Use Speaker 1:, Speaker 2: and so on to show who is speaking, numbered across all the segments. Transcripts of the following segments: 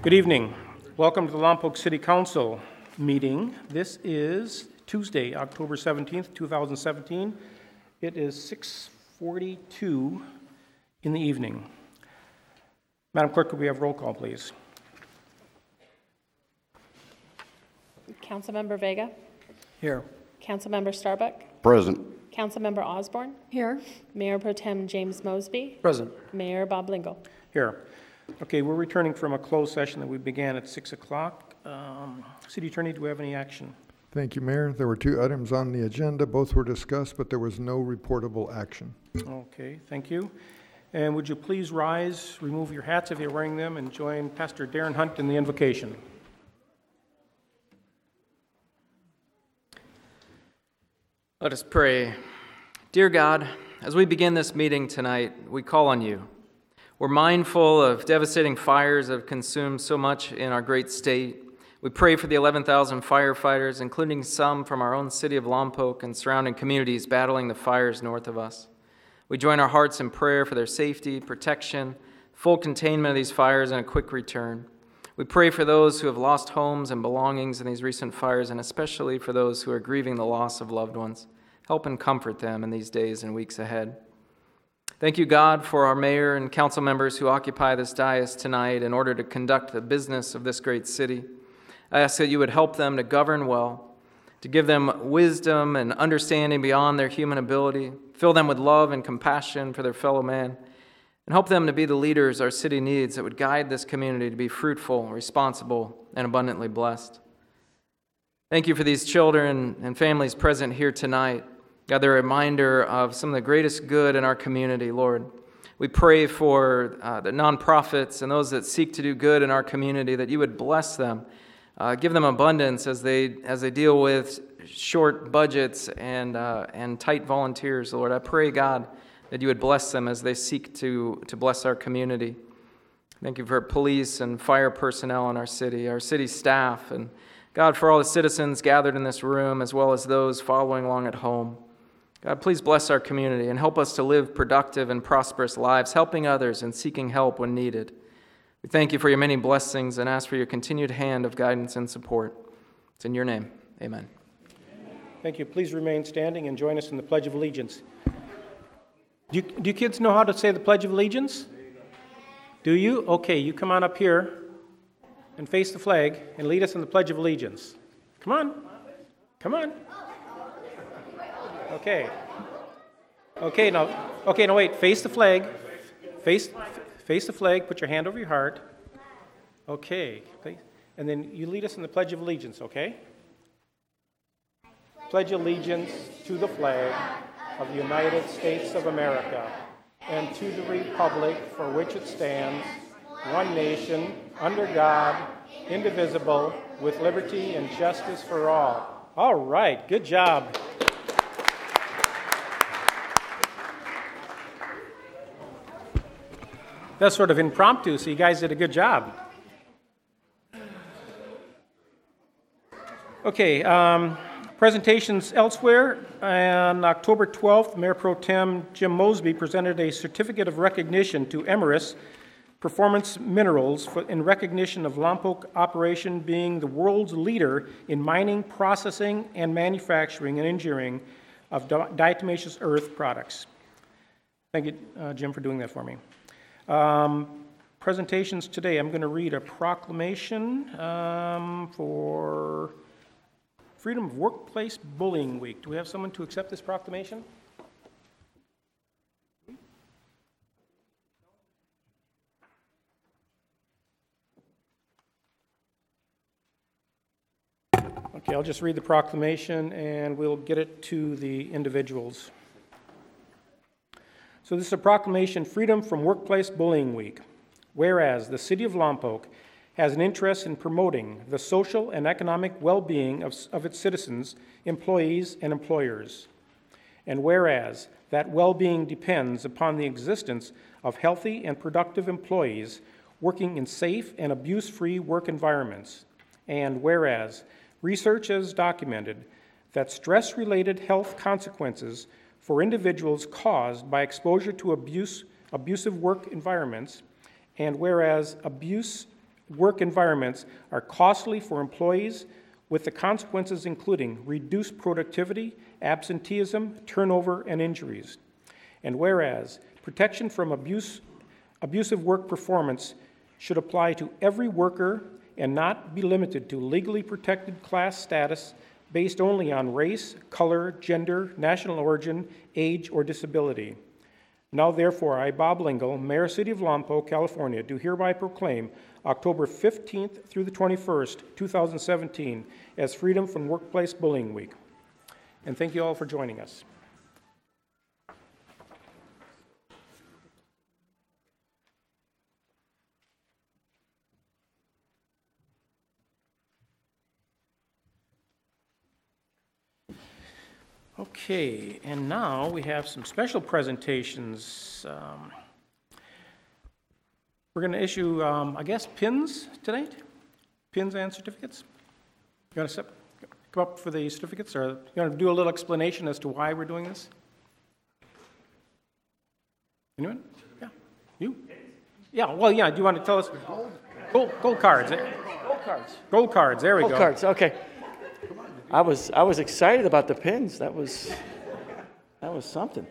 Speaker 1: Good evening. Welcome to the Lompoc City Council meeting. This is Tuesday, October 17th, 2017. It is 6:42 in the evening. Madam Clerk, could we have roll call, please?
Speaker 2: Councilmember Vega.
Speaker 1: Here.
Speaker 2: Councilmember Starbuck.
Speaker 3: Present.
Speaker 2: Councilmember Osborne.
Speaker 4: Here.
Speaker 2: Mayor Pro Tem James Mosby.
Speaker 1: Present.
Speaker 2: Mayor Bob Lingle.
Speaker 1: Here. Okay, we're returning from a closed session that we began at 6 o'clock. City Attorney, do we have any action?
Speaker 5: Thank you, Mayor. There were two items on the agenda. Both were discussed, but there was no reportable action.
Speaker 1: Okay, thank you. And would you please rise, remove your hats if you're wearing them, and join Pastor Darren Hunt in the invocation.
Speaker 6: Let us pray. Dear God, as we begin this meeting tonight, we call on you. We're mindful of devastating fires that have consumed so much in our great state. We pray for the 11,000 firefighters, including some from our own city of Lompoc and surrounding communities battling the fires north of us. We join our hearts in prayer for their safety, protection, full containment of these fires, and a quick return. We pray for those who have lost homes and belongings in these recent fires, and especially for those who are grieving the loss of loved ones. Help and comfort them in these days and weeks ahead. Thank you, God, for our mayor and council members who occupy this dais tonight in order to conduct the business of this great city. I ask that you would help them to govern well, to give them wisdom and understanding beyond their human ability, fill them with love and compassion for their fellow man, and help them to be the leaders our city needs that would guide this community to be fruitful, responsible, and abundantly blessed. Thank you for these children and families present here tonight. God, they're a reminder of some of the greatest good in our community, Lord. We pray for the nonprofits and those that seek to do good in our community, that you would bless them, give them abundance as they deal with short budgets and tight volunteers, Lord. I pray, God, that you would bless them as they seek to bless our community. Thank you for police and fire personnel in our city staff, and God, for all the citizens gathered in this room, as well as those following along at home. God, please bless our community and help us to live productive and prosperous lives, helping others and seeking help when needed. We thank you for your many blessings and ask for your continued hand of guidance and support. It's in your name. Amen.
Speaker 1: Thank you. Please remain standing and join us in the Pledge of Allegiance. Do you kids know how to say the Pledge of Allegiance? Do you? Okay, you come on up here and face the flag and lead us in the Pledge of Allegiance. Come on. Come on. Okay, now wait, face the flag. Face the flag, put your hand over your heart. Okay, and then you lead us in the Pledge of Allegiance, okay? Pledge allegiance to the flag of the United States of America and to the republic for which it stands, one nation, under God, indivisible, with liberty and justice for all. All right, good job. That's sort of impromptu, so you guys did a good job. Okay, presentations elsewhere. On October 12th, Mayor Pro Tem Jim Mosby presented a certificate of recognition to Emerus Performance Minerals in recognition of Lompoc operation being the world's leader in mining, processing, and manufacturing and engineering of diatomaceous earth products. Thank you, Jim, for doing that for me. Presentations today. I'm going to read a proclamation for Freedom of Workplace Bullying Week. Do we have someone to accept this proclamation? Okay, I'll just read the proclamation and we'll get it to the individuals. So this is a proclamation, Freedom from Workplace Bullying Week. Whereas the City of Lompoc has an interest in promoting the social and economic well-being of its citizens, employees, and employers. And whereas that well-being depends upon the existence of healthy and productive employees working in safe and abuse-free work environments. And whereas research has documented that stress-related health consequences for individuals caused by exposure to abusive work environments, and whereas abuse work environments are costly for employees, with the consequences including reduced productivity, absenteeism, turnover, and injuries. And whereas protection from abusive work performance should apply to every worker and not be limited to legally protected class status based only on race, color, gender, national origin, age, or disability. Now therefore, I, Bob Lingle, Mayor, City of Lompoc, California, do hereby proclaim October 15th through the 21st, 2017, as Freedom from Workplace Bullying Week. And thank you all for joining us. Okay, and now we have some special presentations. We're going to issue, I guess, pins tonight? Pins and certificates? You want to come up for the certificates, or you want to do a little explanation as to why we're doing this? Anyone? Yeah, you? Yeah, well, yeah, do you want to tell us? Gold cards.
Speaker 3: Gold cards.
Speaker 1: Gold cards, there we
Speaker 3: Gold
Speaker 1: go.
Speaker 3: cards, okay. I was excited about the pins. That was something.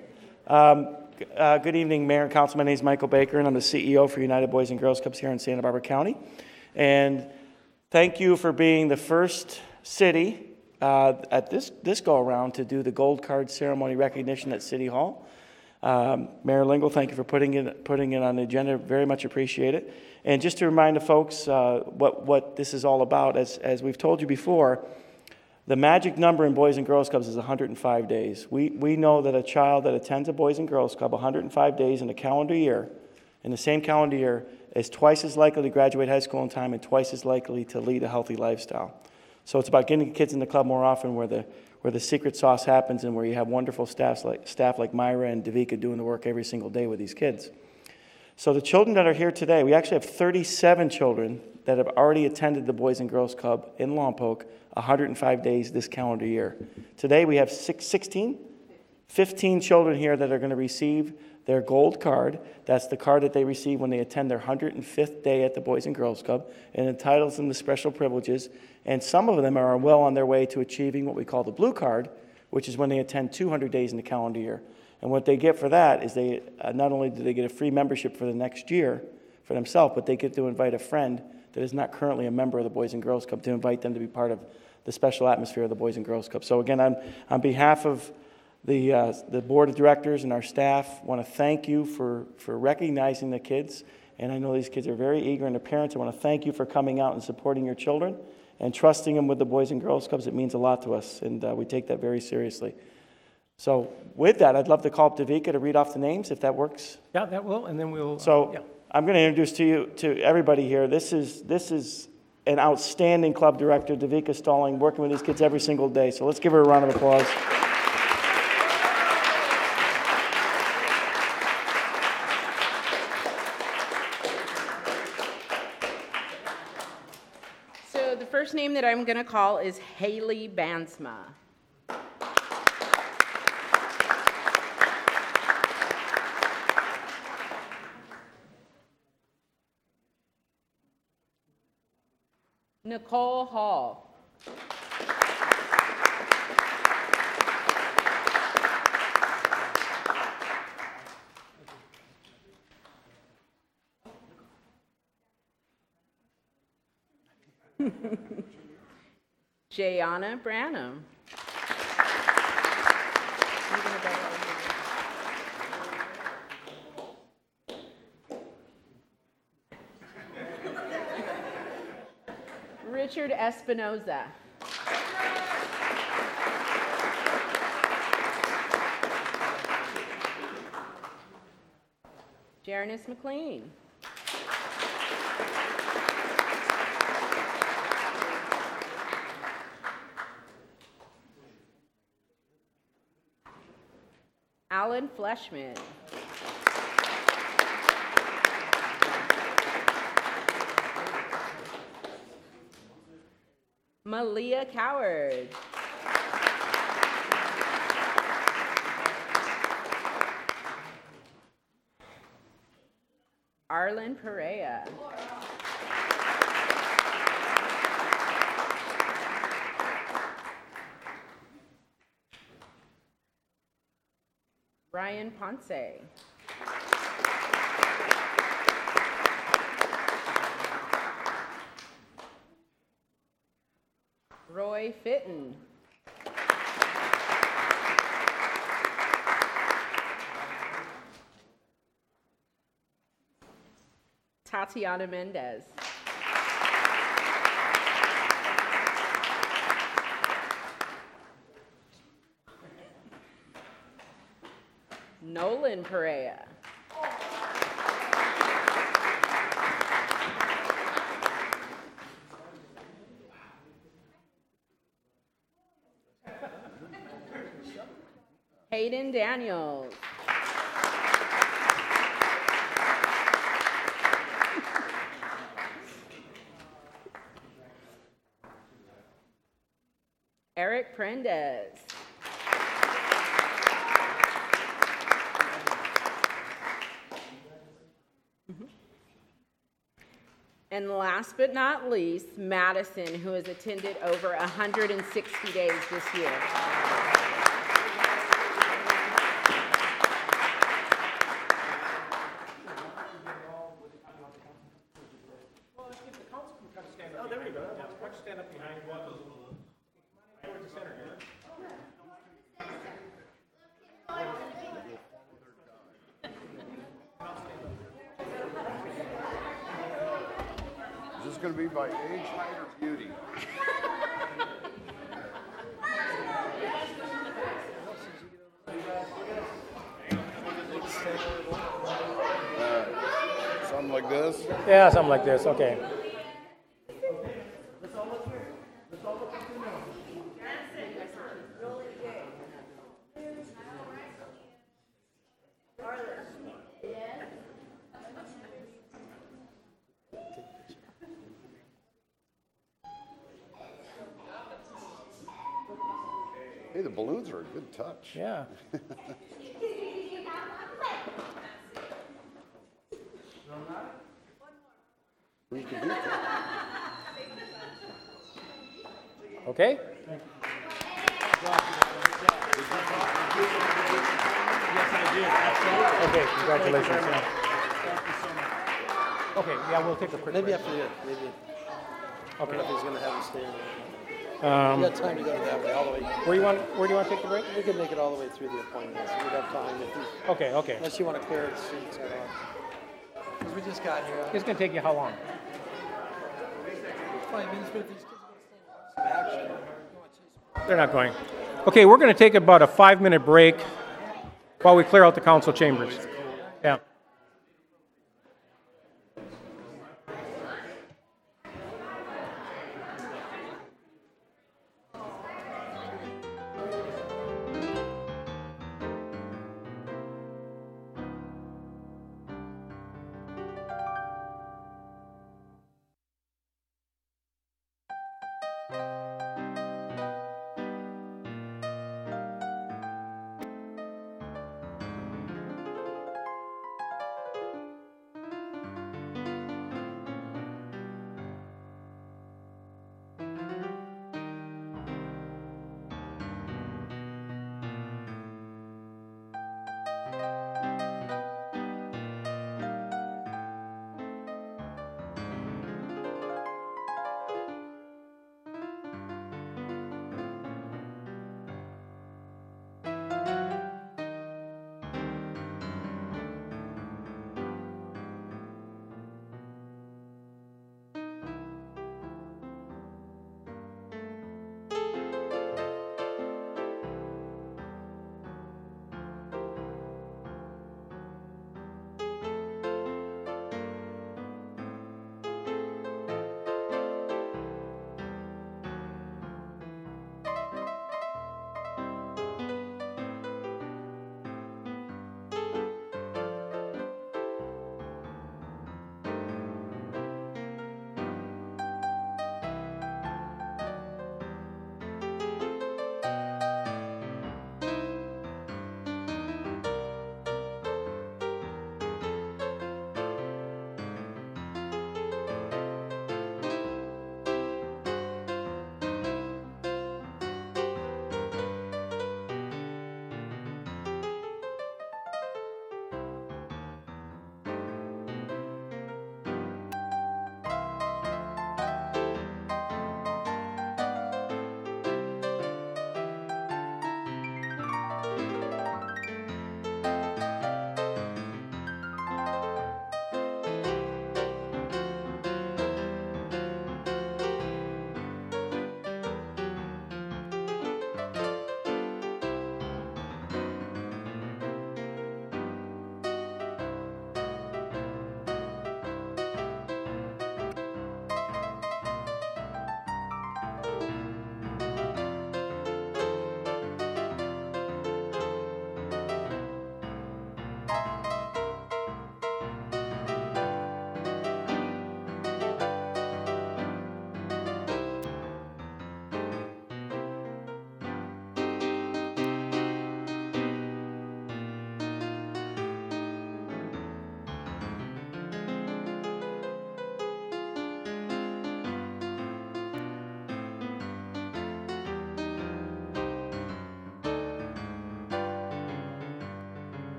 Speaker 3: Good evening, Mayor and Council. My name is Michael Baker, and I'm the CEO for United Boys and Girls Clubs here in Santa Barbara County. And thank you for being the first city at this go-around to do the gold card ceremony recognition at City Hall. Mayor Lingle, thank you for putting it on the agenda. Very much appreciate it. And just to remind the folks what this is all about, as we've told you before, the magic number in Boys and Girls Clubs is 105 days. We know that a child that attends a Boys and Girls Club 105 days in the same calendar year, is twice as likely to graduate high school in time and twice as likely to lead a healthy lifestyle. So it's about getting kids in the club more often, where the secret sauce happens, and where you have wonderful staff like Myra and Davika doing the work every single day with these kids. So the children that are here today, we actually have 37 children that have already attended the Boys and Girls Club in Lompoc 105 days this calendar year. Today we have 15 children here that are going to receive their gold card. That's the card that they receive when they attend their 105th day at the Boys and Girls Club, and entitles them to special privileges. And some of them are well on their way to achieving what we call the blue card, which is when they attend 200 days in the calendar year. And what they get for that is they not only do they get a free membership for the next year for themselves, but they get to invite a friend that is not currently a member of the Boys and Girls Club to invite them to be part of the special atmosphere of the Boys and Girls Club. So again, on behalf of the board of directors and our staff, want to thank you for recognizing the kids. And I know these kids are very eager, and the parents, I want to thank you for coming out and supporting your children and trusting them with the Boys and Girls Clubs. It means a lot to us, and we take that very seriously. So with that, I'd love to call up Davika to read off the names, if that works.
Speaker 1: Yeah, that will, and then we'll...
Speaker 3: So
Speaker 1: yeah.
Speaker 3: I'm going to introduce to everybody here. This is an outstanding club director, Davika Stalling, working with these kids every single day. So let's give her a round of applause.
Speaker 4: So the first name that I'm going to call is Haley Bansma. Nicole Hall. Jayana Branham. Richard Espinoza. Janice McLean. Alan Fleshman. Malia Coward. Arlen Perea. Brian Ponce. Roy Fitton. Tatiana Mendez. Nolan Perea. Hayden Daniels. Eric Prendez. And last but not least, Madison, who has attended over 160 days this year.
Speaker 1: Oh, there we go. Why don't you stand up behind one? Towards the center here.
Speaker 7: Is this going to be by age, height, or beauty? Something like this?
Speaker 1: Yeah, something like this, okay.
Speaker 7: Hey, the balloons are a good touch.
Speaker 1: Yeah.
Speaker 7: We can beat that.
Speaker 1: Okay? Okay, congratulations. Yeah. Okay, yeah, we'll take a quick
Speaker 8: Maybe
Speaker 1: break.
Speaker 8: after the, maybe, I don't know if he's gonna have him stay. We got time to go that way, all the way.
Speaker 1: Where do you want to take the break?
Speaker 8: We can make it all the way through the appointments. We'd have time if he's,
Speaker 1: Okay, okay.
Speaker 8: unless you wanna clear the seats or not. Cause we just got here.
Speaker 1: It's gonna take you how long?
Speaker 8: 5 minutes, but if these kids are gonna stay and watch some action.
Speaker 1: They're not going. Okay, we're gonna take about a 5-minute break while we clear out the council chambers. Yeah.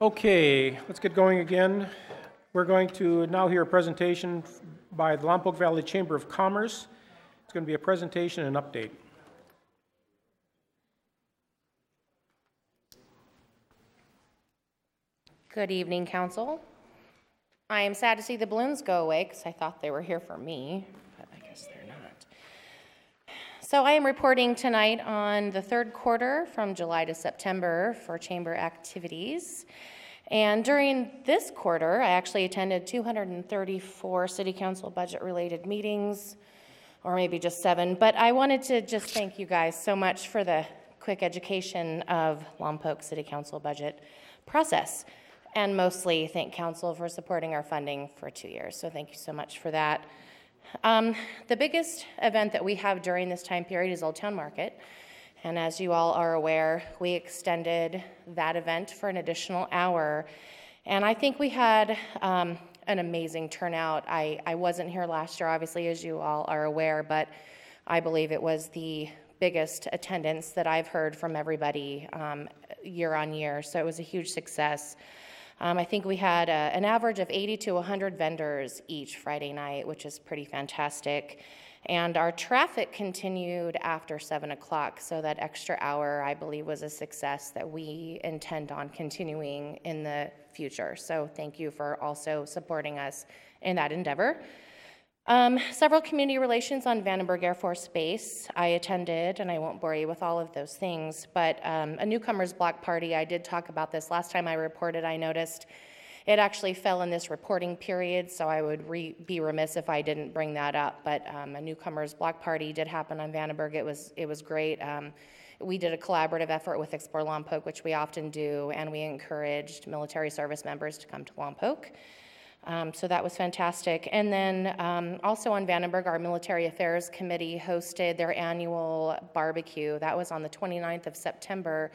Speaker 1: Okay, let's get going again. We're going to now hear a presentation by the Lompoc Valley Chamber of Commerce. It's going to be a presentation and update.
Speaker 9: Good evening, Council. I am sad to see the balloons go away because I thought they were here for me, but I guess they're not. So I am reporting tonight on the third quarter from July to September for Chamber activities. And during this quarter, I actually attended 234 City Council budget-related meetings, or maybe just 7. But I wanted to just thank you guys so much for the quick education of Lompoc City Council budget process. And mostly thank Council for supporting our funding for 2 years. So thank you so much for that. The biggest event that we have during this time period is Old Town Market. And as you all are aware, we extended that event for an additional hour. And I think we had an amazing turnout. I wasn't here last year, obviously, as you all are aware, but I believe it was the biggest attendance that I've heard from everybody year on year. So it was a huge success. I think we had an average of 80 to 100 vendors each Friday night, which is pretty fantastic. And our traffic continued after 7 o'clock, so that extra hour, I believe, was a success that we intend on continuing in the future. So thank you for also supporting us in that endeavor. Several community relations on Vandenberg Air Force Base I attended, and I won't bore you with all of those things, but a newcomers block party, I did talk about this last time I reported. I noticed it actually fell in this reporting period, so I would be remiss if I didn't bring that up, but a newcomers block party did happen on Vandenberg. It was great. We did a collaborative effort with Explore Lompoc, which we often do, and we encouraged military service members to come to Lompoc. So that was fantastic. And then also on Vandenberg, our Military Affairs Committee hosted their annual barbecue. That was on the 29th of September.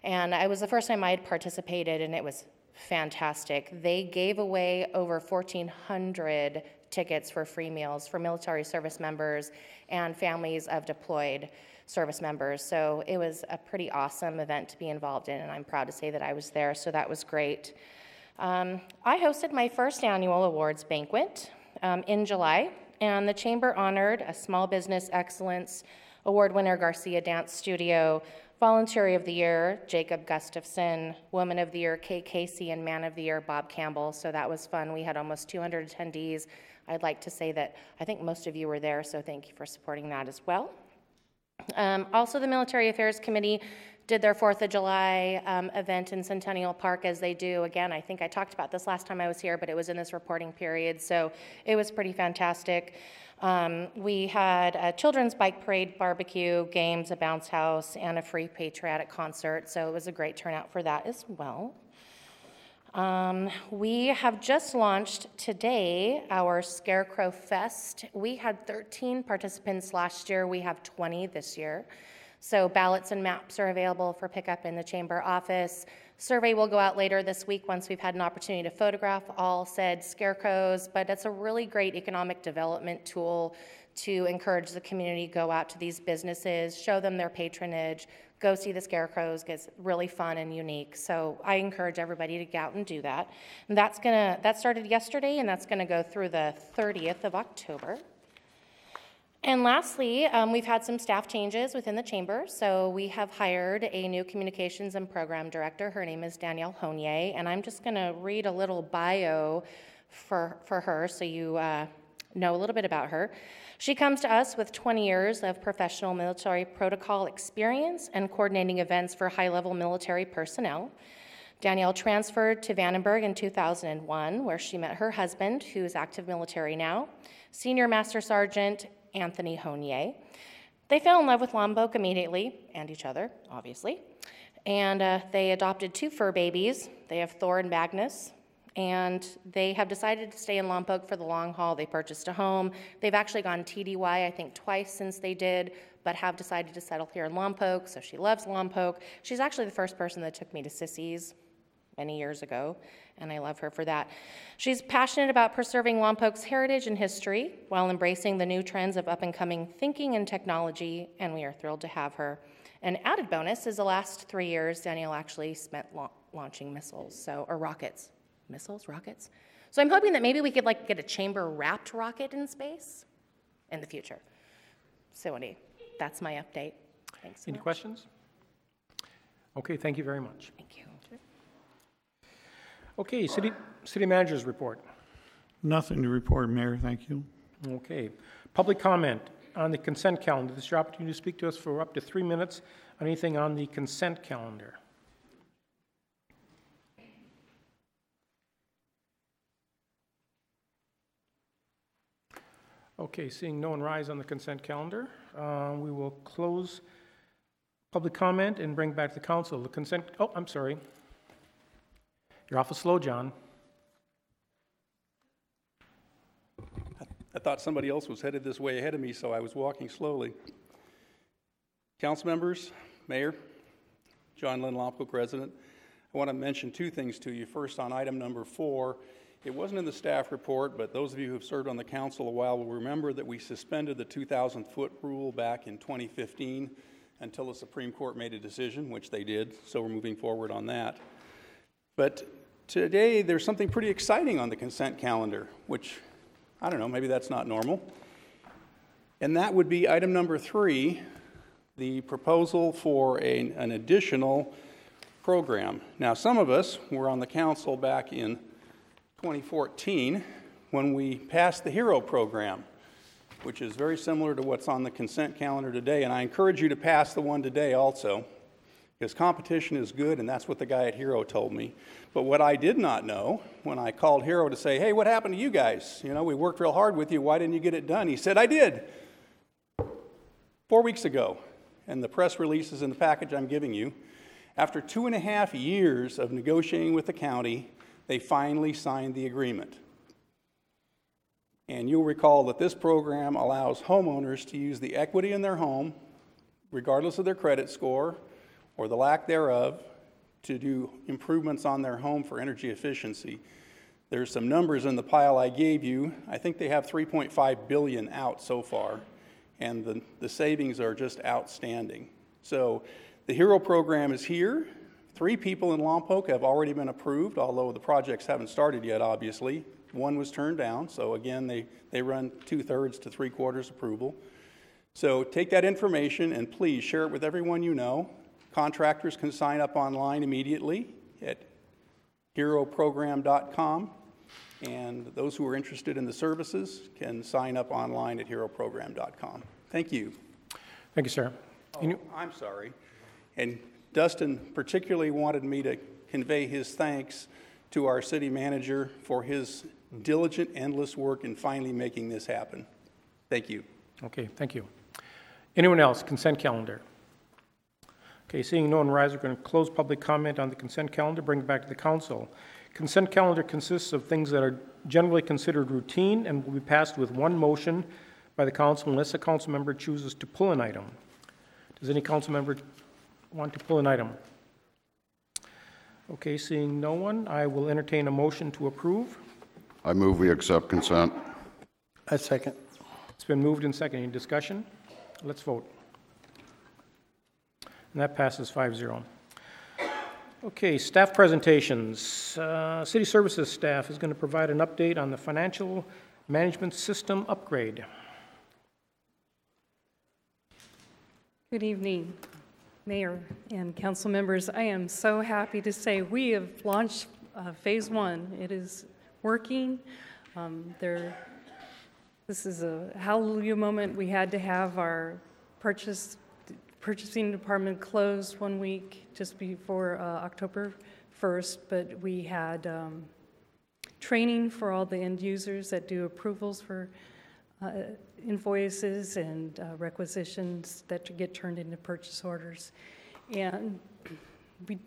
Speaker 9: And it was the first time I had participated, and it was fantastic. They gave away over 1,400 tickets for free meals for military service members and families of deployed service members. So it was a pretty awesome event to be involved in, and I'm proud to say that I was there, so that was great. I hosted my first annual awards banquet in July, and the Chamber honored a Small Business Excellence Award winner, Garcia Dance Studio, Volunteer of the Year, Jacob Gustafson, Woman of the Year, Kate Casey, and Man of the Year, Bob Campbell. So that was fun. We had almost 200 attendees. I'd like to say that I think most of you were there, so thank you for supporting that as well. Also, the Military Affairs Committee did their 4th of July event in Centennial Park, as they do. Again, I think I talked about this last time I was here, but it was in this reporting period, so it was pretty fantastic. We had a children's bike parade, barbecue, games, a bounce house, and a free patriotic concert, so it was a great turnout for that as well. We have just launched today our Scarecrow Fest. We had 13 participants last year. We have 20 this year. So ballots and maps are available for pickup in the Chamber office. Survey will go out later this week once we've had an opportunity to photograph all said scarecrows, but it's a really great economic development tool to encourage the community to go out to these businesses, show them their patronage, go see the scarecrows. It's really fun and unique. So I encourage everybody to get out and do that. And that started yesterday, and that's gonna go through the 30th of October. And lastly, we've had some staff changes within the Chamber. So we have hired a new communications and program director. Her name is Danielle Honier, and I'm just gonna read a little bio for her so you know a little bit about her. She comes to us with 20 years of professional military protocol experience and coordinating events for high-level military personnel. Danielle transferred to Vandenberg in 2001, where she met her husband, who's active military now, Senior Master Sergeant Anthony Honier. They fell in love with Lompoc immediately, and each other, obviously, and they adopted 2 fur babies. They have Thor and Magnus, and they have decided to stay in Lompoc for the long haul. They purchased a home. They've actually gone TDY, I think, twice since they did, but have decided to settle here in Lompoc, so she loves Lompoc. She's actually the first person that took me to Sissy's many years ago, and I love her for that. She's passionate about preserving Lompoc's heritage and history while embracing the new trends of up-and-coming thinking and technology, and we are thrilled to have her. An added bonus is the last 3 years, Danielle actually spent launching missiles, or rockets. Missiles, rockets? So I'm hoping that maybe we could like get a chamber-wrapped rocket in space in the future. So anyway, that's my update. Thanks so
Speaker 1: Any
Speaker 9: much.
Speaker 1: questions? Okay, thank you very much.
Speaker 9: Thank you.
Speaker 1: Okay, city manager's report.
Speaker 10: Nothing to report, Mayor, thank you.
Speaker 1: Okay, public comment on the consent calendar. This is your opportunity to speak to us for up to 3 minutes on anything on the consent calendar. Okay, seeing no one rise on the consent calendar, we will close public comment and bring back to the council. The consent, oh, I'm sorry. You're awful slow, John.
Speaker 11: I thought somebody else was headed this way ahead of me, so I was walking slowly. Council members, Mayor, John Lynn Lompoc, resident. I want to mention two things to you. First, on item number 4, it wasn't in the staff report, but those of you who have served on the council a while will remember that we suspended the 2,000-foot rule back in 2015 until the Supreme Court made a decision, which they did, so we're moving forward on that. But today, there's something pretty exciting on the consent calendar, which, I don't know, maybe that's not normal. And that would be item number 3, the proposal for an additional program. Now, some of us were on the council back in 2014 when we passed the HERO program, which is very similar to what's on the consent calendar today. And I encourage you to pass the one today also, because competition is good, and that's what the guy at HERO told me. But what I did not know when I called HERO to say, hey, what happened to you guys? You know, we worked real hard with you. Why didn't you get it done? He said, I did 4 weeks ago. And the press release is in the package I'm giving you. After 2.5 years of negotiating with the county, they finally signed the agreement. And you'll recall that this program allows homeowners to use the equity in their home, regardless of their credit score or the lack thereof, to do improvements on their home for energy efficiency. There's some numbers in the pile I gave you. I think they have $3.5 billion out so far, and the savings are just outstanding. So the HERO program is here. 3 people in Lompoc have already been approved, although the projects haven't started yet, obviously. 1 was turned down, so again, they run 2/3 to 3/4 approval. So take that information and please share it with everyone you know. Contractors can sign up online immediately at heroprogram.com, and those who are interested in the services can sign up online at heroprogram.com. Thank you.
Speaker 1: Thank you, sir.
Speaker 11: Oh, I'm sorry. And Dustin particularly wanted me to convey his thanks to our city manager for his diligent, endless work in finally making this happen. Thank you.
Speaker 1: Okay, thank you. Anyone else? Consent calendar. Okay, seeing no one rise, we're going to close public comment on the consent calendar, bring it back to the council. Consent calendar consists of things that are generally considered routine and will be passed with one motion by the council unless a council member chooses to pull an item. Does any council member want to pull an item? Okay, seeing no one, I will entertain a motion to approve.
Speaker 7: I move we accept consent.
Speaker 8: I second.
Speaker 1: It's been moved and seconded. Any discussion? Let's vote. And that passes 5-0. Okay, staff presentations. City Services staff is going to provide an update on the financial management system upgrade.
Speaker 12: Good evening, Mayor and council members. I am so happy to say we have launched phase 1. It is working. This is a hallelujah moment. We had to have our purchasing department closed 1 week just before October 1st, but we had training for all the end users that do approvals for invoices and requisitions that get turned into purchase orders. And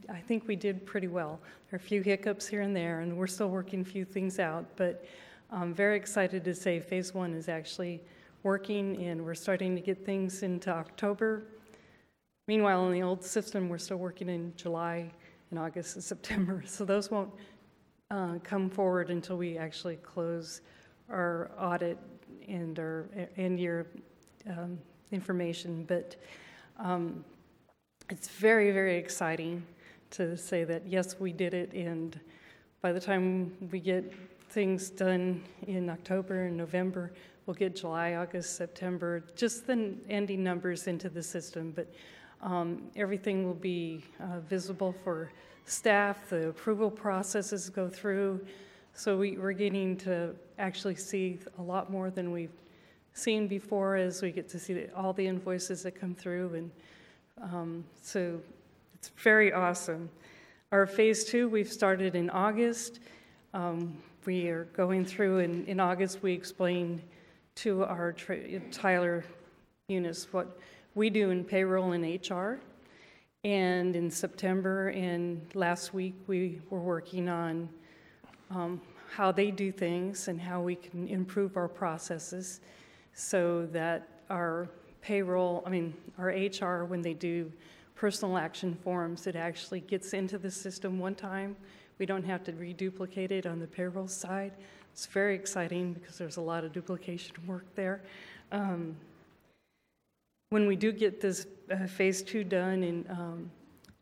Speaker 12: I think we did pretty well. There are a few hiccups here and there, and we're still working a few things out, but I'm very excited to say phase 1 is actually working, and we're starting to get things into October. Meanwhile, in the old system, we're still working in July and August and September, so those won't come forward until we actually close our audit and our end-year information. But it's very, very exciting to say that, yes, we did it, and by the time we get things done in October and November, we'll get July, August, September, just the ending numbers into the system, but everything will be visible for staff. The approval processes go through, so we're getting to actually see a lot more than we've seen before as we get to see all the invoices that come through, and so it's very awesome. Our phase 2, we've started in August. We are going through, and in August we explained to our Tyler Eunice what we do in payroll and HR. And in September and last week we were working on how they do things and how we can improve our processes so that our payroll, our HR, when they do personal action forms, it actually gets into the system one time. We don't have to reduplicate it on the payroll side. It's very exciting because there's a lot of duplication work there. When we do get this phase 2 done in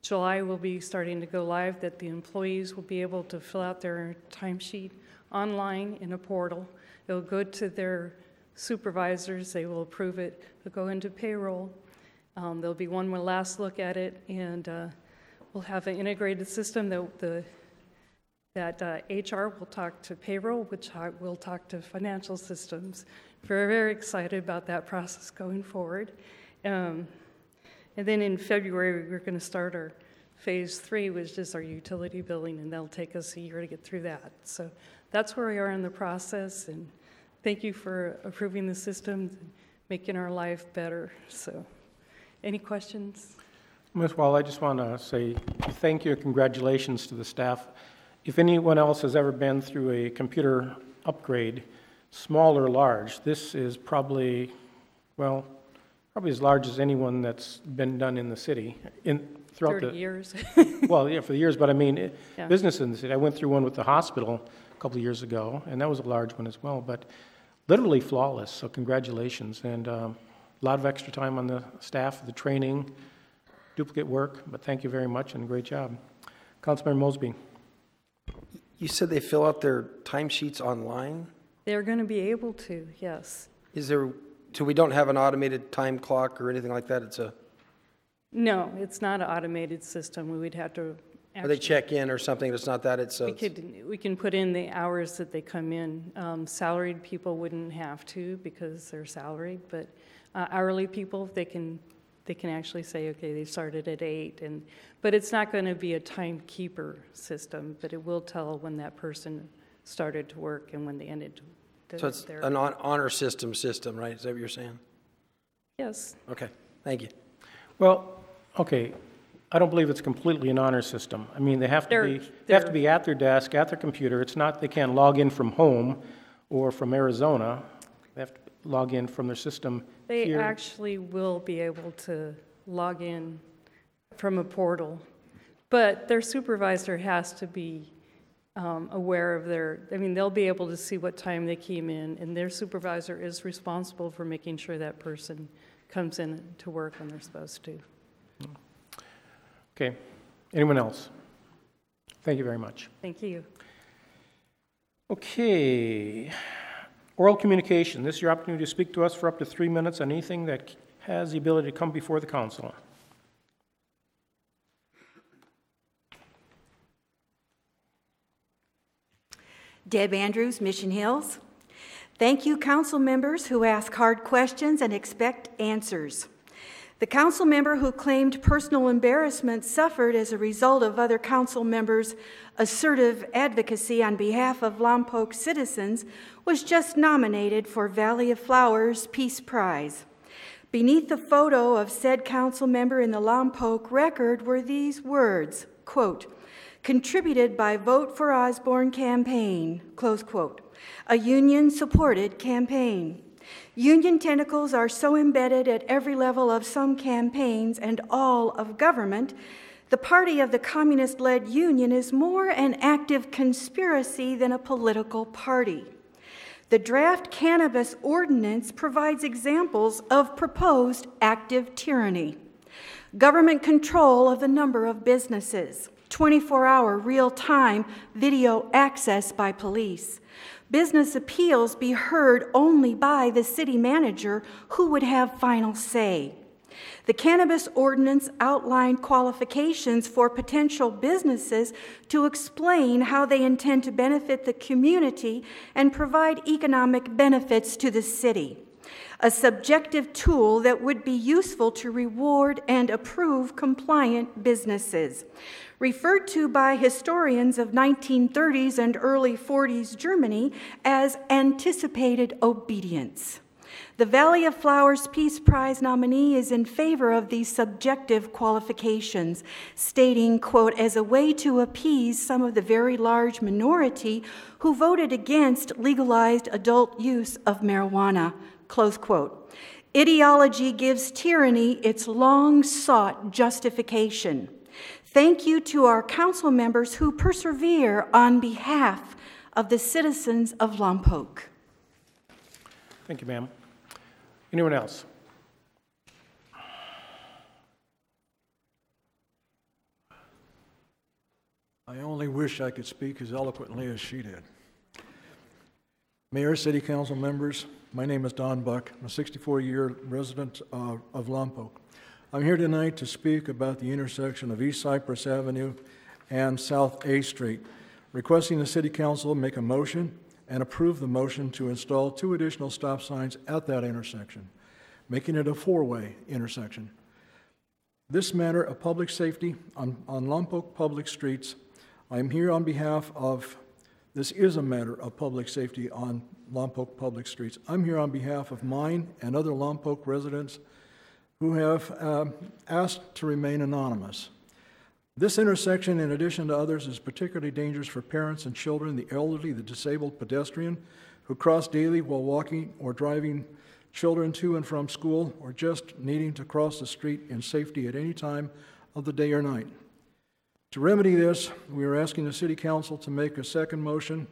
Speaker 12: July, we'll be starting to go live, that the employees will be able to fill out their timesheet online in a portal. It'll go to their supervisors, they will approve it, it'll go into payroll. There'll be one more last look at it, and we'll have an integrated system that HR will talk to payroll, which will talk to financial systems. Very, very excited about that process going forward. And then in February, we're going to start our phase 3, which is our utility billing, and that'll take us a year to get through that. So that's where we are in the process, and thank you for approving the system, and making our life better. So, any questions?
Speaker 1: Ms. Wall, I just want to say thank you and congratulations to the staff. If anyone else has ever been through a computer upgrade, small or large, this is probably as large as anyone that's been done in the city. Throughout
Speaker 12: 30 years.
Speaker 1: Well, yeah, for the years, but
Speaker 12: Yeah.
Speaker 1: business in the city. I went through one with the hospital a couple of years ago, and that was a large one as well, but literally flawless, so congratulations. And a lot of extra time on the staff, the training, duplicate work, but thank you very much and great job. Councilmember Mosby.
Speaker 8: You said they fill out their timesheets online?
Speaker 12: They're going to be able to, yes.
Speaker 8: So we don't have an automated time clock or anything like that?
Speaker 12: No, it's not an automated system. We would have to
Speaker 8: Or they check in or something, it's not that,
Speaker 12: we can put in the hours that they come in. Salaried people wouldn't have to because they're salaried, but hourly people, they can actually say, okay, they started at 8, but it's not going to be a timekeeper system, but it will tell when that person started to work and when they ended.
Speaker 8: So it's an honor system, right? Is that what you're saying?
Speaker 12: Yes.
Speaker 8: Okay, thank you.
Speaker 1: Well, okay, I don't believe it's completely an honor system. They have to be at their desk, at their computer. It's not, they can't log in from home or from Arizona. They have to log in from their system
Speaker 12: They
Speaker 1: here.
Speaker 12: actually will be able to log in from a portal, but their supervisor has to be aware of they'll be able to see what time they came in, and their supervisor is responsible for making sure that person comes in to work when they're supposed to.
Speaker 1: Okay. Anyone else? Thank you very much.
Speaker 12: Thank you.
Speaker 1: Okay. Oral communication. This is your opportunity to speak to us for up to 3 minutes on anything that has the ability to come before the council.
Speaker 13: Deb Andrews, Mission Hills. Thank you, council members who ask hard questions and expect answers. The council member who claimed personal embarrassment suffered as a result of other council members' assertive advocacy on behalf of Lompoc citizens was just nominated for Valley of Flowers Peace Prize. Beneath the photo of said council member in the Lompoc record were these words, quote, "Contributed by Vote for Osborne campaign," close quote, a union-supported campaign. Union tentacles are so embedded at every level of some campaigns and all of government, the party of the communist-led union is more an active conspiracy than a political party. The draft cannabis ordinance provides examples of proposed active tyranny. Government control of the number of businesses. 24-hour real-time video access by police. Business appeals be heard only by the city manager, who would have final say. The cannabis ordinance outlined qualifications for potential businesses to explain how they intend to benefit the community and provide economic benefits to the city. A subjective tool that would be useful to reward and approve compliant businesses. Referred to by historians of 1930s and early 40s Germany as anticipated obedience. The Valley of Flowers Peace Prize nominee is in favor of these subjective qualifications, stating, quote, as a way to appease some of the very large minority who voted against legalized adult use of marijuana, close quote. Ideology gives tyranny its long-sought justification. Thank you to our council members who persevere on behalf of the citizens of Lompoc.
Speaker 1: Thank you, ma'am. Anyone else?
Speaker 8: I only wish I could speak as eloquently as she did. Mayor, City Council members, my name is Don Buck. I'm a 64-year resident of Lompoc. I'm here tonight to speak about the intersection of East Cypress Avenue and South A Street, requesting the City Council make a motion and approve the motion to install 2 additional stop signs at that intersection, making it a 4-way intersection. This matter of public safety on Lompoc public streets, I'm here on behalf of, this is a matter of public safety on Lompoc public streets. I'm here on behalf of mine and other Lompoc residents who have asked to remain anonymous. This intersection, in addition to others, is particularly dangerous for parents and children, the elderly, the disabled pedestrian who cross daily while walking or driving children to and from school, or just needing to cross the street in safety at any time of the day or night. To remedy this, we are asking the City Council to make a second motion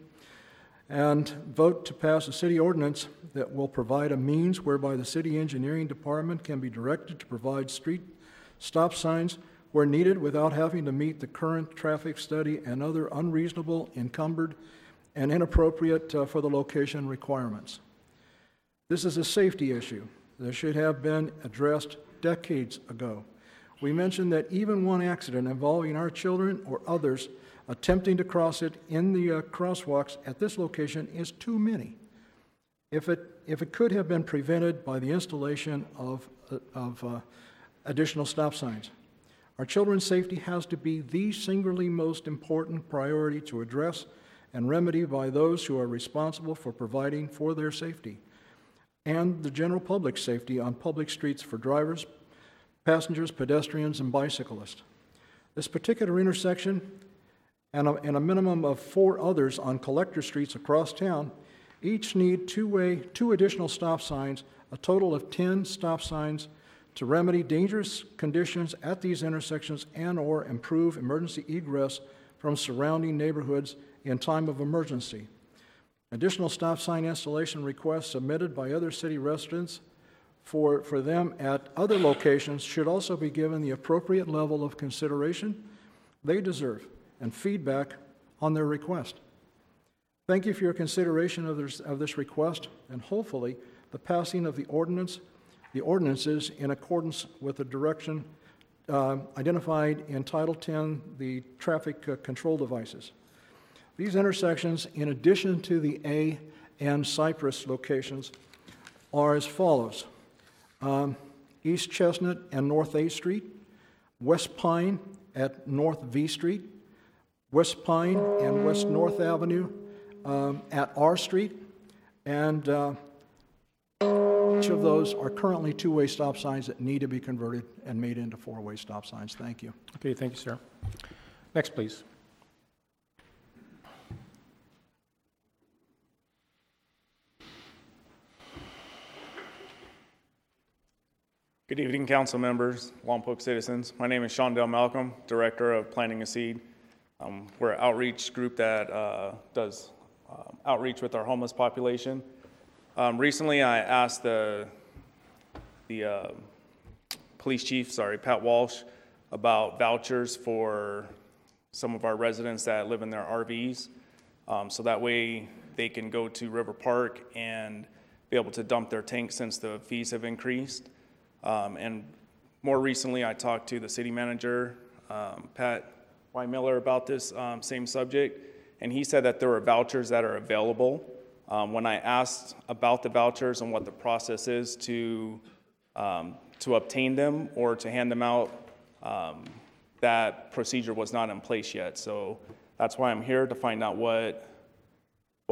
Speaker 8: and vote to pass a city ordinance that will provide a means whereby the City Engineering Department can be directed to provide street stop signs where needed without having to meet the current traffic study and other unreasonable, encumbered, and inappropriate for the location requirements. This is a safety issue that should have been addressed decades ago. We mentioned that even one accident involving our children or others attempting to cross it in the crosswalks at this location is too many. If it could have been prevented by the installation of additional stop signs. Our children's safety has to be the singularly most important priority to address and remedy by those who are responsible for providing for their safety and the general public's safety on public streets for drivers, passengers, pedestrians, and bicyclists. This particular intersection and a minimum of 4 others on collector streets across town each need 2 additional stop signs, a total of 10 stop signs to remedy dangerous conditions at these intersections and or improve emergency egress from surrounding neighborhoods in time of emergency. Additional stop sign installation requests submitted by other city residents for them at other locations should also be given the appropriate level of consideration they deserve and feedback on their request. Thank you for your consideration of this request, and hopefully the passing of the ordinances in accordance with the direction identified in Title 10, the traffic control devices. These intersections, in addition to the A and Cypress locations, are as follows. East Chestnut and North A Street, West Pine at North V Street, West Pine and West North Avenue at R Street, and each of those are currently 2-way stop signs that need to be converted and made into 4-way stop signs. Thank you.
Speaker 1: Okay, thank you, sir. Next, please.
Speaker 14: Good evening, council members, Lompoc citizens. My name is Shondell Malcolm, Director of Planting a Seed. We're an outreach group that does outreach with our homeless population. Recently, I asked the police chief, Pat Walsh, about vouchers for some of our residents that live in their RVs. So that way they can go to River Park and be able to dump their tanks since the fees have increased. And more recently, I talked to the city manager, Pat Y. Miller, about this same subject, and he said that there are vouchers that are available. When I asked about the vouchers and what the process is to obtain them or to hand them out, that procedure was not in place yet. So that's why I'm here, to find out what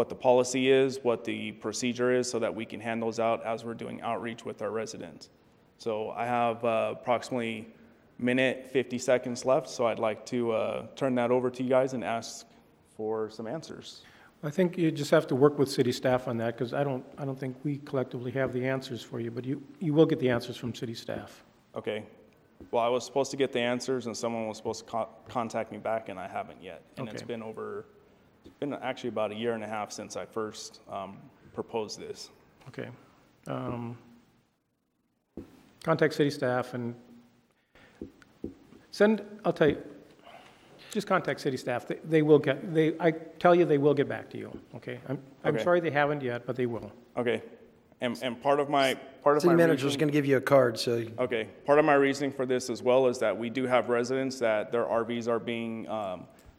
Speaker 14: the policy is, what the procedure is, so that we can hand those out as we're doing outreach with our residents. So I have approximately a minute, 50 seconds left, so I'd like to turn that over to you guys and ask for some answers.
Speaker 1: I think you just have to work with city staff on that, because I don't think we collectively have the answers for you, but you will get the answers from city staff.
Speaker 14: Okay. Well, I was supposed to get the answers, and someone was supposed to contact me back, and I haven't yet. And
Speaker 1: Okay.
Speaker 14: it's been actually about a year and a half since I first proposed this.
Speaker 1: Okay. Contact city staff and I'll tell you, just contact city staff. They will I tell you, they will get back to you, okay? I'm
Speaker 14: Okay.
Speaker 1: sorry they haven't yet, but they will.
Speaker 14: Okay. And part of my
Speaker 15: City manager's
Speaker 14: reasoning-
Speaker 15: going to give you a card, so.
Speaker 14: Okay. Part of my reasoning for this as well is that we do have residents that their RVs are being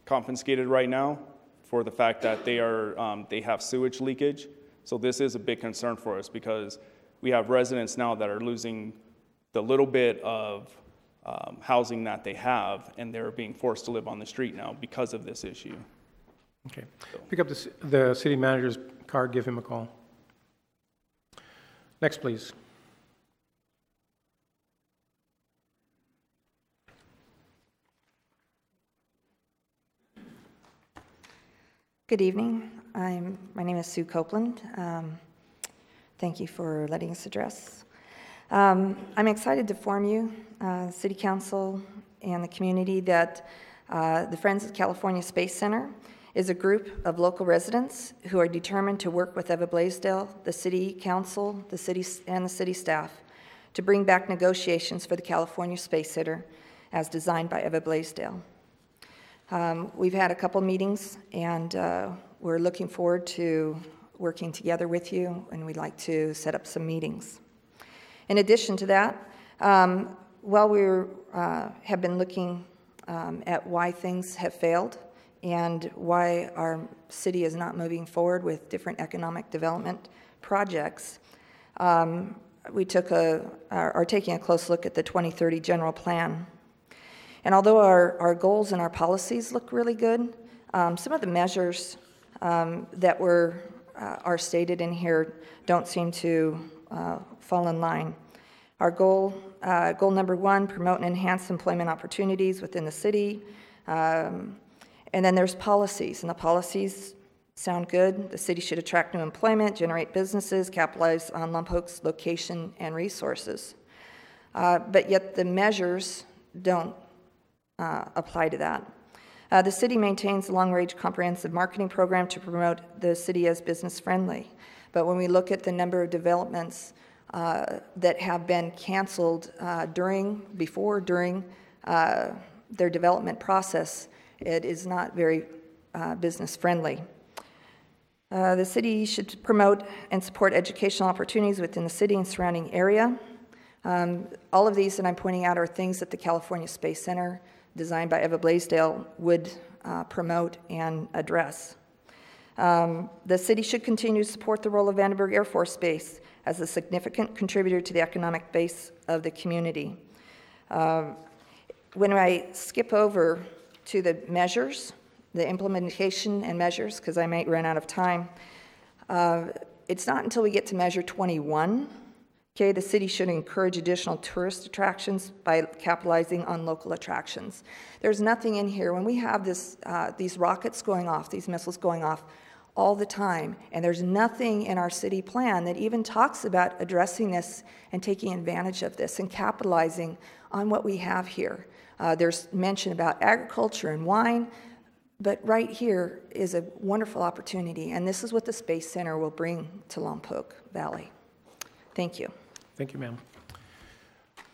Speaker 14: confiscated right now for the fact that they have sewage leakage. So this is a big concern for us, because we have residents now that are losing the little bit of housing that they have, and they're being forced to live on the street now because of this issue.
Speaker 1: Okay. Pick up the city manager's card, give him a call. Next, please.
Speaker 16: Good evening. My name is Sue Copeland. Thank you for letting us address. I'm excited to inform you, City Council and the community, that the Friends of California Space Center is a group of local residents who are determined to work with Eva Blaisdell, the City Council, the city, and the city staff to bring back negotiations for the California Space Center as designed by Eva Blaisdell. We've had a couple meetings, and we're looking forward to working together with you, and we'd like to set up some meetings. In addition to that, while we have been looking at why things have failed and why our city is not moving forward with different economic development projects, we are taking a close look at the 2030 general plan. And although our goals and our policies look really good, some of the measures that are stated in here don't seem to fall in line. Our goal number 1, promote and enhance employment opportunities within the city. And then there's policies, and the policies sound good. The city should attract new employment, generate businesses, capitalize on Lompoc's location and resources. But yet the measures don't apply to that. The city maintains a long-range comprehensive marketing program to promote the city as business-friendly. But when we look at the number of developments that have been canceled during their development process, it is not very business-friendly. The city should promote and support educational opportunities within the city and surrounding area. All of these that I'm pointing out are things that the California Space Center, designed by Eva Blaisdell, would promote and address. The city should continue to support the role of Vandenberg Air Force Base as a significant contributor to the economic base of the community. When I skip over to the measures, the implementation and measures, because I might run out of time, it's not until we get to measure 21, okay, the city should encourage additional tourist attractions by capitalizing on local attractions. There's nothing in here. When we have these rockets going off, these missiles going off all the time, and there's nothing in our city plan that even talks about addressing this and taking advantage of this and capitalizing on what we have here. There's mention about agriculture and wine, but right here is a wonderful opportunity, and this is what the Space Center will bring to Lompoc Valley. Thank you.
Speaker 1: Thank you, ma'am.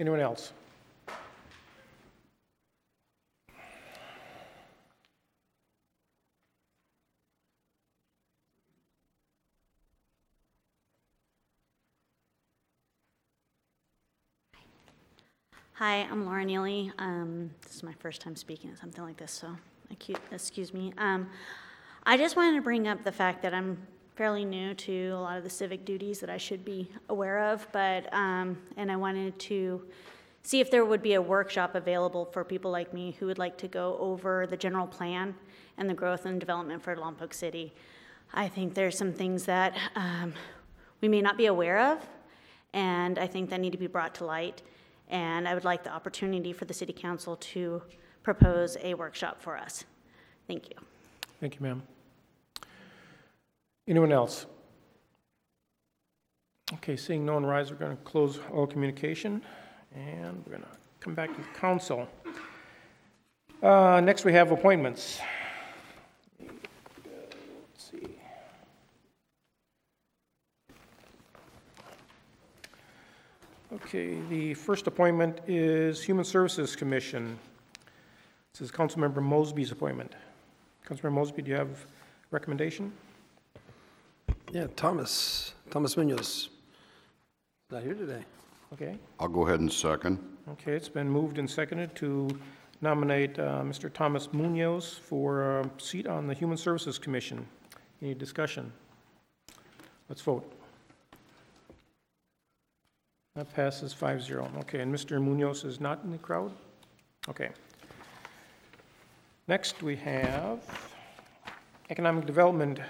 Speaker 1: Anyone else?
Speaker 15: Hi, I'm Laura Neely. This is my first time speaking at something like this, so excuse me. I just wanted to bring up the fact that I'm fairly new to a lot of the civic duties that I should be aware of, but and I wanted to see if there would be a workshop available for people like me who would like to go over the general plan and the growth and development for Lompoc City. I think there's some things that we may not be aware of, and I think that need to be brought to light. And I would like the opportunity for the City Council to propose a workshop for us. Thank you.
Speaker 1: Thank you, ma'am. Anyone else? Okay, seeing no one rise, we're going to close all communication, and we're going to come back to the council. Next, we have appointments. Let's see. Okay, the first appointment is Human Services Commission. This is Councilmember Mosby's appointment. Councilmember Mosby, do you have a recommendation?
Speaker 17: Yeah, Thomas Munoz. Not here today.
Speaker 1: Okay.
Speaker 7: I'll go ahead and second.
Speaker 1: Okay, it's been moved and seconded to nominate Mr. Thomas Munoz for a seat on the Human Services Commission. Any discussion? Let's vote. That passes 5-0. Okay, and Mr. Munoz is not in the crowd? Okay. Next, we have Economic Development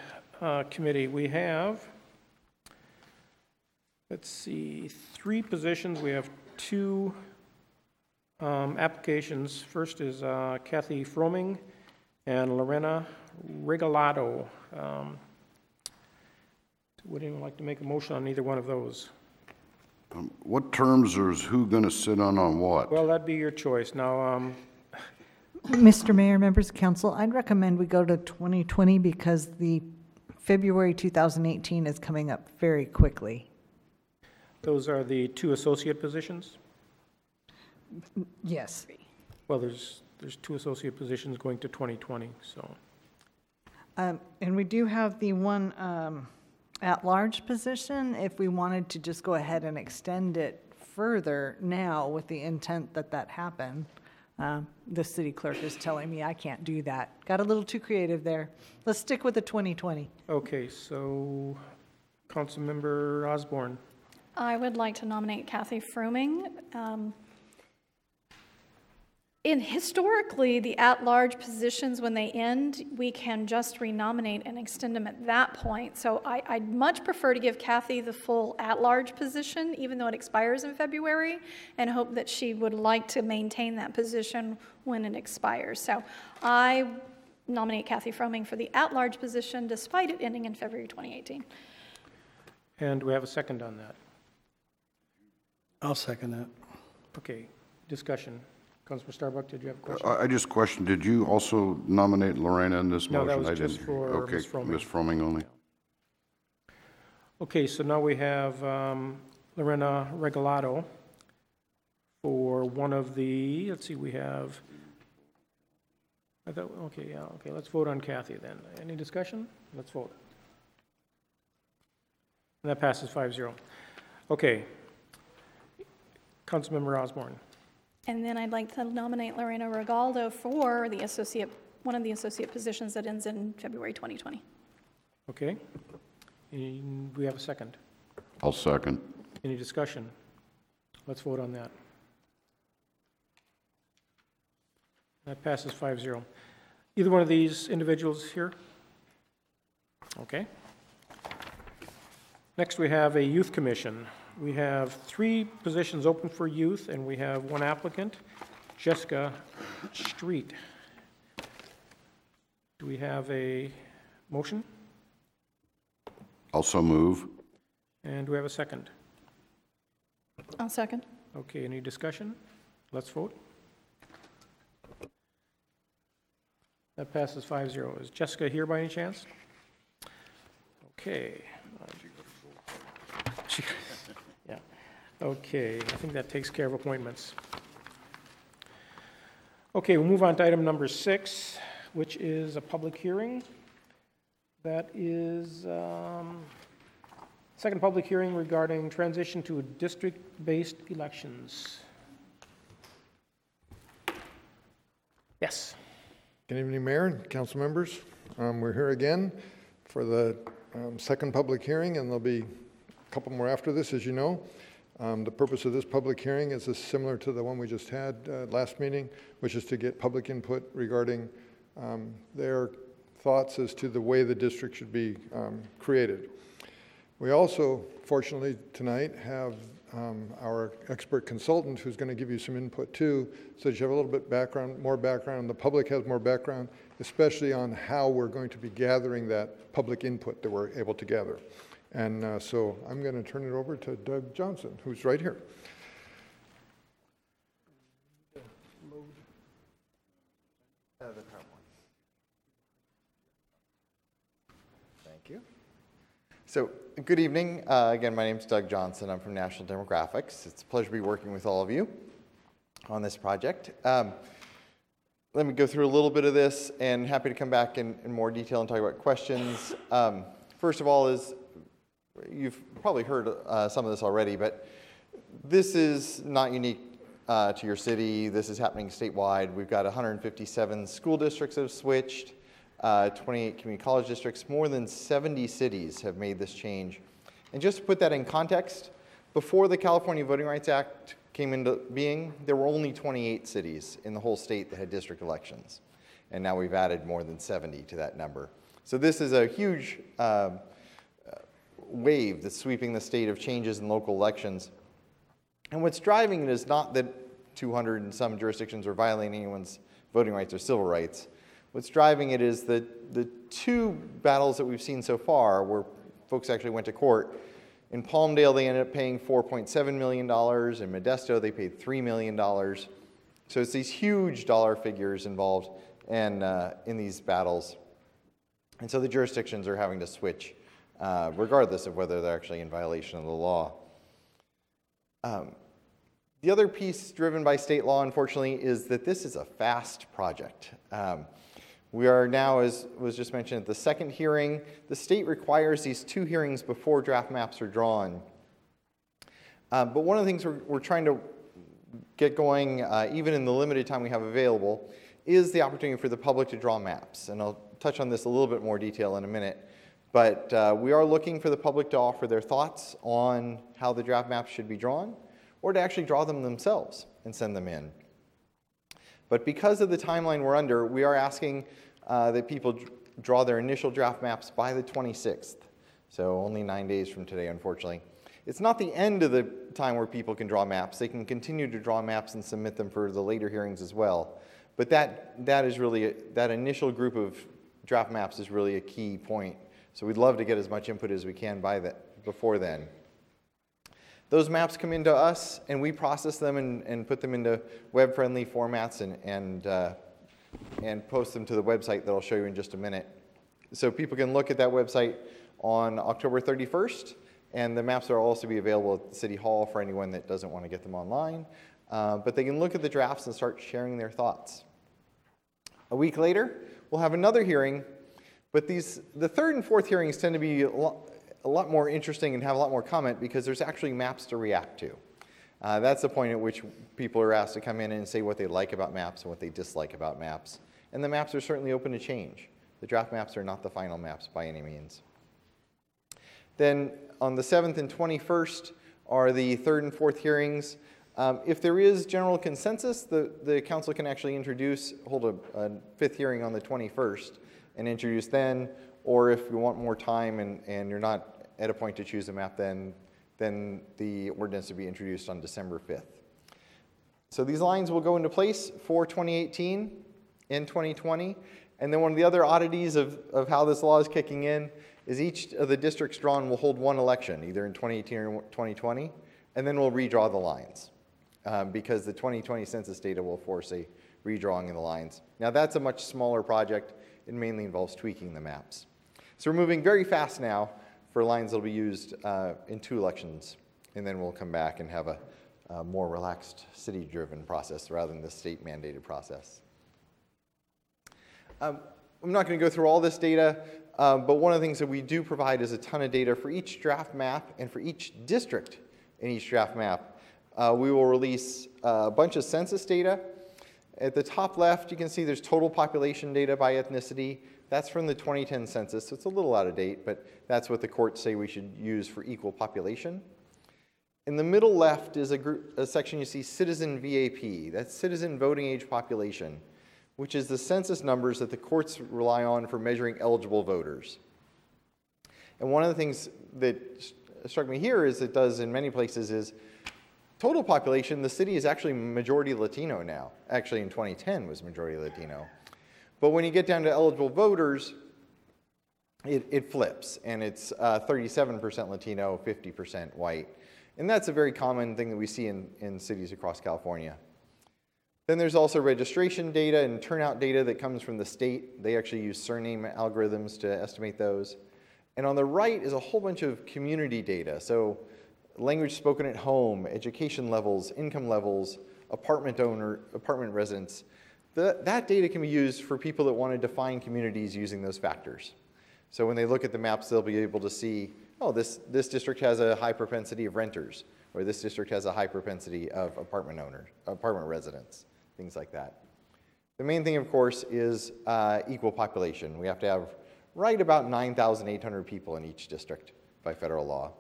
Speaker 1: Committee. We have, let's see, 3 positions. We have 2 applications. First is Kathy Froming and Lorena Regalado. Would anyone like to make a motion on either one of those?
Speaker 7: What terms or is who going to sit on what?
Speaker 1: Well, that'd be your choice. Now,
Speaker 18: Mr. Mayor, members of council, I'd recommend we go to 2020 because the February 2018 is coming up very quickly.
Speaker 1: those are the 2 associate positions?
Speaker 18: Yes.
Speaker 1: Well, there's 2 associate positions going to 2020, so.
Speaker 18: And we do have the one at-large position, if we wanted to just go ahead and extend it further now with the intent that that happen. The city clerk is telling me I can't do that. Got a little too creative there. Let's stick with the 2020.
Speaker 1: Okay, so Councilmember Osborne.
Speaker 19: I would like to nominate Kathy Froming. Historically, the at-large positions, when they end, we can just renominate and extend them at that point. So I'd much prefer to give Kathy the full at-large position, even though it expires in February, and hope that she would like to maintain that position when it expires. So I nominate Kathy Froming for the at-large position, despite it ending in February 2018.
Speaker 1: And we have a second on that.
Speaker 17: I'll second that.
Speaker 1: Okay, discussion. Councilor Starbuck, did you have a question?
Speaker 7: I just questioned, did you also nominate Lorena in this
Speaker 1: No,
Speaker 7: motion?
Speaker 1: that was
Speaker 7: I
Speaker 1: just
Speaker 7: didn't.
Speaker 1: for
Speaker 7: Okay,
Speaker 1: Ms. Froming.
Speaker 7: Ms. Froming only.
Speaker 1: Okay, so now we have Lorena Regalado for one of the, let's see, we have, okay, let's vote on Kathy then. Any discussion? Let's vote. And that passes 5-0. Okay. Councilmember Osborne.
Speaker 19: And then I'd like to nominate Lorena Regalado for the one of the associate positions that ends in February 2020.
Speaker 1: Okay. And we have a second.
Speaker 7: I'll second.
Speaker 1: Any discussion? Let's vote on that. That passes 5-0. Either one of these individuals here? Okay. Next, we have a youth commission. We have 3 positions open for youth, and we have 1 applicant, Jessica Street. Do we have a motion?
Speaker 7: Also move.
Speaker 1: And do we have a second?
Speaker 19: I'll second.
Speaker 1: Okay, any discussion? Let's vote. That passes 5-0. Is Jessica here by any chance? Okay. Yeah. Okay, I think that takes care of appointments. Okay, we'll move on to item number 6, which is a public hearing. That is second public hearing regarding transition to district-based elections. Yes.
Speaker 5: Good evening, Mayor and council members. We're here again for the second public hearing, and there'll be a couple more after this, as you know. The purpose of this public hearing is similar to the one we just had last meeting, which is to get public input regarding their thoughts as to the way the district should be created. We also, fortunately, tonight have our expert consultant who's going to give you some input too, so that you have a little bit more background, the public has more background, especially on how we're going to be gathering that public input that we're able to gather. And so I'm going to turn it over to Doug Johnson, who's right here.
Speaker 20: Thank you. So, good evening. Again, my name is Doug Johnson. I'm from National Demographics. It's a pleasure to be working with all of you on this project. Let me go through a little bit of this, and happy to come back in more detail and talk about questions. First of all is, you've probably heard some of this already, but this is not unique to your city. This is happening statewide. We've got 157 school districts that have switched. 28 community college districts, more than 70 cities have made this change. And just to put that in context, before the California Voting Rights Act came into being, there were only 28 cities in the whole state that had district elections. And now we've added more than 70 to that number. So this is a huge wave that's sweeping the state of changes in local elections. And what's driving it is not that 200 and some jurisdictions are violating anyone's voting rights or civil rights. What's driving it is the two battles that we've seen so far where folks actually went to court. In Palmdale, they ended up paying $4.7 million. In Modesto, they paid $3 million. So it's these huge dollar figures involved in these battles. And so the jurisdictions are having to switch, regardless of whether they're actually in violation of the law. The other piece driven by state law, unfortunately, is that this is a fast project. We are now, as was just mentioned, at the second hearing. The state requires these 2 hearings before draft maps are drawn. But one of the things we're trying to get going, even in the limited time we have available, is the opportunity for the public to draw maps. And I'll touch on this a little bit more detail in a minute. But we are looking for the public to offer their thoughts on how the draft maps should be drawn, or to actually draw them themselves and send them in. But because of the timeline we're under, we are asking that people draw their initial draft maps by the 26th. So only 9 days from today, unfortunately. It's not the end of the time where people can draw maps. They can continue to draw maps and submit them for the later hearings as well. But that is really, that initial group of draft maps is really a key point. So we'd love to get as much input as we can before then. Those maps come into us, and we process them and put them into web-friendly formats and post them to the website that I'll show you in just a minute. So people can look at that website on October 31st, and the maps will also be available at City Hall for anyone that doesn't want to get them online. But they can look at the drafts and start sharing their thoughts. A week later, we'll have another hearing, but the third and fourth hearings tend to be a lot more interesting and have a lot more comment because there's actually maps to react to. That's the point at which people are asked to come in and say what they like about maps and what they dislike about maps. And the maps are certainly open to change. The draft maps are not the final maps by any means. Then on the 7th and 21st are the third and fourth hearings. If there is general consensus, the council can actually hold a fifth hearing on the 21st and introduce then, or if you want more time and you're not at a point to choose a map, then the ordinance will be introduced on December 5th. So these lines will go into place for 2018 and 2020. And then one of the other oddities of how this law is kicking in is each of the districts drawn will hold one election, either in 2018 or 2020, and then we'll redraw the lines because the 2020 census data will force a redrawing of the lines. Now that's a much smaller project. It mainly involves tweaking the maps. So we're moving very fast now for lines that will be used in 2 elections, and then we'll come back and have a more relaxed city-driven process rather than the state-mandated process. I'm not going to go through all this data, but one of the things that we do provide is a ton of data for each draft map and for each district in each draft map. We will release a bunch of census data, At the top left, you can see there's total population data by ethnicity. That's from the 2010 census, so it's a little out of date, but that's what the courts say we should use for equal population. In the middle left is a section you see citizen VAP, that's citizen voting age population, which is the census numbers that the courts rely on for measuring eligible voters. And one of the things that struck me here, as it does in many places, is total population, the city is actually majority Latino now. Actually, in 2010 was majority Latino. But when you get down to eligible voters, it flips, and it's 37% Latino, 50% white. And that's a very common thing that we see in cities across California. Then there's also registration data and turnout data that comes from the state. They actually use surname algorithms to estimate those. And on the right is a whole bunch of community data. So language spoken at home, education levels, income levels, apartment residents. That data can be used for people that want to define communities using those factors. So when they look at the maps, they'll be able to see, oh, this district has a high propensity of renters, or this district has a high propensity of apartment residents, things like that. The main thing, of course, is equal population. We have to have right about 9,800 people in each district by federal law.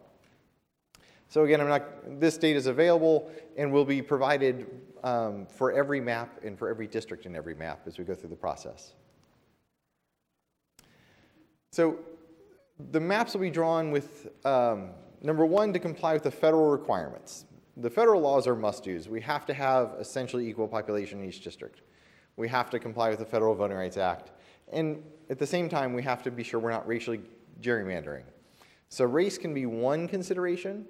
Speaker 20: So again, this data is available and will be provided for every map and for every district in every map as we go through the process. So the maps will be drawn with, number one, to comply with the federal requirements. The federal laws are must-dos. We have to have essentially equal population in each district. We have to comply with the Federal Voting Rights Act. And at the same time, we have to be sure we're not racially gerrymandering. So race can be one consideration,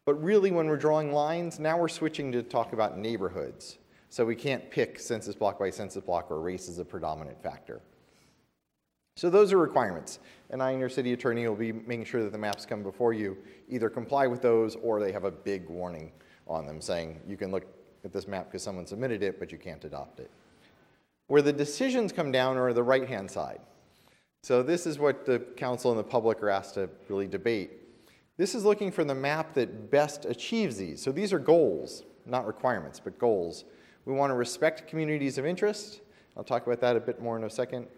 Speaker 20: but really when we're drawing lines, now we're switching to talk about neighborhoods. So we can't pick census block by census block where race is a predominant factor. So those are requirements. And I and your city attorney will be making sure that the maps come before you either comply with those or they have a big warning on them saying you can look at this map because someone submitted it, but you can't adopt it. Where the decisions come down are the right-hand side. So this is what the council and the public are asked to really debate. This is looking for the map that best achieves these. So these are goals, not requirements, but goals. We want to respect communities of interest. I'll talk about that a bit more in a second.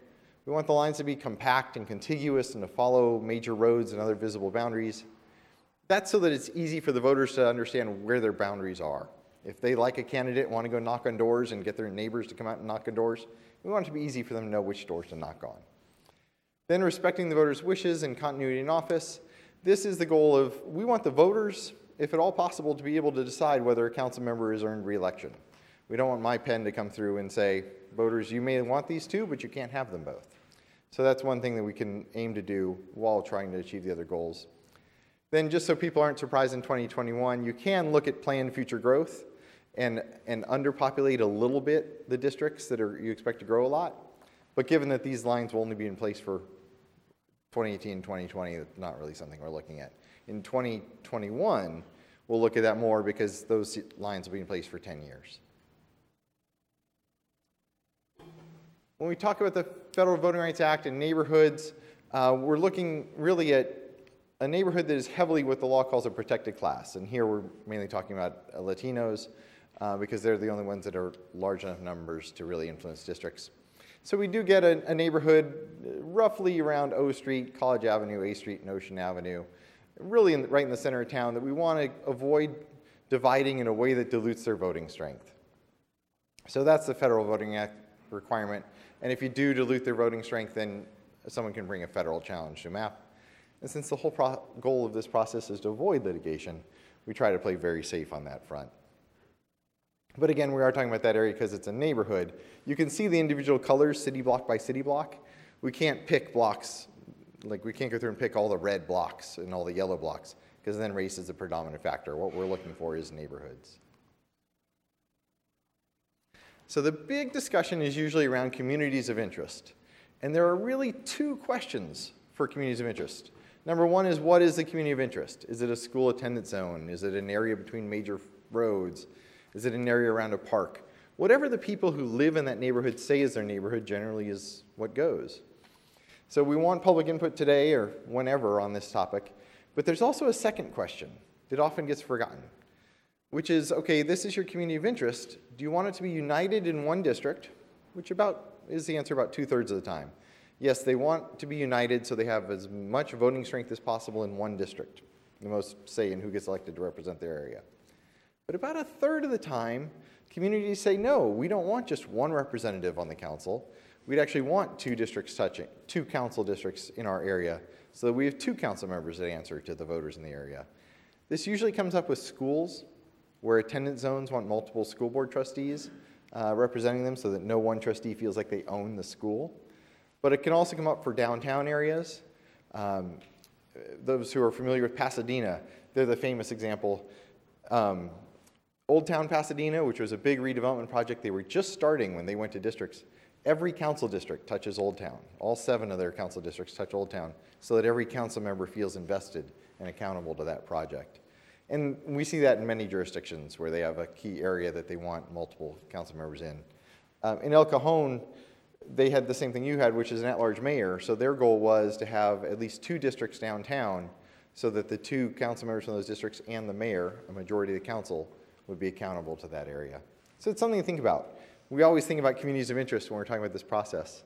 Speaker 20: We want the lines to be compact and contiguous and to follow major roads and other visible boundaries. That's so that it's easy for the voters to understand where their boundaries are. If they like a candidate and want to go knock on doors and get their neighbors to come out and knock on doors, we want it to be easy for them to know which doors to knock on. Then respecting the voters' wishes and continuity in office. This is the goal of, we want the voters, if at all possible, to be able to decide whether a council member has earned re-election. We don't want my pen to come through and say, voters, you may want these two, but you can't have them both. So that's one thing that we can aim to do while trying to achieve the other goals. Then just so people aren't surprised in 2021, you can look at planned future growth and underpopulate a little bit the districts that you expect to grow a lot. But given that these lines will only be in place for 2018 and 2020, that's not really something we're looking at. In 2021, we'll look at that more because those lines will be in place for 10 years. When we talk about the Federal Voting Rights Act and neighborhoods, we're looking really at a neighborhood that is heavily what the law calls a protected class. And here we're mainly talking about Latinos because they're the only ones that are large enough numbers to really influence districts. So we do get a neighborhood roughly around O Street, College Avenue, A Street, and Ocean Avenue, really right in the center of town that we want to avoid dividing in a way that dilutes their voting strength. So that's the Federal Voting Act requirement. And if you do dilute their voting strength, then someone can bring a federal challenge to map. And since the whole goal of this process is to avoid litigation, we try to play very safe on that front. But again, we are talking about that area because it's a neighborhood. You can see the individual colors, city block by city block. We can't pick blocks, like we can't go through and pick all the red blocks and all the yellow blocks, because then race is a predominant factor. What we're looking for is neighborhoods. So the big discussion is usually around communities of interest. And there are really two questions for communities of interest. Number one is, what is the community of interest? Is it a school attendance zone? Is it an area between major roads? Is it an area around a park? Whatever the people who live in that neighborhood say is their neighborhood generally is what goes. So we want public input today or whenever on this topic, but there's also a second question that often gets forgotten. which is, okay, this is your community of interest. Do you want it to be united in one district, which about is the answer about 2/3 of the time. Yes, they want to be united so they have as much voting strength as possible in one district, the most say in who gets elected to represent their area. But about 1/3 of the time, communities say, no, we don't want just one representative on the council. We'd actually want two council districts in our area, so that we have 2 council members that answer to the voters in the area. This usually comes up with schools, where attendance zones want multiple school board trustees representing them so that no one trustee feels like they own the school. But it can also come up for downtown areas. Those who are familiar with Pasadena, they're the famous example. Old Town Pasadena, which was a big redevelopment project they were just starting when they went to districts. Every council district touches Old Town. All 7 of their council districts touch Old Town so that every council member feels invested and accountable to that project. And we see that in many jurisdictions where they have a key area that they want multiple council members in. In El Cajon, they had the same thing you had, which is an at-large mayor. So their goal was to have at least 2 districts downtown so that the 2 council members from those districts and the mayor, a majority of the council, would be accountable to that area. So it's something to think about. We always think about communities of interest when we're talking about this process.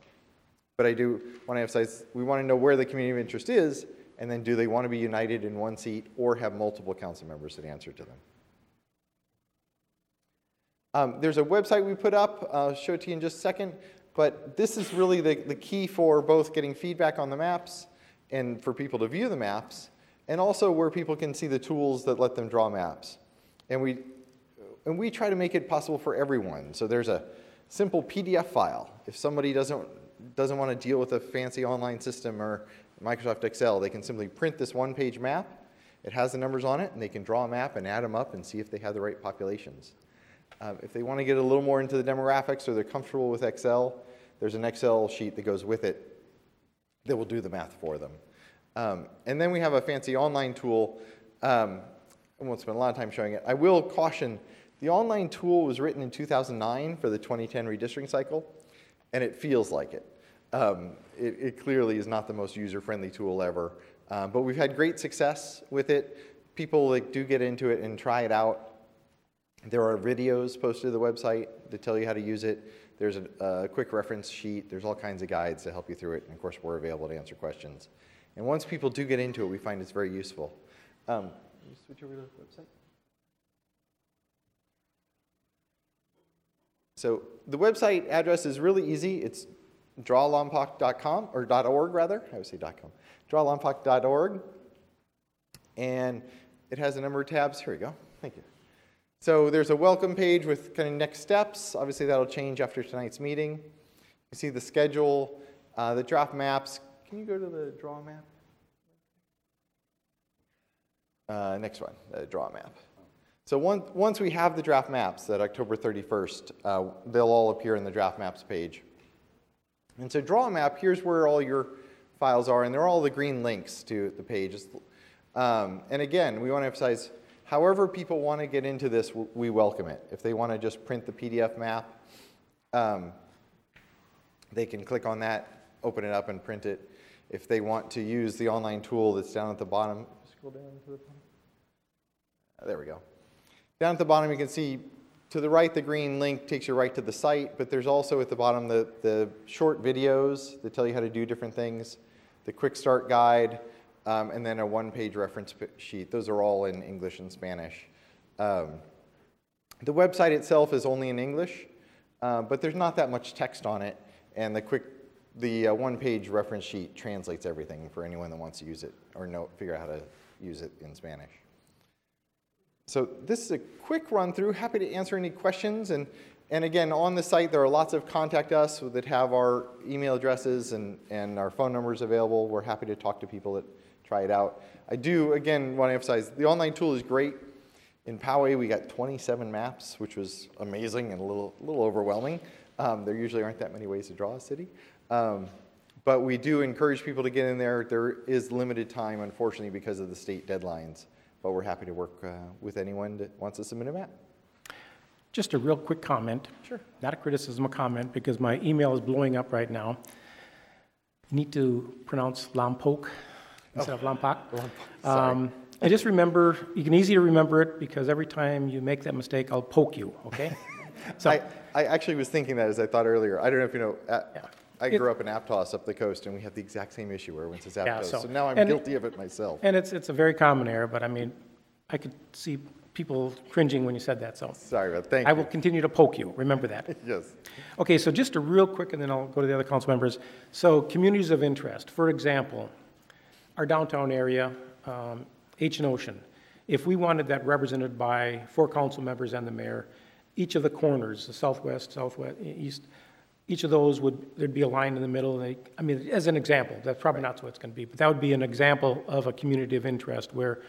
Speaker 20: But I do want to emphasize, we want to know where the community of interest is, and then do they want to be united in one seat or have multiple council members that answer to them. There's a website we put up. I'll show it to you in just a second. But this is really the key for both getting feedback on the maps and for people to view the maps, and also where people can see the tools that let them draw maps. And we try to make it possible for everyone. So there's a simple PDF file. If somebody doesn't want to deal with a fancy online system or Microsoft Excel, they can simply print this one-page map. It has the numbers on it, and they can draw a map and add them up and see if they have the right populations. If they want to get a little more into the demographics or they're comfortable with Excel, there's an Excel sheet that goes with it that will do the math for them. And then we have a fancy online tool. I won't spend a lot of time showing it. I will caution, the online tool was written in 2009 for the 2010 redistricting cycle, and it feels like it. It clearly is not the most user-friendly tool ever, but we've had great success with it. People that do get into it and try it out. There are videos posted to the website that tell you how to use it. There's a quick reference sheet. There's all kinds of guides to help you through it, and of course we're available to answer questions. And once people do get into it, we find it's very useful. Can you switch over to the website? So the website address is really easy. It's drawlompoc.com, or .org rather. I would say .com. drawlompoc.org. And it has a number of tabs. Here we go. Thank you. So there's a welcome page with kind of next steps. Obviously that'll change after tonight's meeting. You see the schedule, the draft maps. Can you go to the draw map? Next one, the draw map. So once we have the draft maps at October 31st, they'll all appear in the draft maps page. And so draw a map, here's where all your files are, and they're all the green links to the page. And again, we want to emphasize, however people want to get into this, we welcome it. If they want to just print the PDF map, they can click on that, open it up, and print it. If they want to use the online tool that's down at the bottom, scroll down to the bottom. There we go. Down at the bottom, you can see to the right, the green link takes you right to the site, but there's also at the bottom the short videos that tell you how to do different things, the quick start guide, and then a one-page reference sheet. Those are all in English and Spanish. The website itself is only in English, but there's not that much text on it, and the one-page reference sheet translates everything for anyone that wants to use it or figure out how to use it in Spanish. So this is a quick run through. Happy to answer any questions. And again, on the site, there are lots of contact us that have our email addresses and our phone numbers available. We're happy to talk to people that try it out. I do, again, want to emphasize, the online tool is great. In Poway, we got 27 maps, which was amazing and a little overwhelming. There usually aren't that many ways to draw a city. But we do encourage people to get in there. There is limited time, unfortunately, because of the state deadlines. But we're happy to work with anyone that wants to submit a map.
Speaker 1: Just a real quick comment. Sure. Not a criticism, a comment, because my email is blowing up right now. You need to pronounce Lompoc instead of Lompoc.
Speaker 20: Sorry.
Speaker 1: And just remember, you can easily remember it because every time you make that mistake, I'll poke you, okay? So
Speaker 20: I actually was thinking that as I thought earlier. I don't know if you know, I grew up in Aptos up the coast, and we have the exact same issue where everyone says Aptos. So now I'm guilty of it myself.
Speaker 1: And it's a very common error, but I mean, I could see people cringing when you said that, so.
Speaker 20: Sorry about that. Thank you.
Speaker 1: I will continue to poke you, remember that.
Speaker 20: Yes.
Speaker 1: Okay, so just a real quick, and then I'll go to the other council members. So communities of interest, for example, our downtown area, H and Ocean. If we wanted that represented by 4 council members and the mayor, each of the corners, the southwest, east, each of those there'd be a line in the middle. I mean, as an example, that's probably not what it's going to be, but that would be an example of a community of interest where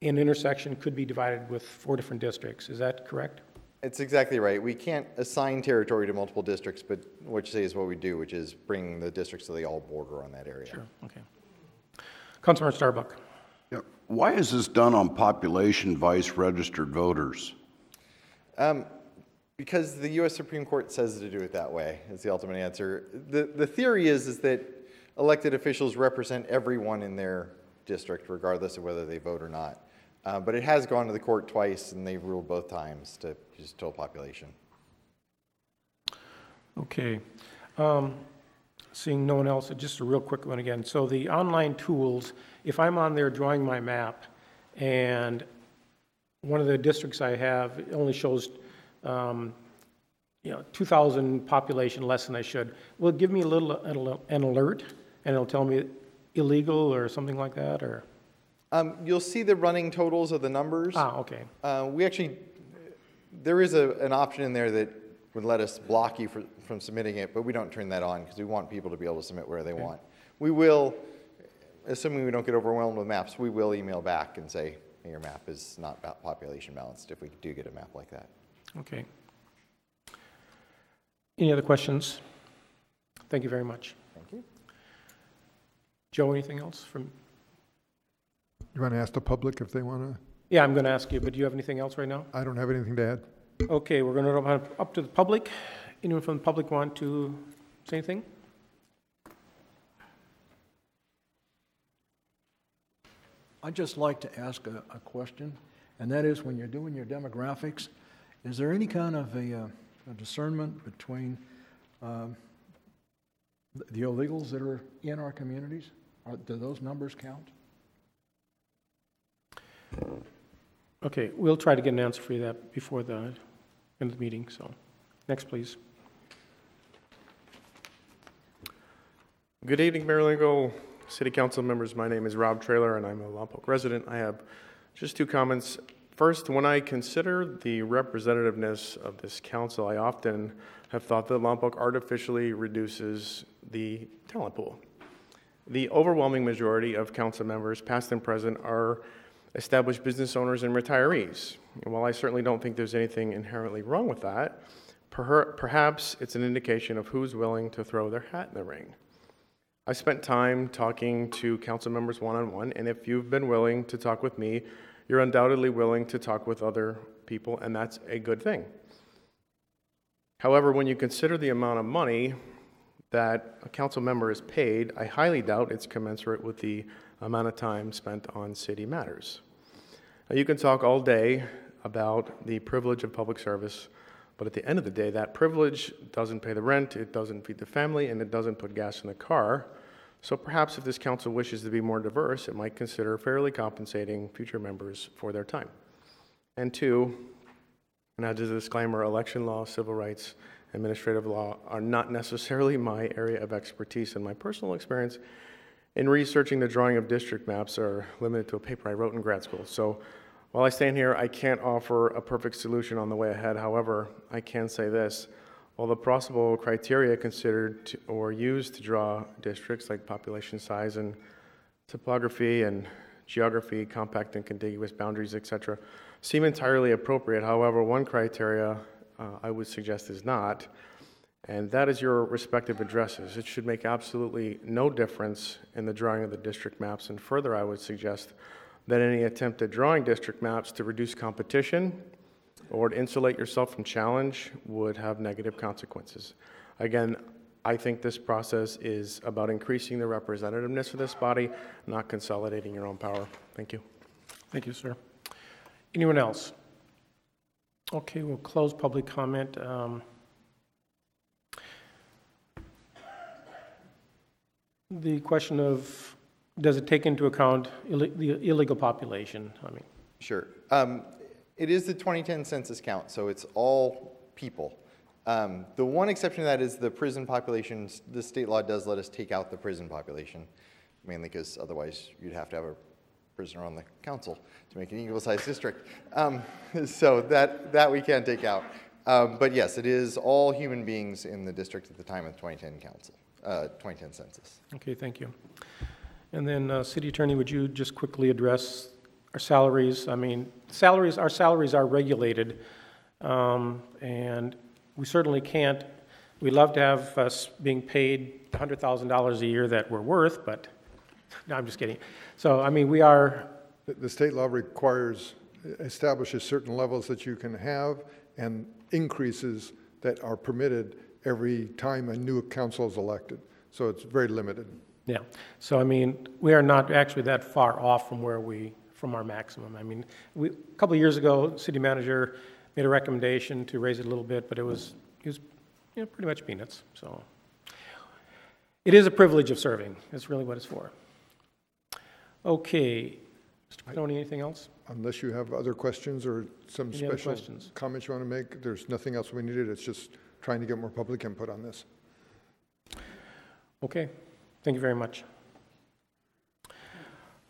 Speaker 1: an intersection could be divided with 4 different districts. Is that correct?
Speaker 20: It's exactly right. We can't assign territory to multiple districts, but what you say is what we do, which is bring the districts so they all border on that area.
Speaker 1: Sure, okay. Councilmember Starbuck.
Speaker 7: Yeah. Why is this done on population vice registered voters?
Speaker 20: Because the U.S. Supreme Court says to do it that way, is the ultimate answer. The theory is that elected officials represent everyone in their district, regardless of whether they vote or not. But it has gone to the court twice, and they've ruled both times to use total population.
Speaker 1: Okay. Seeing no one else, just a real quick one again. So the online tools, if I'm on there drawing my map, and one of the districts I have only shows 2,000 population less than I should, will it give me an alert, and it'll tell me illegal or something like that, or?
Speaker 20: You'll see the running totals of the numbers.
Speaker 1: Okay.
Speaker 20: There is an option in there that would let us block you from submitting it, but we don't turn that on because we want people to be able to submit where they want. We will, assuming we don't get overwhelmed with maps, we will email back and say, hey, your map is not population balanced if we do get a map like that.
Speaker 1: Okay. Any other questions? Thank you very much.
Speaker 20: Thank you.
Speaker 1: Joe, anything else from?
Speaker 5: You want to ask the public if they want to?
Speaker 1: Yeah, I'm going to ask you, but do you have anything else right now?
Speaker 5: I don't have anything to add.
Speaker 1: Okay, we're going to open up to the public. Anyone from the public want to say anything?
Speaker 8: I'd just like to ask a question, and that is, when you're doing your demographics, is there any kind of a discernment between the illegals that are in our communities? Do those numbers count?
Speaker 1: Okay, we'll try to get an answer for you that before the end of the meeting. So, next, please.
Speaker 21: Good evening, Mayor Lingle, City Council members. My name is Rob Traylor, and I'm a Lompoc resident. I have just 2 comments. First, when I consider the representativeness of this council, I often have thought that Lompoc artificially reduces the talent pool. The overwhelming majority of council members, past and present, are established business owners and retirees. And while I certainly don't think there's anything inherently wrong with that, perhaps it's an indication of who's willing to throw their hat in the ring. I spent time talking to council members one-on-one, and if you've been willing to talk with me, you're undoubtedly willing to talk with other people, and that's a good thing. However, when you consider the amount of money that a council member is paid, I highly doubt it's commensurate with the amount of time spent on city matters. Now, you can talk all day about the privilege of public service, but at the end of the day, that privilege doesn't pay the rent, it doesn't feed the family, and it doesn't put gas in the car. So perhaps if this council wishes to be more diverse, it might consider fairly compensating future members for their time. And 2, and as a disclaimer, election law, civil rights, administrative law are not necessarily my area of expertise, and my personal experience in researching the drawing of district maps are limited to a paper I wrote in grad school. So while I stand here, I can't offer a perfect solution on the way ahead. However, I can say this. While the possible criteria considered or used to draw districts like population size and topography and geography, compact and contiguous boundaries, etc., seem entirely appropriate. However, one criteria I would suggest is not, and that is your respective addresses. It should make absolutely no difference in the drawing of the district maps, and further, I would suggest that any attempt at drawing district maps to reduce competition or to insulate yourself from challenge would have negative consequences. Again, I think this process is about increasing the representativeness of this body, not consolidating your own power. Thank you.
Speaker 1: Thank you, sir. Anyone else? Okay, we'll close public comment. The question of, does it take into account the illegal population? I mean,
Speaker 20: Sure. It is the 2010 census count, so it's all people. The one exception to that is the prison population. The state law does let us take out the prison population, mainly because otherwise you'd have to have a prisoner on the council to make an equal-sized district. So that we can take out. But yes, it is all human beings in the district at the time of the 2010 census.
Speaker 1: okay, thank you. And then, City Attorney, would you just quickly address our salaries? I mean, our salaries are regulated, and we certainly can't. We love to have us being paid $100,000 a year that we're worth, but no, I'm just kidding. So, I mean, we are.
Speaker 5: The state law establishes certain levels that you can have and increases that are permitted every time a new council is elected. So it's very limited.
Speaker 1: Yeah. So, I mean, we are not actually that far off from from our maximum. I mean, a couple of years ago, city manager made a recommendation to raise it a little bit, but it was pretty much peanuts. So it is a privilege of serving. That's really what it's for. Okay. Mr. Pannoni, anything else?
Speaker 5: Unless you have other questions or some
Speaker 1: Any other
Speaker 5: special
Speaker 1: questions?
Speaker 5: comments you want to make, there's nothing else we needed. It's just trying to get more public input on this.
Speaker 1: Okay. Thank you very much.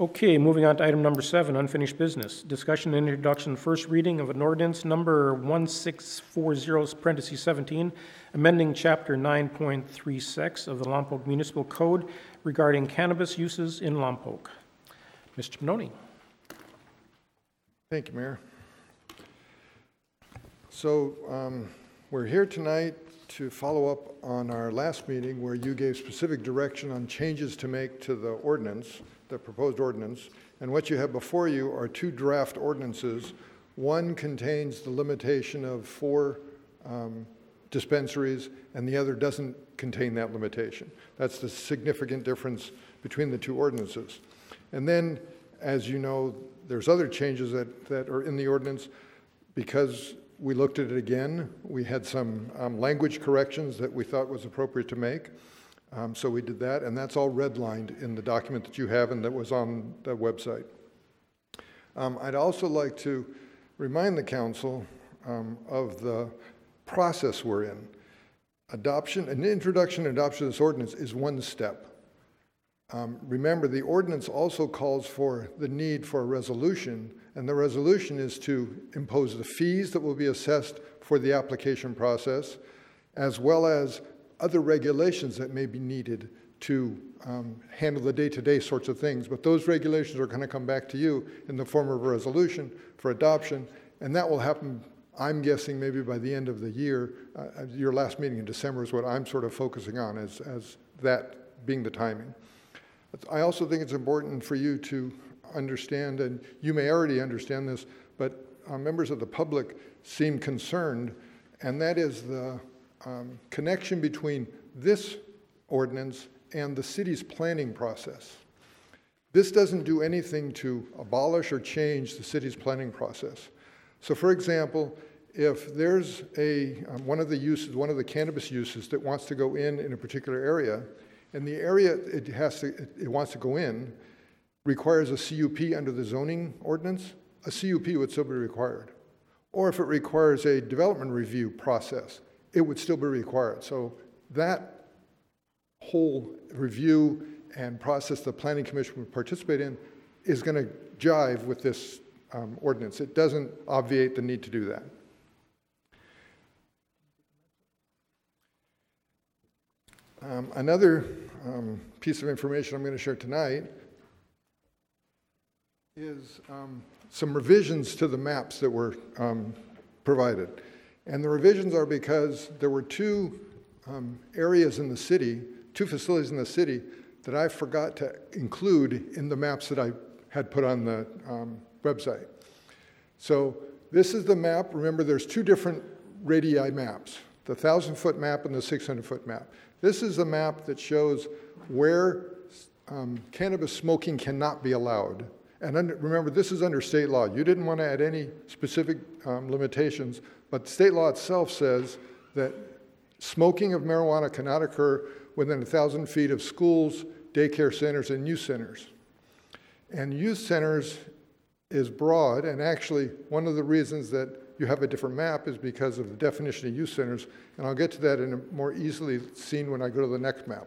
Speaker 1: Okay, moving on to item number 7, unfinished business. Discussion and introduction, first reading of an ordinance number 1640, parentheses 17, amending chapter 9.36 of the Lompoc Municipal Code regarding cannabis uses in Lompoc. Mr. Pannoni.
Speaker 5: Thank you, Mayor. So we're here tonight to follow up on our last meeting where you gave specific direction on changes to make to the ordinance, the proposed ordinance. And what you have before you are 2 draft ordinances. One contains the limitation of 4 dispensaries, and the other doesn't contain that limitation. That's the significant difference between the 2 ordinances. And then, as you know, there's other changes that are in the ordinance. Because we looked at it again, we had some language corrections that we thought was appropriate to make. So we did that, and that's all redlined in the document that you have and that was on the website. I'd also like to remind the council of the process we're in. An introduction and adoption of this ordinance is one step. Remember, the ordinance also calls for the need for a resolution, and the resolution is to impose the fees that will be assessed for the application process, as well as other regulations that may be needed to handle the day-to-day sorts of things. But those regulations are going to come back to you in the form of a resolution for adoption, and that will happen, I'm guessing, maybe by the end of the year. Your last meeting in December is what I'm sort of focusing on as that being the timing. I also think it's important for you to understand, and you may already understand this, but members of the public seem concerned, and that is the connection between this ordinance and the city's planning process. This doesn't do anything to abolish or change the city's planning process. So, for example, if there's one of the cannabis uses that wants to go in a particular area, and the area it wants to go in requires a CUP under the zoning ordinance, a CUP would still be required. Or if it requires a development review process, it would still be required. So that whole review and process the Planning Commission would participate in is going to jive with this ordinance. It doesn't obviate the need to do that. Another piece of information I'm going to share tonight is some revisions to the maps that were provided. And the revisions are because there were 2 areas in the city, 2 facilities in the city that I forgot to include in the maps that I had put on the website. So this is the map. Remember, there's 2 different radii maps, the 1,000-foot map and the 600-foot map. This is a map that shows where cannabis smoking cannot be allowed. And remember, this is under state law. You didn't want to add any specific limitations, but state law itself says that smoking of marijuana cannot occur within 1,000 feet of schools, daycare centers, and youth centers. And youth centers is broad, and actually one of the reasons that you have a different map is because of the definition of youth centers, and I'll get to that in a more easily seen when I go to the next map.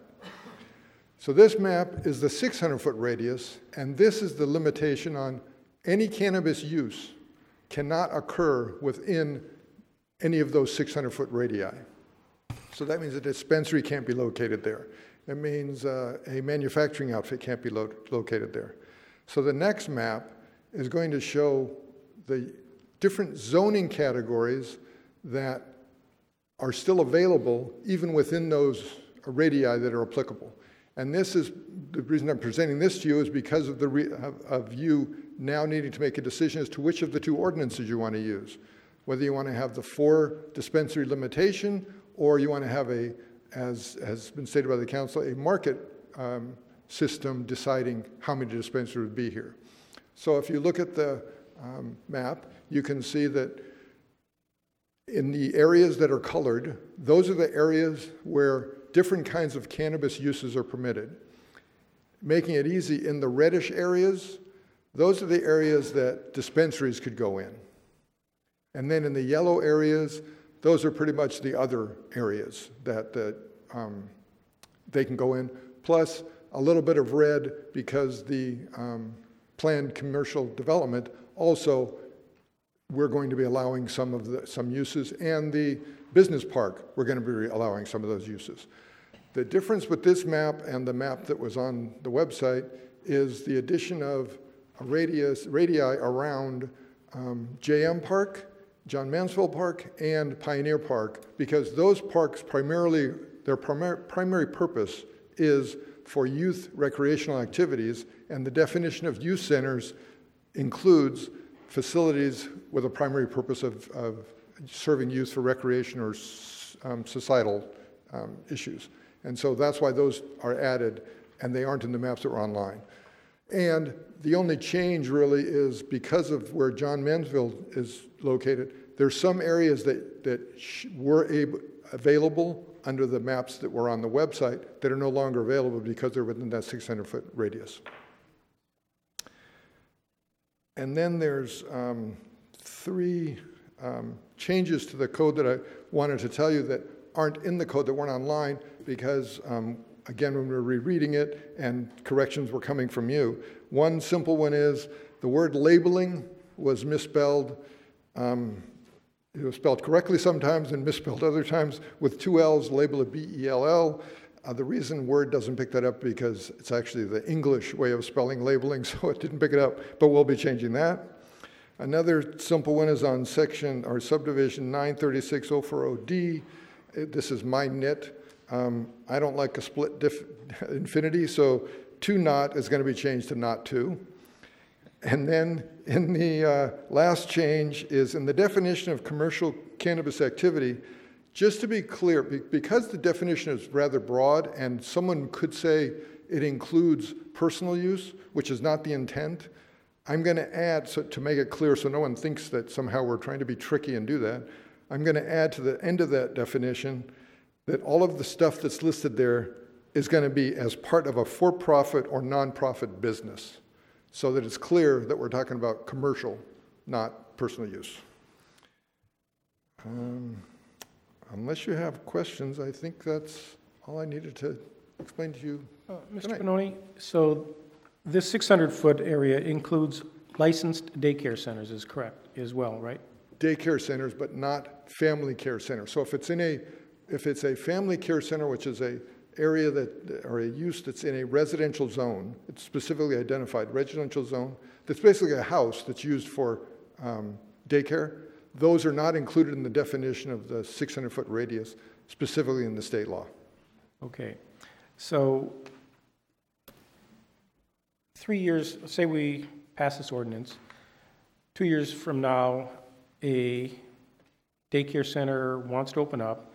Speaker 5: So this map is the 600-foot radius, and this is the limitation on any cannabis use cannot occur within any of those 600-foot radii. So that means a dispensary can't be located there. It means a manufacturing outfit can't be located there. So the next map is going to show the different zoning categories that are still available even within those radii that are applicable. And this is, the reason I'm presenting this to you is because of you now needing to make a decision as to which of the two ordinances you want to use. Whether you want to have the 4 dispensary limitation, or you want to have a, as has been stated by the council, a market system deciding how many dispensaries would be here. So if you look at the map, you can see that in the areas that are colored, those are the areas where different kinds of cannabis uses are permitted. Making it easy, in the reddish areas, those are the areas that dispensaries could go in. And then in the yellow areas, those are pretty much the other areas that they can go in, plus a little bit of red because the planned commercial development also, we're going to be allowing some uses, and the business park, we're going to be allowing some of those uses. The difference with this map and the map that was on the website is the addition of a radii around JM Park, John Mansfield Park, and Pioneer Park, because those parks primarily, their primary purpose is for youth recreational activities, and the definition of youth centers includes facilities with a primary purpose of serving youth for recreation or societal issues. And so that's why those are added, and they aren't in the maps that were online. And the only change really is because of where John Mansfield is located, there's some areas that were available under the maps that were on the website that are no longer available because they're within that 600-foot radius. And then there's 3 changes to the code that I wanted to tell you that aren't in the code, that weren't online, because again, when we were rereading it and corrections were coming from you. One simple one is the word labeling was misspelled. It was spelled correctly sometimes and misspelled other times with 2 L's, label it B-E-L-L. The reason Word doesn't pick that up because it's actually the English way of spelling labeling, so it didn't pick it up, but we'll be changing that. Another simple one is on section or subdivision 936-040D. This is my nit. I don't like a split infinity, so to not is going to be changed to not to. And then in the last change is in the definition of commercial cannabis activity, just to be clear, because the definition is rather broad and someone could say it includes personal use, which is not the intent, I'm going to add, so to make it clear so no one thinks that somehow we're trying to be tricky and do that, I'm going to add to the end of that definition that all of the stuff that's listed there is going to be as part of a for-profit or non-profit business, so that it's clear that we're talking about commercial, not personal use. Unless you have questions, I think that's all I needed to explain to you.
Speaker 1: Mr. Benoni, so this 600-foot area includes licensed daycare centers, is correct, as well, right?
Speaker 5: Daycare centers, but not family care centers. So if it's a family care center, which is a area that, or a use that's in a residential zone, it's specifically identified residential zone, that's basically a house that's used for daycare, those are not included in the definition of the 600-foot radius, specifically in the state law.
Speaker 1: Okay, so 3 years, say we pass this ordinance, 2 years from now, a daycare center wants to open up.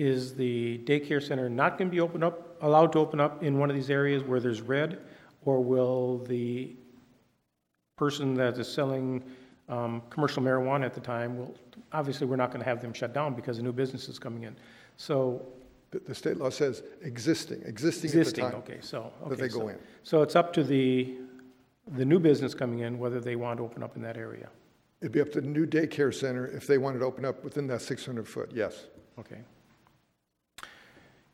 Speaker 1: is the daycare center not going to be allowed to open up in one of these areas where there's red? Or will the person that is selling commercial marijuana at the time, obviously we're not going to have them shut down because a new business is coming in. So
Speaker 5: The state law says existing at the time
Speaker 1: okay,
Speaker 5: that they go in.
Speaker 1: So it's up to the new business coming in whether they want to open up in that area.
Speaker 5: It'd be up to the new daycare center if they wanted to open up within that 600 foot, yes.
Speaker 1: Okay.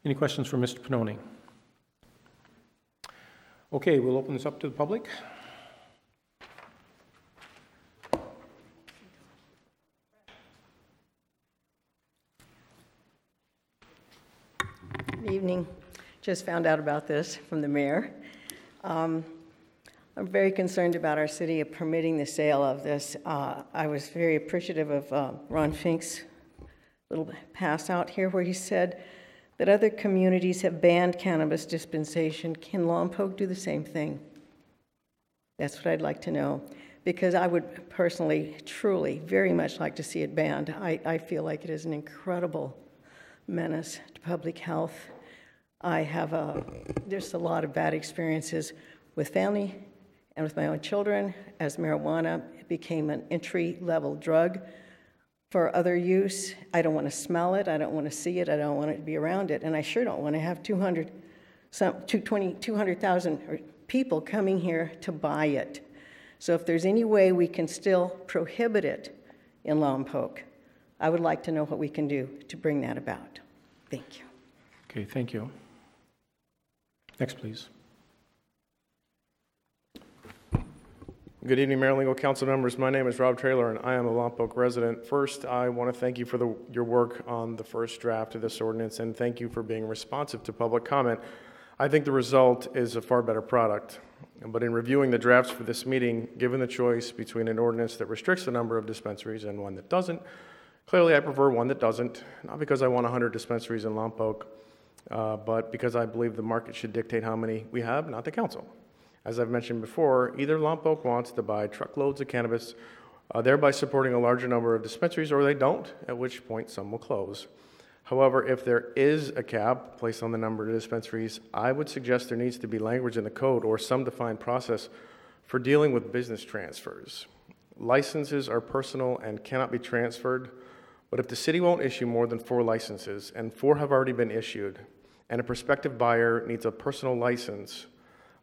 Speaker 1: Any questions for Mr. Pannoni? Okay, we'll open this up to the public.
Speaker 2: Good evening. Just found out about this from the mayor. I'm very concerned about our city of permitting the sale of this. I was very appreciative of Ron Fink's little pass out here where he said that other communities have banned cannabis dispensation. Can Lompoc do the same thing? That's what I'd like to know, because I would personally, truly, very much like to see it banned. I feel like it is an incredible menace to public health. I have there's a lot of bad experiences with family and with my own children as marijuana became an entry-level drug for other use. I don't want to smell it, I don't want to see it, I don't want to be around it, and I sure don't want to have 200,000 people coming here to buy it. So if there's any way we can still prohibit it in Lompoc, I would like to know what we can do to bring that about. Thank you.
Speaker 1: Okay, thank you. Next, please.
Speaker 21: Good evening, Mayor, Lingo Council members. My name is Rob Traylor, and I am a Lompoc resident. First, I want to thank you for your work on the first draft of this ordinance, and thank you for being responsive to public comment. I think the result is a far better product. But in reviewing the drafts for this meeting, given the choice between an ordinance that restricts the number of dispensaries and one that doesn't, clearly I prefer one that doesn't, not because I want 100 dispensaries in Lompoc, but because I believe the market should dictate how many we have, not the council. As I've mentioned before, either Lompoc wants to buy truckloads of cannabis, thereby supporting a larger number of dispensaries, or they don't, at which point some will close. However, if there is a cap placed on the number of dispensaries, I would suggest there needs to be language in the code or some defined process for dealing with business transfers. Licenses are personal and cannot be transferred, but if the city won't issue more than 4 licenses, and 4 have already been issued, and a prospective buyer needs a personal license,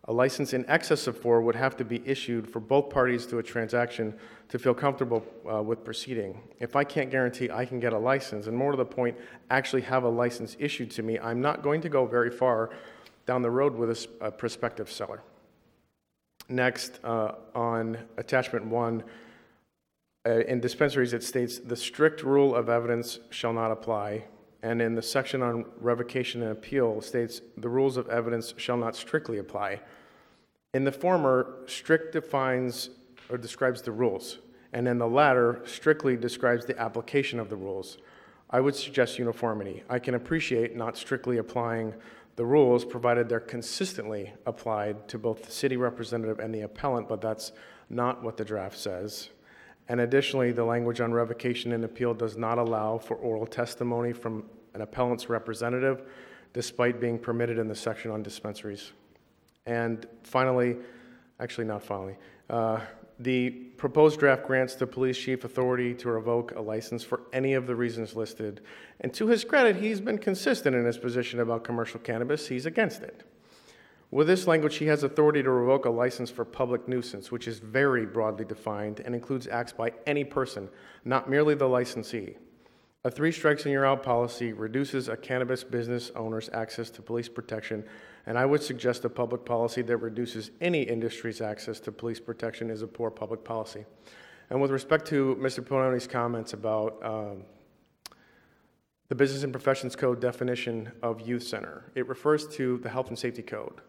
Speaker 21: a license in excess of 4 would have to be issued for both parties to a transaction to feel comfortable with proceeding. If I can't guarantee I can get a license, and more to the point, actually have a license issued to me, I'm not going to go very far down the road with a prospective seller. Next, on attachment 1, in dispensaries it states, the strict rule of evidence shall not apply. And in the section on revocation and appeal states the rules of evidence shall not strictly apply. In the former, strict defines or describes the rules, and in the latter, strictly describes the application of the rules. I would suggest uniformity. I can appreciate not strictly applying the rules, provided they're consistently applied to both the city representative and the appellant, but that's not what the draft says. And additionally, the language on revocation and appeal does not allow for oral testimony from an appellant's representative, despite being permitted in the section on dispensaries. And finally, actually not finally, the proposed draft grants the police chief authority to revoke a license for any of the reasons listed. And to his credit, he's been consistent in his position about commercial cannabis. He's against it. With this language, he has authority to revoke a license for public nuisance, which is very broadly defined and includes acts by any person, not merely the licensee. A 3 strikes and you're out policy reduces a cannabis business owner's access to police protection, and I would suggest a public policy that reduces any industry's access to police protection is a poor public policy. And with respect to Mr. Pannoni's comments about the Business and Professions Code definition of youth center, it refers to the Health and Safety Code.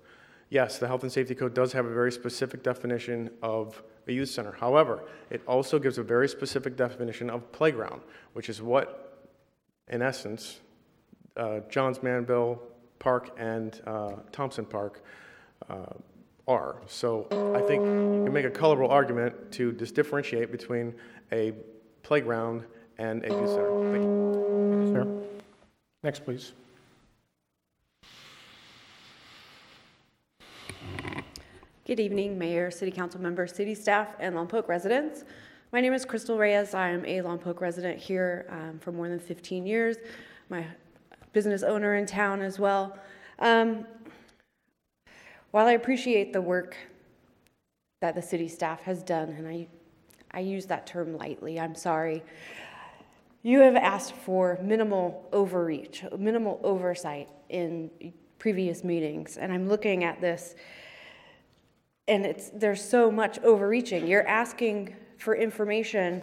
Speaker 21: Yes, the Health and Safety Code does have a very specific definition of a youth center. However, it also gives a very specific definition of playground, which is what, in essence, Johns Manville Park and Thompson Park are. So I think you can make a colorful argument to just differentiate between a playground and a youth center. Thank you.
Speaker 1: Sir. Next, please.
Speaker 6: Good evening, Mayor, City Council members, city staff, and Lompoc residents. My name is Crystal Reyes. I am a Lompoc resident here for more than 15 years. My business owner in town as well. While I appreciate the work that the city staff has done, and I use that term lightly, I'm sorry, you have asked for minimal overreach, minimal oversight in previous meetings, and I'm looking at this, and there's so much overreaching. You're asking for information.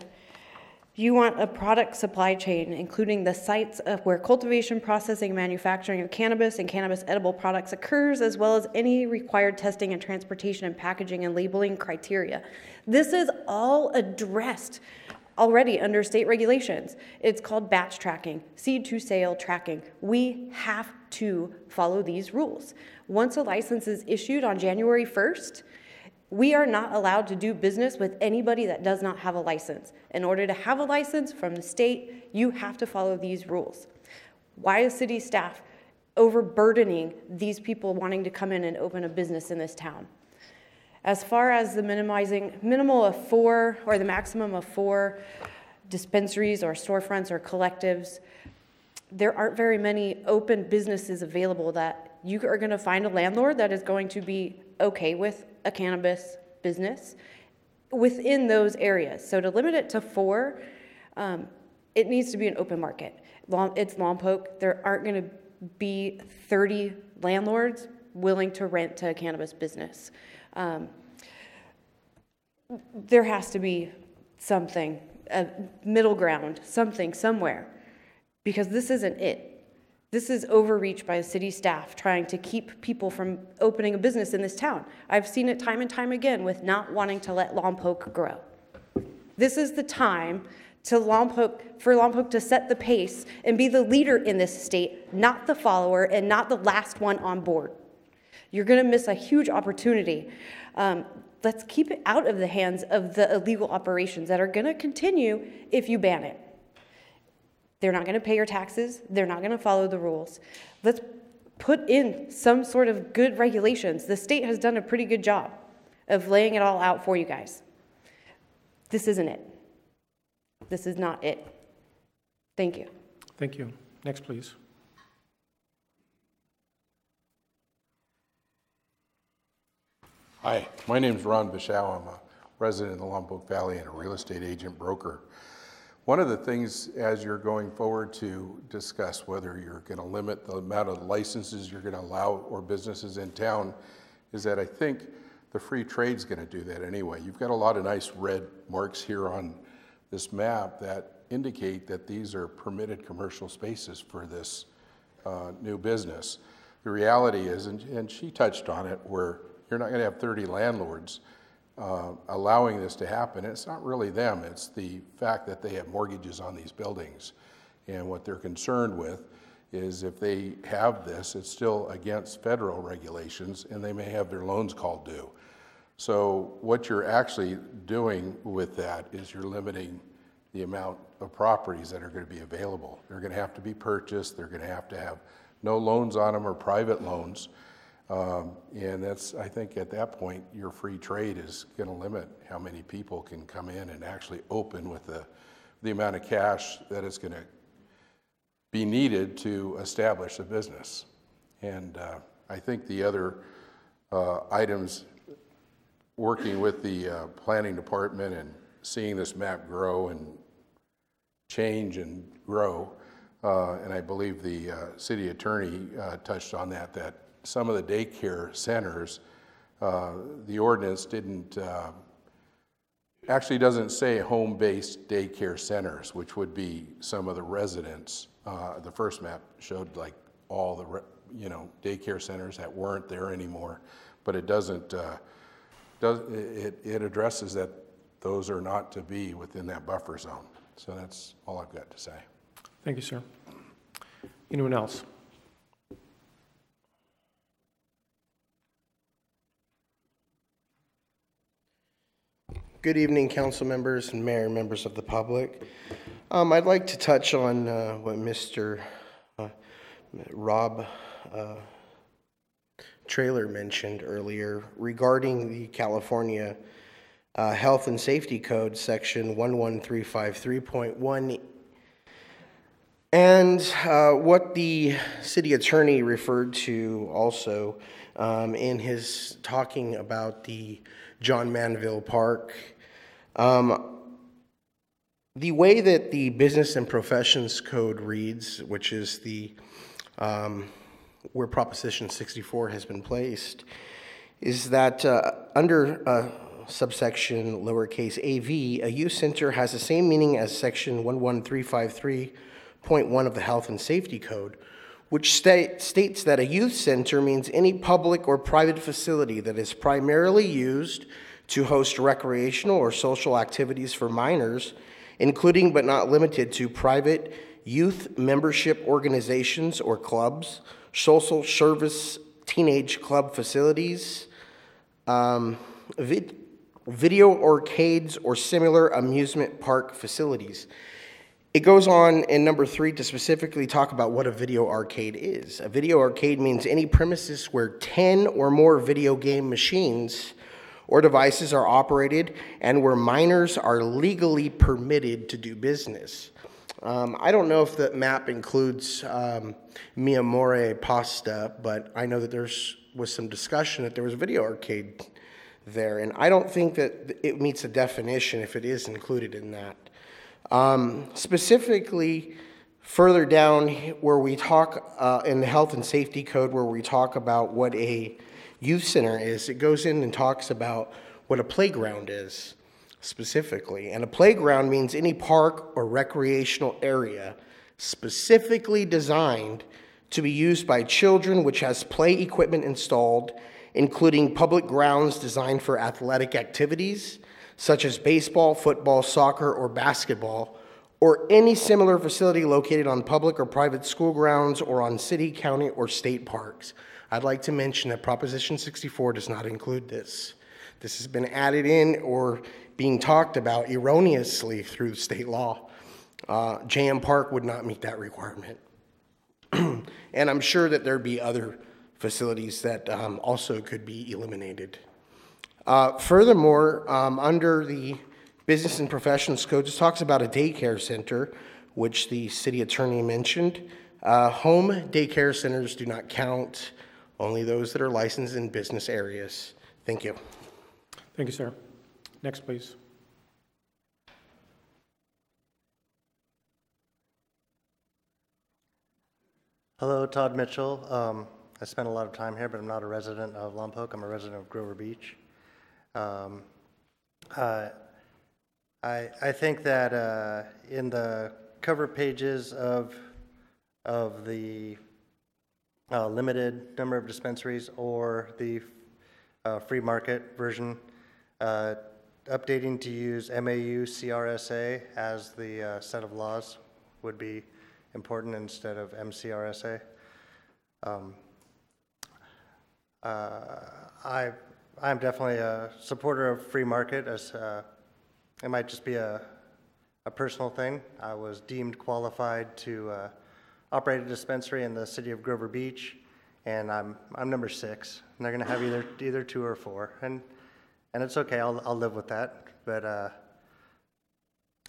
Speaker 6: You want a product supply chain, including the sites of where cultivation, processing, manufacturing of cannabis and cannabis edible products occurs, as well as any required testing and transportation and packaging and labeling criteria. This is all addressed already under state regulations. It's called batch tracking, seed to sale tracking. We have to follow these rules. Once a license is issued on January 1st, we are not allowed to do business with anybody that does not have a license. In order to have a license from the state, you have to follow these rules. Why is city staff overburdening these people wanting to come in and open a business in this town? As far as the minimal of 4 or the maximum of 4 dispensaries or storefronts or collectives, there aren't very many open businesses available that you are going to find a landlord that is going to be okay with a cannabis business within those areas. So to limit it to 4, it needs to be an open market. It's Lompoc. There aren't going to be 30 landlords willing to rent to a cannabis business. There has to be something, a middle ground, something somewhere, because this isn't it. This is overreach by city staff trying to keep people from opening a business in this town. I've seen it time and time again with not wanting to let Lompoc grow. This is the time for Lompoc to set the pace and be the leader in this state, not the follower and not the last one on board. You're going to miss a huge opportunity. Let's keep it out of the hands of the illegal operations that are going to continue if you ban it. They're not going to pay your taxes. They're not going to follow the rules. Let's put in some sort of good regulations. The state has done a pretty good job of laying it all out for you guys. This isn't it. This is not it. Thank you.
Speaker 1: Thank you. Next, please.
Speaker 22: Hi, my name is Ron Bischow. I'm a resident in the Lompoc Valley and a real estate agent broker. One of the things as you're going forward to discuss whether you're going to limit the amount of licenses you're going to allow or businesses in town is that I think the free trade's going to do that anyway. You've got a lot of nice red marks here on this map that indicate that these are permitted commercial spaces for this new business. The reality is, and she touched on it, where you're not going to have 30 landlords allowing this to happen. It's not really them, it's the fact that they have mortgages on these buildings. And what they're concerned with is if they have this, it's still against federal regulations and they may have their loans called due. So what you're actually doing with that is you're limiting the amount of properties that are going to be available. They're going to have to be purchased, they're going to have no loans on them or private loans. And that's, I think at that point, your free trade is going to limit how many people can come in and actually open with the amount of cash that is going to be needed to establish a business. And I think the other items, working with the planning department and seeing this map grow and change and grow, and I believe the city attorney touched on that some of the daycare centers, the ordinance actually doesn't say home-based daycare centers, which would be some of the residents. The first map showed like all the daycare centers that weren't there anymore, but it doesn't. It addresses that those are not to be within that buffer zone. So that's all I've got to say.
Speaker 1: Thank you, sir. Anyone else?
Speaker 23: Good evening, council members and mayor and members of the public. I'd like to touch on what Mr. Rob Trailer mentioned earlier regarding the California Health and Safety Code, section 11353.1, and what the city attorney referred to also in his talking about the John Manville Park. The way that the Business and Professions Code reads, which is the where Proposition 64 has been placed, is that under subsection lowercase AV, a youth center has the same meaning as section 11353.1 of the Health and Safety Code, which states that a youth center means any public or private facility that is primarily used to host recreational or social activities for minors, including but not limited to private youth membership organizations or clubs, social service teenage club facilities, video arcades, or similar amusement park facilities. It goes on in number 3 to specifically talk about what a video arcade is. A video arcade means any premises where 10 or more video game machines or devices are operated and where minors are legally permitted to do business. I don't know if the map includes Mi Amore Pasta, but I know that was some discussion that there was a video arcade there, and I don't think that it meets a definition if it is included in that. Specifically, further down where we talk in the Health and Safety Code, where we talk about what a youth center is, it goes in and talks about what a playground is specifically. And a playground means any park or recreational area specifically designed to be used by children, which has play equipment installed, including public grounds designed for athletic activities, such as baseball, football, soccer, or basketball, or any similar facility located on public or private school grounds or on city, county, or state parks. I'd like to mention that Proposition 64 does not include this. This has been added in or being talked about erroneously through state law. JM Park would not meet that requirement. And I'm sure that there'd be other facilities that also could be eliminated. Furthermore, under the Business and Professions Code, it talks about a daycare center, which the city attorney mentioned. Home daycare centers do not count, only those that are licensed in business areas. Thank you.
Speaker 1: Thank you, sir. Next, please.
Speaker 3: Hello, Todd Mitchell. I spent a lot of time here, but I'm not a resident of Lompoc. I'm a resident of Grover Beach. I think that in the cover pages of the limited number of dispensaries or the free market version, updating to use MAU CRSA as the set of laws would be important instead of MCRSA. I'm definitely a supporter of free market. As it might just be a personal thing. I was deemed qualified to operate a dispensary in the city of Grover Beach, and I'm number 6. And they're going to have either 2 or 4, and it's okay. I'll live with that. But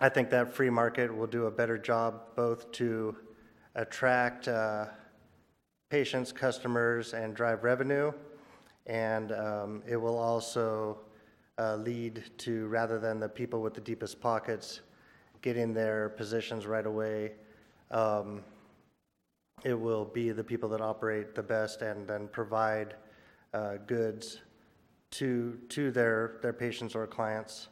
Speaker 3: I think that free market will do a better job both to attract patients, customers, and drive revenue. And it will also lead to, rather than the people with the deepest pockets getting their positions right away, it will be the people that operate the best and then provide goods to their patients or clients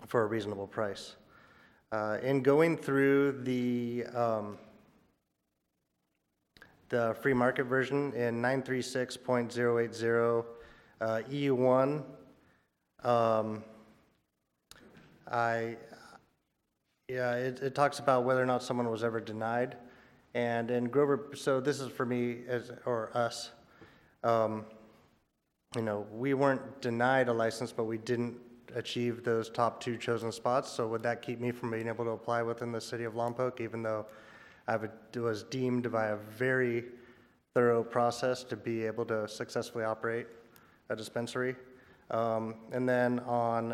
Speaker 3: for a reasonable price. In going through the free market version in 936.080 EU1, it talks about whether or not someone was ever denied. And in Grover, so this is for me or us, we weren't denied a license, but we didn't achieve those top 2 chosen spots. So would that keep me from being able to apply within the city of Lompoc, even though It was deemed by a very thorough process to be able to successfully operate a dispensary. And then on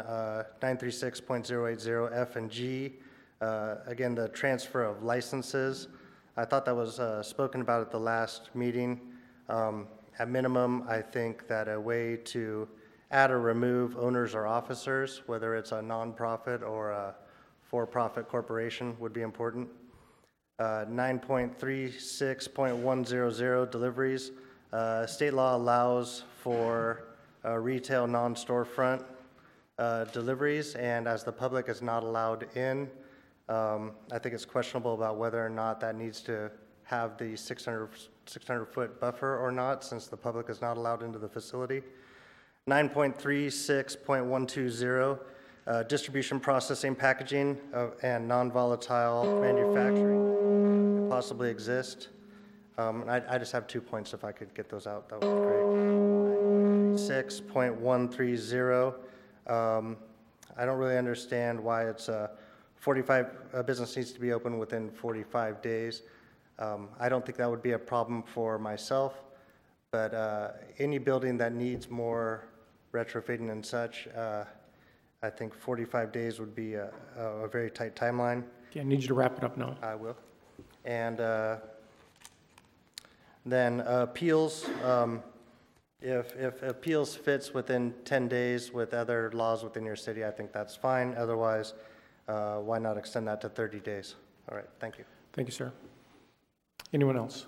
Speaker 3: 936.080 F and G, again, the transfer of licenses. I thought that was spoken about at the last meeting. At minimum, I think that a way to add or remove owners or officers, whether it's a nonprofit or a for-profit corporation, would be important. 9.36.100 deliveries. State law allows for retail non-storefront deliveries, and as the public is not allowed in, I think it's questionable about whether or not that needs to have the 600-foot buffer or not, since the public is not allowed into the facility. 9.36.120, distribution, processing, packaging, and non-volatile manufacturing could possibly exist. I just have 2 points. If I could get those out, that would be great. 6.130, I don't really understand why it's a business needs to be open within 45 days. I don't think that would be a problem for myself, but any building that needs more retrofitting and such, I think 45 days would be a very tight timeline.
Speaker 1: Okay, I need you to wrap it up now.
Speaker 3: I will. And then appeals, if appeals fits within 10 days with other laws within your city, I think that's fine. Otherwise, why not extend that to 30 days? All right, thank you.
Speaker 1: Thank you, sir. Anyone else?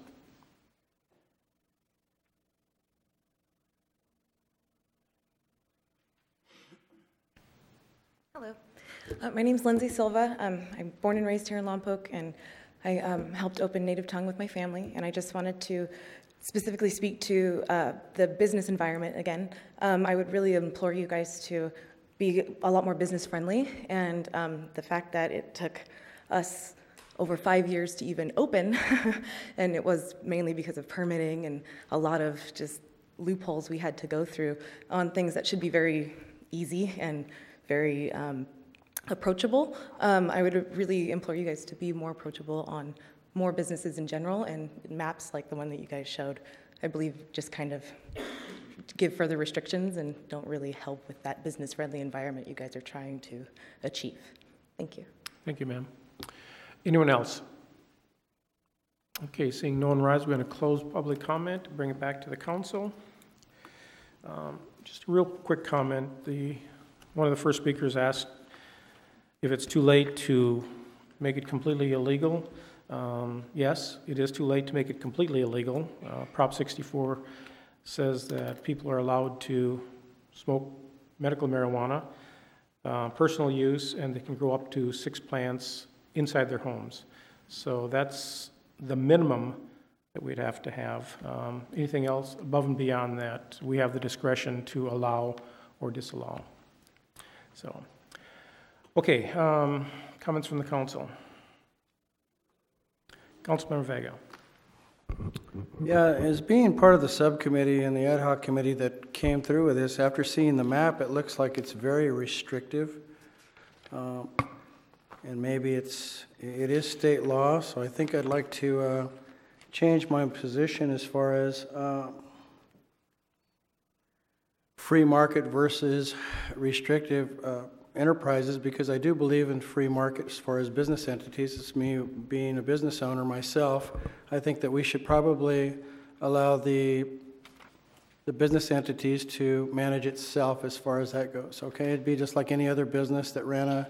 Speaker 4: Hello. My name's Lindsay Silva. I'm born and raised here in Lompoc, and I helped open Native Tongue with my family, and I just wanted to specifically speak to the business environment again. I would really implore you guys to be a lot more business friendly, and the fact that it took us over 5 years to even open, and it was mainly because of permitting and a lot of just loopholes we had to go through on things that should be very easy and very approachable. I would really implore you guys to be more approachable on more businesses in general, and maps like the one that you guys showed, I believe, just kind of give further restrictions and don't really help with that business-friendly environment you guys are trying to achieve. Thank you.
Speaker 1: Thank you, ma'am. Anyone else? Okay, seeing no one rise, we're going to close public comment, bring it back to the council. Just a real quick comment. One of the first speakers asked if it's too late to make it completely illegal. Yes, it is too late to make it completely illegal. Prop 64 says that people are allowed to smoke medical marijuana, personal use, and they can grow up to 6 plants inside their homes. So that's the minimum that we'd have to have. Anything else above and beyond that, we have the discretion to allow or disallow. So, okay, comments from the council. Councilmember Vega.
Speaker 17: Yeah, as being part of the subcommittee and the ad hoc committee that came through with this, after seeing the map, it looks like it's very restrictive. And maybe it is state law, so I think I'd like to change my position as far as free market versus restrictive enterprises, because I do believe in free market as far as business entities. It's me being a business owner myself. I think that we should probably allow the business entities to manage itself as far as that goes, okay? It'd be just like any other business that ran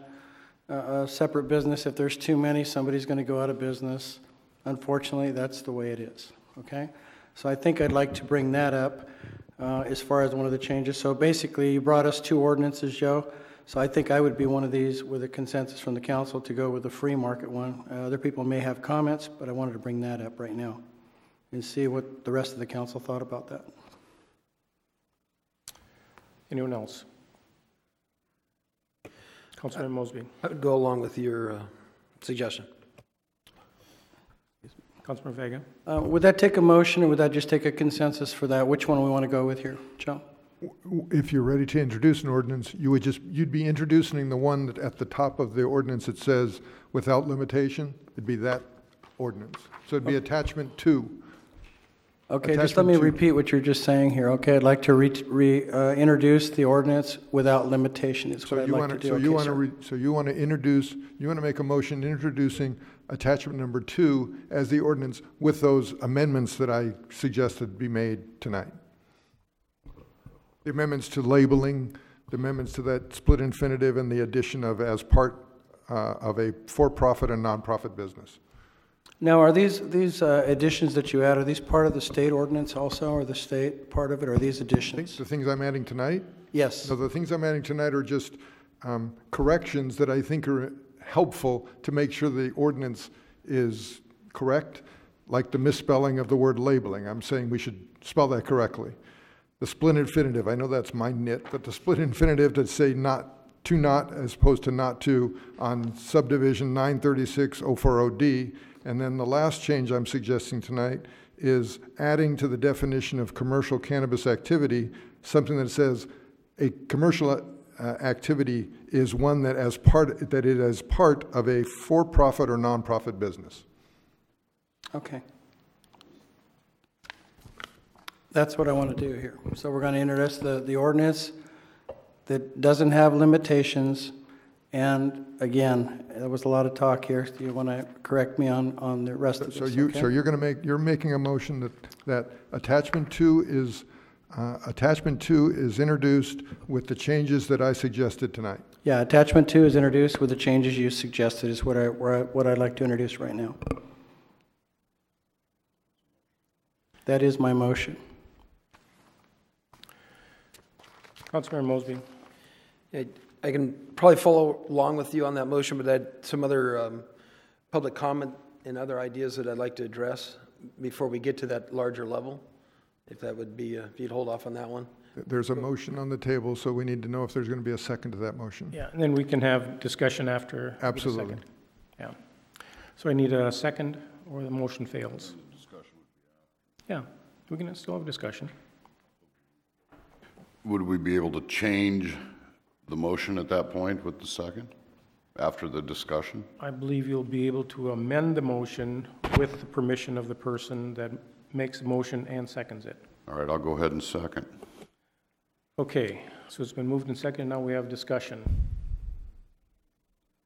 Speaker 17: a separate business. If there's too many, somebody's going to go out of business. Unfortunately, that's the way it is, okay? So I think I'd like to bring that up as far as one of the changes. So basically, you brought us 2 ordinances, Joe. So I think I would be one of these with a consensus from the council to go with the free market one. Other people may have comments, but I wanted to bring that up right now and see what the rest of the council thought about that.
Speaker 1: Anyone else? Councilman Mosby.
Speaker 17: I would go along with your suggestion.
Speaker 1: Councilman Vega.
Speaker 17: Would that take a motion, or would that just take a consensus for that? Which one we want to go with here, Joe?
Speaker 5: If you're ready to introduce an ordinance, you'd be introducing the one that at the top of the ordinance it says without limitation. It'd be that ordinance. So it'd be attachment 2.
Speaker 17: Okay, just let me repeat what you're just saying here. Okay, I'd like to introduce the ordinance without limitation is what I'd like to do.
Speaker 5: So you want to make a motion introducing attachment number 2 as the ordinance with those amendments that I suggested be made tonight. The amendments to labeling, the amendments to that split infinitive, and the addition of as part of a for-profit and non-profit business.
Speaker 17: Now, are these additions that you add, are these part of the state ordinance also, or the state part of it, or are these additions?
Speaker 5: The things I'm adding tonight?
Speaker 17: Yes.
Speaker 5: So the things I'm adding tonight are just corrections that I think are helpful to make sure the ordinance is correct, like the misspelling of the word labeling. I'm saying we should spell that correctly. The split infinitive, I know that's my nit, but the split infinitive to say not to not as opposed to not to on subdivision 936-040D. And then the last change I'm suggesting tonight is adding to the definition of commercial cannabis activity something that says a commercial activity is one that is part of a for-profit or non-profit business.
Speaker 17: Okay. That's what I want to do here. So we're going to introduce the ordinance that doesn't have limitations. And again, there was a lot of talk here. Do you want to correct me on the rest of this?
Speaker 5: So you're making a motion that attachment 2 is introduced with the changes that I suggested tonight.
Speaker 17: Yeah, attachment 2 is introduced with the changes you suggested is what I'd like to introduce right now. That is my motion.
Speaker 1: Councilmember Mosby.
Speaker 9: I can probably follow along with you on that motion, but I had some other public comment and other ideas that I'd like to address before we get to that larger level, if that would be, if you'd hold off on that one.
Speaker 5: There's a motion on the table, so we need to know if there's going to be a second to that motion.
Speaker 1: Yeah, and then we can have discussion after.
Speaker 5: Absolutely.
Speaker 1: Yeah. So I need a second, or the motion fails. Yeah, we can still have a discussion.
Speaker 7: Would we be able to change the motion at that point with the second, after the discussion?
Speaker 1: I believe you'll be able to amend the motion with the permission of the person that makes the motion and seconds it.
Speaker 7: All right, I'll go ahead and second.
Speaker 1: Okay, so it's been moved and seconded. Now we have discussion.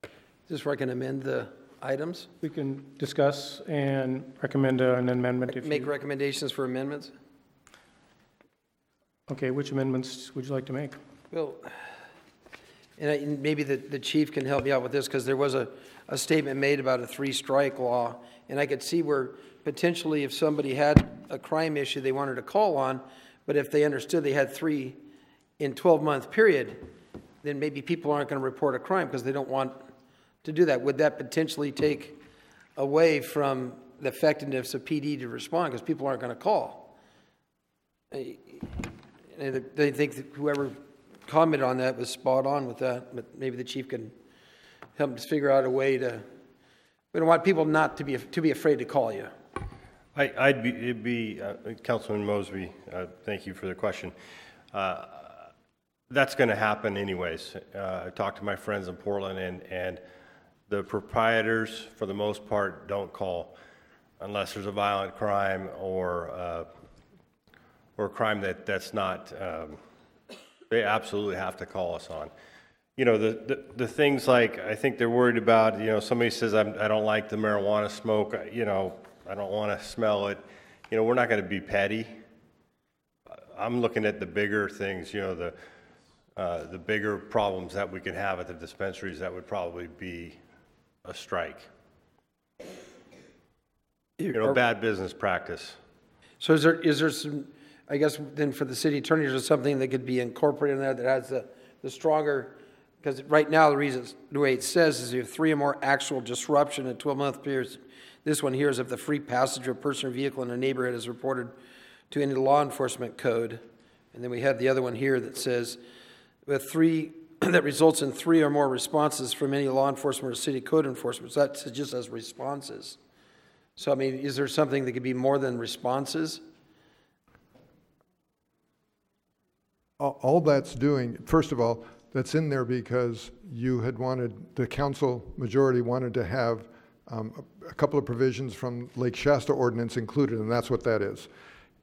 Speaker 9: Is this where I can amend the items?
Speaker 1: We can discuss and recommend an amendment. If
Speaker 9: make recommendations for amendments?
Speaker 1: Okay, which amendments would you like to make?
Speaker 9: Well, and maybe the chief can help me out with this, because there was a statement made about a 3-strike law, and I could see where potentially if somebody had a crime issue they wanted to call on, but if they understood they had 3 in 12-month period, then maybe people aren't going to report a crime because they don't want to do that. Would that potentially take away from the effectiveness of PD to respond because people aren't going to call? They think that whoever commented on that was spot on with that, but maybe the chief can help us figure out a way to. We don't want people not to be afraid to call you.
Speaker 10: Councilman Mosby, thank you for the question. That's going to happen anyways. I talked to my friends in Portland, and the proprietors, for the most part, don't call unless there's a violent crime or a crime that's not. They absolutely have to call us on. You know, the things like, I think they're worried about, you know, somebody says, I don't like the marijuana smoke, you know, I don't want to smell it. You know, we're not going to be petty. I'm looking at the bigger things, you know, the bigger problems that we can have at the dispensaries. That would probably be a strike. You know, bad business practice.
Speaker 9: So is there some, I guess then for the city attorney, is there something that could be incorporated in there that has the stronger, because right now the way it says is you have 3 or more actual disruption in a 12-month period. This one here is if the free passage of a person or vehicle in a neighborhood is reported to any law enforcement code. And then we have the other one here that says with 3 that results in 3 or more responses from any law enforcement or city code enforcement. So that's just as responses. So I mean, is there something that could be more than responses?
Speaker 5: All that's doing, first of all, that's in there because you had wanted, the council majority wanted to have a couple of provisions from Lake Shasta ordinance included, and that's what that is.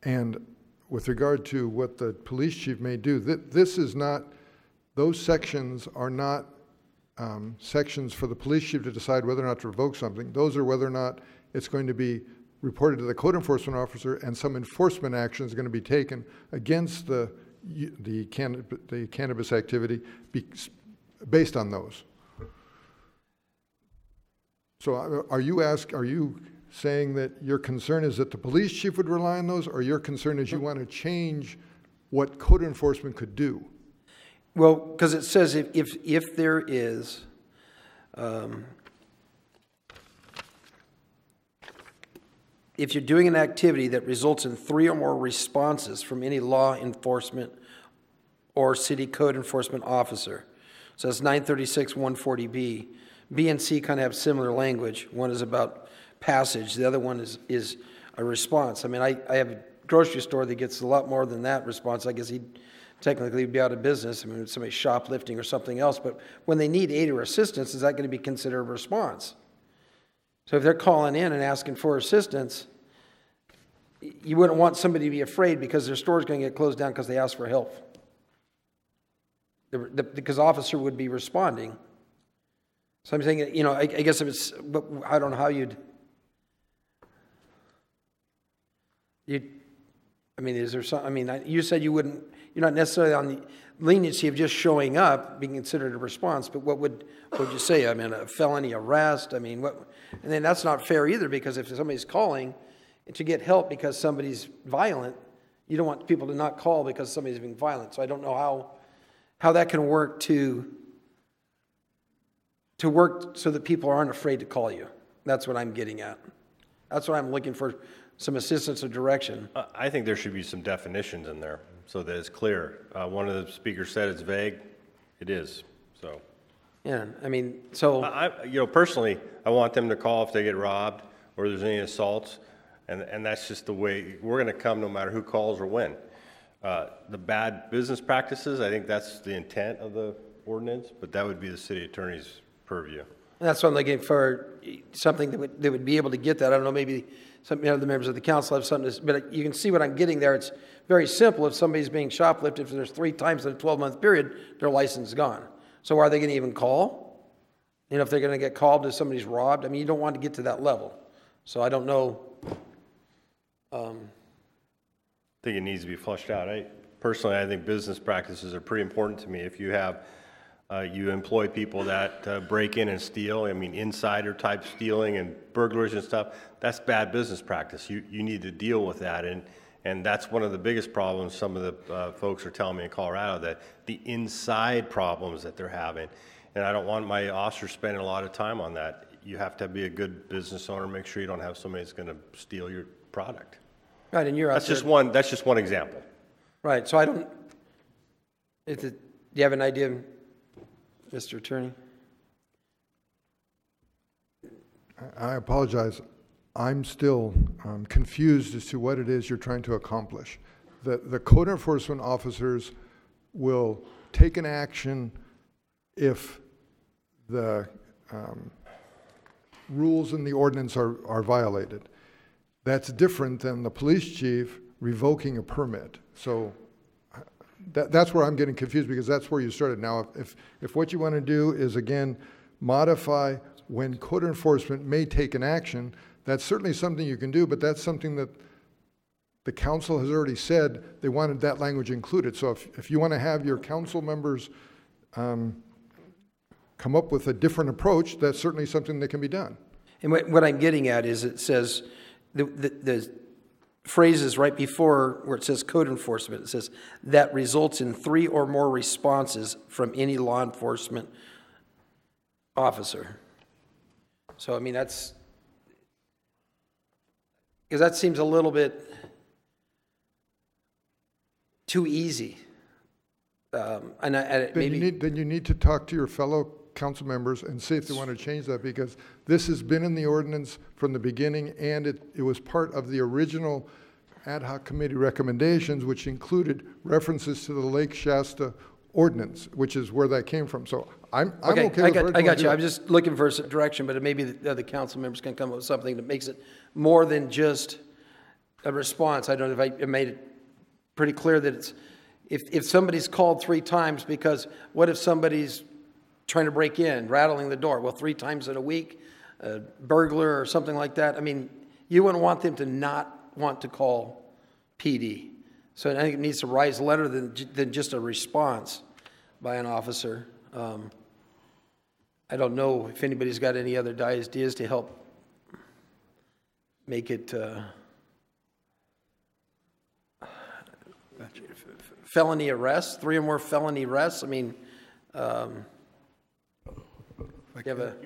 Speaker 5: And with regard to what the police chief may do, this is not, those sections are not sections for the police chief to decide whether or not to revoke something. Those are whether or not it's going to be reported to the code enforcement officer and some enforcement action is going to be taken against the cannabis activity based on those. So are you saying that your concern is that the police chief would rely on those, or your concern is you want to change what code enforcement could do?
Speaker 9: Well, because it says if there is if you're doing an activity that results in 3 or more responses from any law enforcement or city code enforcement officer. So that's 936 140B. B and C kind of have similar language. One is about passage. The other one is a response. I mean, I have a grocery store that gets a lot more than that response. I guess he'd technically be out of business. I mean, if somebody's shoplifting or something else. But when they need aid or assistance, is that going to be considered a response? So if they're calling in and asking for assistance, you wouldn't want somebody to be afraid because their store's going to get closed down because they asked for help. Because the officer would be responding. So I'm saying, you know, I guess if it's, but I don't know how you'd, I mean, is there some, I mean, you said you wouldn't, you're not necessarily on the leniency of just showing up being considered a response, but what would you say? I mean, a felony arrest? I mean, what, and then that's not fair either, because if somebody's calling to get help because somebody's violent, you don't want people to not call because somebody's being violent. So I don't know how that can work to work so that people aren't afraid to call you. That's what I'm getting at. That's what I'm looking for, some assistance or direction.
Speaker 10: I think there should be some definitions in there so that it's clear. One of the speakers said it's vague. It is, so.
Speaker 9: Yeah, I mean, so.
Speaker 10: You know, personally, I want them to call if they get robbed or there's any assaults, and that's just the way we're going to come no matter who calls or when. The bad business practices, I think that's the intent of the ordinance, but that would be the city attorney's purview.
Speaker 9: That's what I'm looking for, something that would be able to get that. I don't know, maybe some of the members of the council have something to, but you can see what I'm getting there. It's very simple. If somebody's being shoplifted, if there's 3 times in a 12-month period, their license is gone. So are they going to even call? You know, if they're going to get called if somebody's robbed, I mean, you don't want to get to that level. So I don't know.
Speaker 10: I think it needs to be flushed out. Personally, I think business practices are pretty important to me. If you have, you employ people that break in and steal, I mean, insider type stealing and burglaries and stuff, that's bad business practice. You need to deal with that. And that's one of the biggest problems some of the folks are telling me in Colorado, that the inside problems that they're having. And I don't want my officers spending a lot of time on that. You have to be a good business owner, make sure you don't have somebody that's going to steal your product.
Speaker 9: Right, and you're
Speaker 10: that's just one example.
Speaker 9: Right, so I don't, do you have an idea, Mr. Attorney?
Speaker 5: I apologize. I'm still confused as to what it is you're trying to accomplish. The code enforcement officers will take an action if the rules in the ordinance are violated. That's different than the police chief revoking a permit. So that's where I'm getting confused, because that's where you started. Now, if what you want to do is, again, modify when code enforcement may take an action, that's certainly something you can do, but that's something that the council has already said they wanted that language included. So if you want to have your council members come up with a different approach, that's certainly something that can be done.
Speaker 9: And what I'm getting at is it says, the phrases right before where it says code enforcement, it says that results in 3 or more responses from any law enforcement officer. So, I mean, that's, because that seems a little bit too easy.
Speaker 5: Then you need to talk to your fellow council members and see if they want to change that, because this has been in the ordinance from the beginning, and it was part of the original ad hoc committee recommendations, which included references to the Lake Shasta ordinance, which is where that came from. So I'm
Speaker 9: Okay,
Speaker 5: okay
Speaker 9: I
Speaker 5: with
Speaker 9: got,
Speaker 5: Virgil
Speaker 9: I got
Speaker 5: doing
Speaker 9: you.
Speaker 5: it.
Speaker 9: I'm just looking for some direction, but maybe the other council members can come up with something that makes it more than just a response. I don't know if I made it pretty clear that it's, if somebody's called 3 times, because what if somebody's trying to break in, rattling the door? Well, 3 times in a week, a burglar or something like that. I mean, you wouldn't want them to not want to call PD. So I think it needs to rise letter than just a response by an officer. I don't know if anybody's got any other ideas to help make it felony arrests, 3 or more felony arrests. I mean, you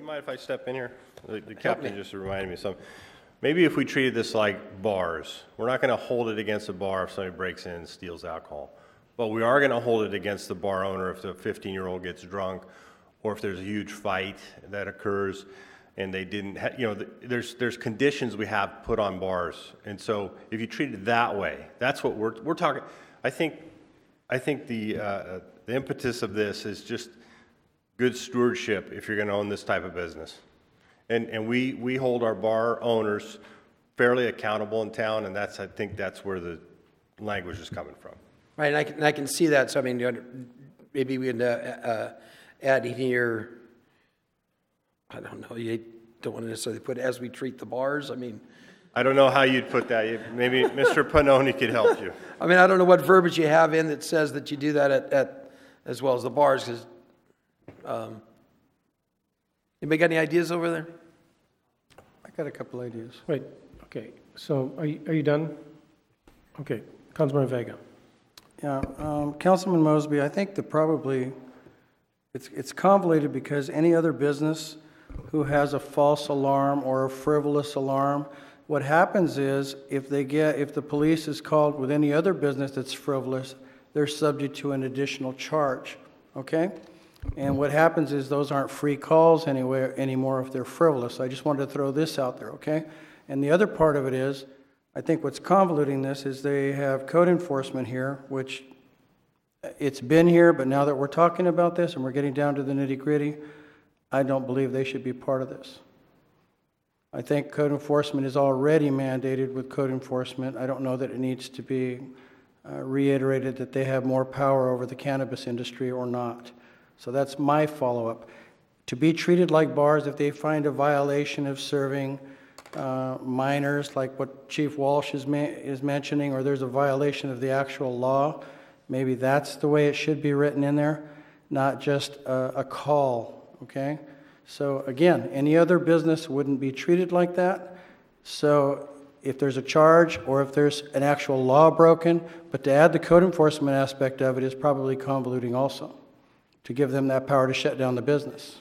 Speaker 10: mind if I step in here? The captain just reminded me of something. Maybe if we treated this like bars, we're not going to hold it against a bar if somebody breaks in and steals alcohol. But we are going to hold it against the bar owner if the 15-year-old gets drunk, or if there's a huge fight that occurs and they didn't, there's conditions we have put on bars. And so if you treat it that way, that's what we're talking. I think the impetus of this is just good stewardship if you're going to own this type of business. And we hold our bar owners fairly accountable in town, and I think that's where the language is coming from.
Speaker 9: Right, and I can see that. So I mean, maybe we can add in here. I don't know. You don't want to necessarily put as we treat the bars. I mean,
Speaker 10: I don't know how you'd put that. Maybe Mr. Pannoni could help you.
Speaker 9: I mean, I don't know what verbiage you have in that says that you do that at as well as the bars. Because anybody got any ideas over there?
Speaker 17: I got a couple ideas.
Speaker 1: Wait, okay, so are you done? Okay, Councilman Vega.
Speaker 17: Yeah, Councilman Mosby, I think that probably it's convoluted because any other business who has a false alarm or a frivolous alarm, what happens is if the police is called with any other business that's frivolous, they're subject to an additional charge, okay? And what happens is those aren't free calls anymore if they're frivolous. I just wanted to throw this out there, okay? And the other part of it is, I think what's convoluting this is they have code enforcement here, which it's been here, but now that we're talking about this and we're getting down to the nitty-gritty, I don't believe they should be part of this. I think code enforcement is already mandated with code enforcement. I don't know that it needs to be reiterated that they have more power over the cannabis industry or not. So that's my follow-up. To be treated like bars, if they find a violation of serving minors, like what Chief Walsh is mentioning, or there's a violation of the actual law, maybe that's the way it should be written in there, not just a call, okay? So again, any other business wouldn't be treated like that. So if there's a charge or if there's an actual law broken, but to add the code enforcement aspect of it is probably convoluting also, to give them that power to shut down the business.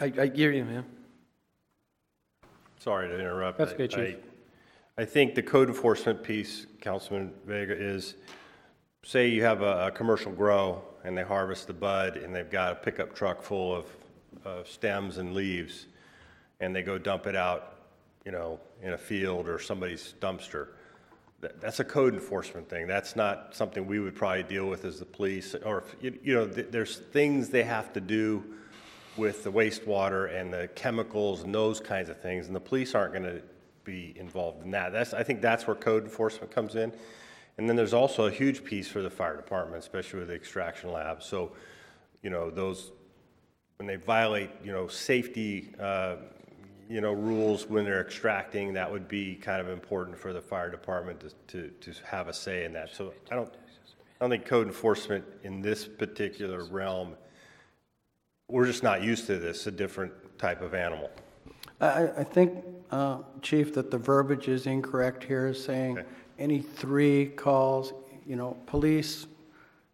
Speaker 9: I hear you, man.
Speaker 10: Sorry to interrupt.
Speaker 1: That's okay, Chief.
Speaker 10: I think the code enforcement piece, Councilman Vega, is say you have a commercial grow and they harvest the bud and they've got a pickup truck full of stems and leaves and they go dump it out, in a field or somebody's dumpster. That's a code enforcement thing. That's not something we would probably deal with as the police. Or, there's things they have to do with the wastewater and the chemicals and those kinds of things, and the police aren't going to be involved in that. I think that's where code enforcement comes in. And then there's also a huge piece for the fire department, especially with the extraction lab. So, those, when they violate, safety, rules when they're extracting, that would be kind of important for the fire department to have a say in that. So I don't think code enforcement in this particular realm, we're just not used to this, a different type of animal.
Speaker 17: I think, Chief, that the verbiage is incorrect here, saying any 3 calls, police,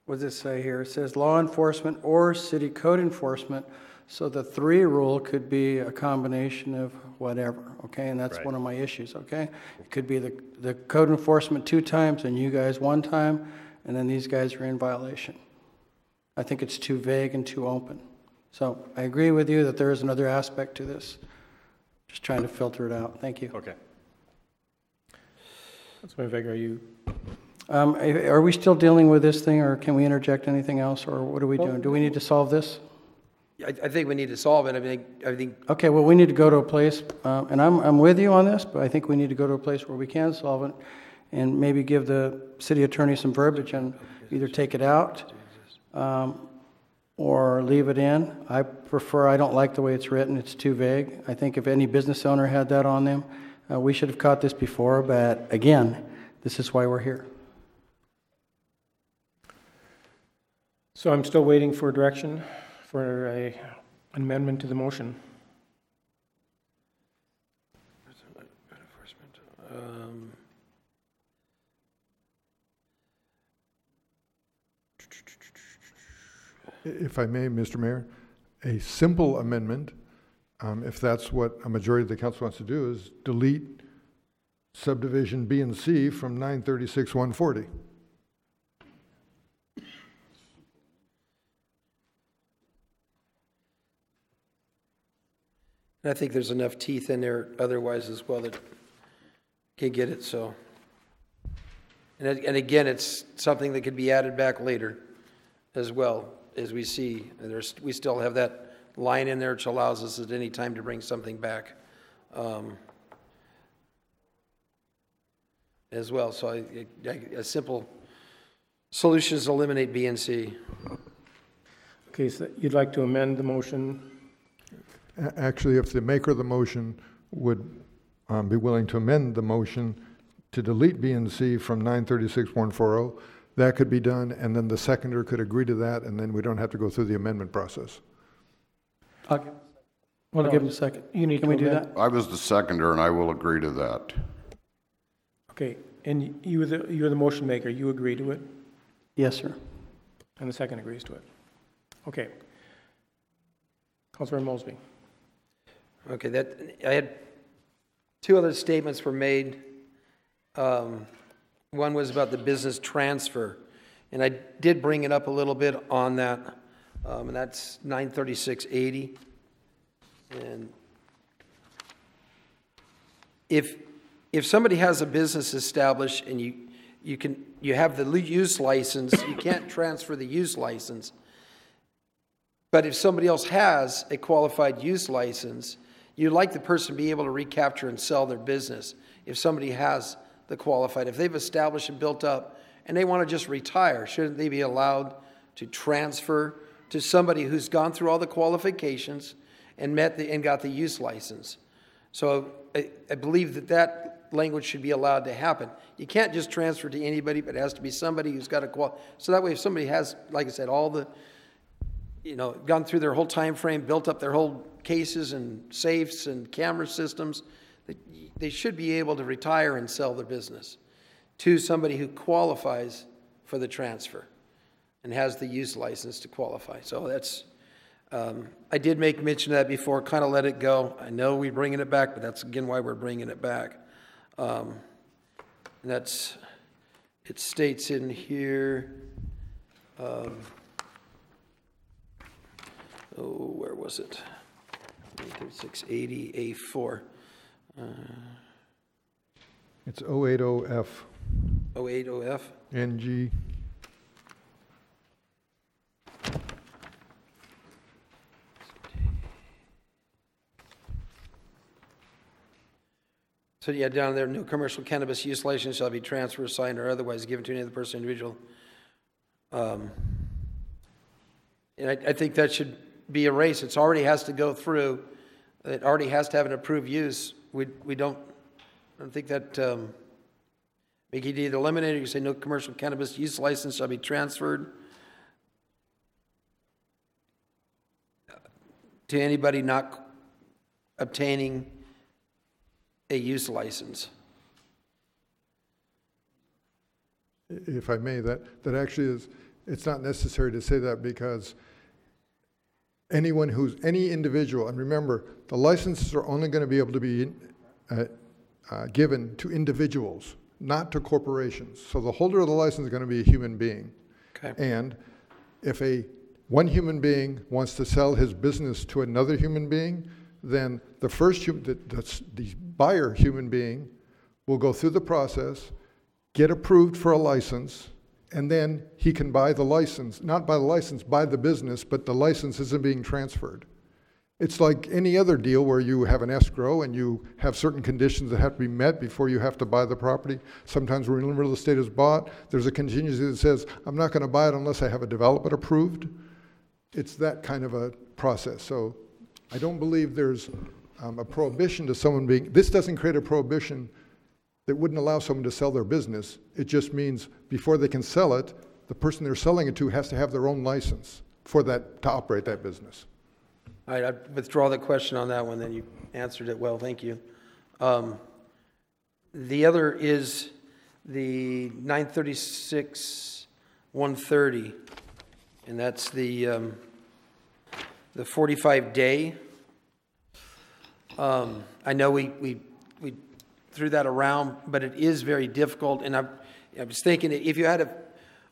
Speaker 17: what does it say here? It says law enforcement or city code enforcement. So the 3 rule could be a combination of whatever, okay? And that's one of my issues, okay? It could be the code enforcement 2 times and you guys 1 time, and then these guys are in violation. I think it's too vague and too open. So I agree with you that there is another aspect to this. Just trying to filter it out. Thank you.
Speaker 10: Okay.
Speaker 1: Councilman Vega, are you?
Speaker 17: Are we still dealing with this thing, or can we interject anything else, or what are we doing? Do we need to solve this?
Speaker 9: I think we need to solve it. I think.
Speaker 17: Okay, well, we need to go to a place, and I'm with you on this, but I think we need to go to a place where we can solve it and maybe give the city attorney some verbiage and either take it out or leave it in. I don't like the way it's written. It's too vague. I think if any business owner had that on them, we should have caught this before, but again, this is why we're here.
Speaker 1: So I'm still waiting for direction for an amendment to the motion.
Speaker 5: If I may, Mr. Mayor, a simple amendment, if that's what a majority of the council wants to do, is delete subdivision B and C from 936-140.
Speaker 9: And I think there's enough teeth in there otherwise as well that can get it, so. And again, it's something that could be added back later as well, as we see. And we still have that line in there which allows us at any time to bring something back as well. So a simple solution is eliminate B and C.
Speaker 1: Okay, so you'd like to amend the motion?
Speaker 5: Actually, if the maker of the motion would be willing to amend the motion to delete B and C from 936-140, that could be done, and then the seconder could agree to that, and then we don't have to go through the amendment process.
Speaker 17: Okay. Well, give him a second. Can we do that?
Speaker 7: I was the seconder, and I will agree to that.
Speaker 1: Okay, and you're the motion maker. You agree to it?
Speaker 17: Yes, sir.
Speaker 1: And the second agrees to it. Okay. Councilor Mosby.
Speaker 9: Okay, I had two other statements were made. One was about the business transfer, and I did bring it up a little bit on that, and that's 93680. And if somebody has a business established and you have the use license, you can't transfer the use license. But if somebody else has a qualified use license, you'd like the person to be able to recapture and sell their business if somebody has the qualified. If they've established and built up and they want to just retire, shouldn't they be allowed to transfer to somebody who's gone through all the qualifications and got the use license? So I believe that language should be allowed to happen. You can't just transfer to anybody, but it has to be somebody who's got a so that way if somebody has, like I said, all the gone through their whole time frame, built up their whole cases and safes and camera systems, they should be able to retire and sell their business to somebody who qualifies for the transfer and has the use license to qualify. So that's, I did make mention of that before, kind of let it go. I know we're bringing it back, but that's again why we're bringing it back. And it states in here, where was it? 3680A4.
Speaker 5: It's 080F.
Speaker 9: 080F?
Speaker 5: NG.
Speaker 9: So yeah, down there, no commercial cannabis use license shall be transferred, signed, or otherwise given to any other person or individual. And I think that should be erased. It already has to go through. It already has to have an approved use. I don't think that make it either eliminated. You say no commercial cannabis use license shall be transferred to anybody not obtaining a use license.
Speaker 5: If I may, that actually is, it's not necessary to say that because any individual, and remember, the licenses are only going to be able to be given to individuals, not to corporations. So the holder of the license is going to be a human being.
Speaker 9: Okay.
Speaker 5: And if one human being wants to sell his business to another human being, then the buyer human being will go through the process, get approved for a license, and then he can buy the license, not buy the license, buy the business, but the license isn't being transferred. It's like any other deal where you have an escrow and you have certain conditions that have to be met before you have to buy the property. Sometimes when real estate is bought, there's a contingency that says, I'm not going to buy it unless I have a development approved. It's that kind of a process. So I don't believe there's a prohibition to someone being, this doesn't create a prohibition that wouldn't allow someone to sell their business. It just means before they can sell it, the person they're selling it to has to have their own license for that, to operate that business.
Speaker 9: All right, I withdraw the question on that one, then you answered it well, thank you. The other is the 936-130, and that's the 45-day. I know we threw that around, but it is very difficult, and I was thinking that if you had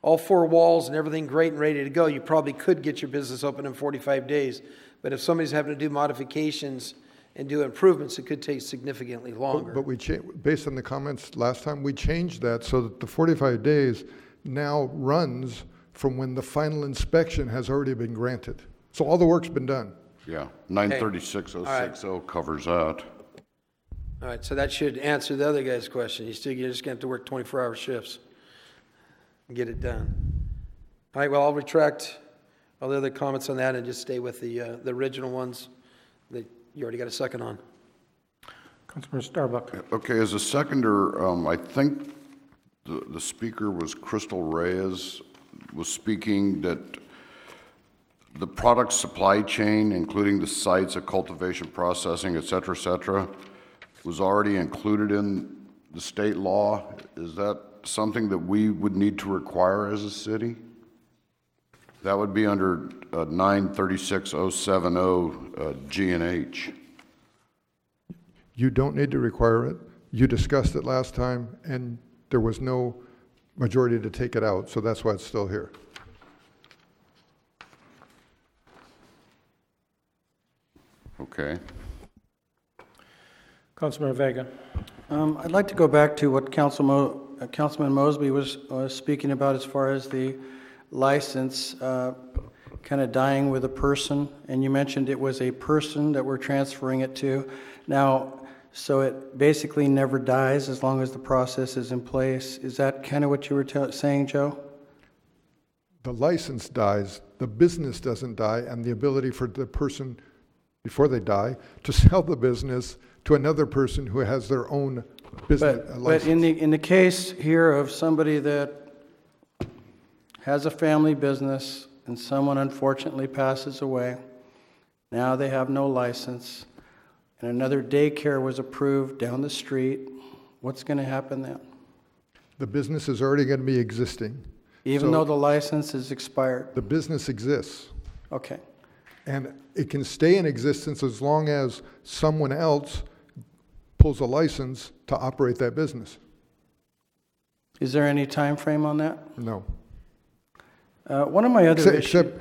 Speaker 9: all four walls and everything great and ready to go, you probably could get your business open in 45 days. But if somebody's having to do modifications and do improvements, it could take significantly longer.
Speaker 5: But we based on the comments last time, we changed that so that the 45 days now runs from when the final inspection has already been granted. So all the work's been done.
Speaker 7: Yeah, 936-060 covers that.
Speaker 9: All right, so that should answer the other guy's question. You're just going to have to work 24-hour shifts and get it done. All right, well, I'll retract all the other comments on that and just stay with the original ones that you already got a second on.
Speaker 1: Councilman Starbuck.
Speaker 7: Okay, as a seconder, I think the speaker was Crystal Reyes, was speaking that the product supply chain, including the sites of cultivation, processing, et cetera, was already included in the state law. Is that something that we would need to require as a city? That would be under 936-070 G and H.
Speaker 5: You don't need to require it. You discussed it last time, and there was no majority to take it out, so that's why it's still here.
Speaker 7: Okay.
Speaker 1: Councilman Vega.
Speaker 17: I'd like to go back to what Councilman Mosby was speaking about as far as the license kind of dying with a person, and you mentioned it was a person that we're transferring it to. Now, so it basically never dies as long as the process is in place. Is that kind of what you were saying, Joe?
Speaker 5: The license dies, the business doesn't die, and the ability for the person, before they die, to sell the business to another person who has their own business license.
Speaker 17: But in the case here of somebody that has a family business and someone unfortunately passes away, now they have no license, and another daycare was approved down the street, what's going to happen then?
Speaker 5: The business is already going to be existing.
Speaker 17: Even though the license is expired?
Speaker 5: The business exists.
Speaker 17: Okay.
Speaker 5: And it can stay in existence as long as someone else pulls a license to operate that business.
Speaker 17: Is there any time frame on that?
Speaker 5: No.
Speaker 17: One of my other issues...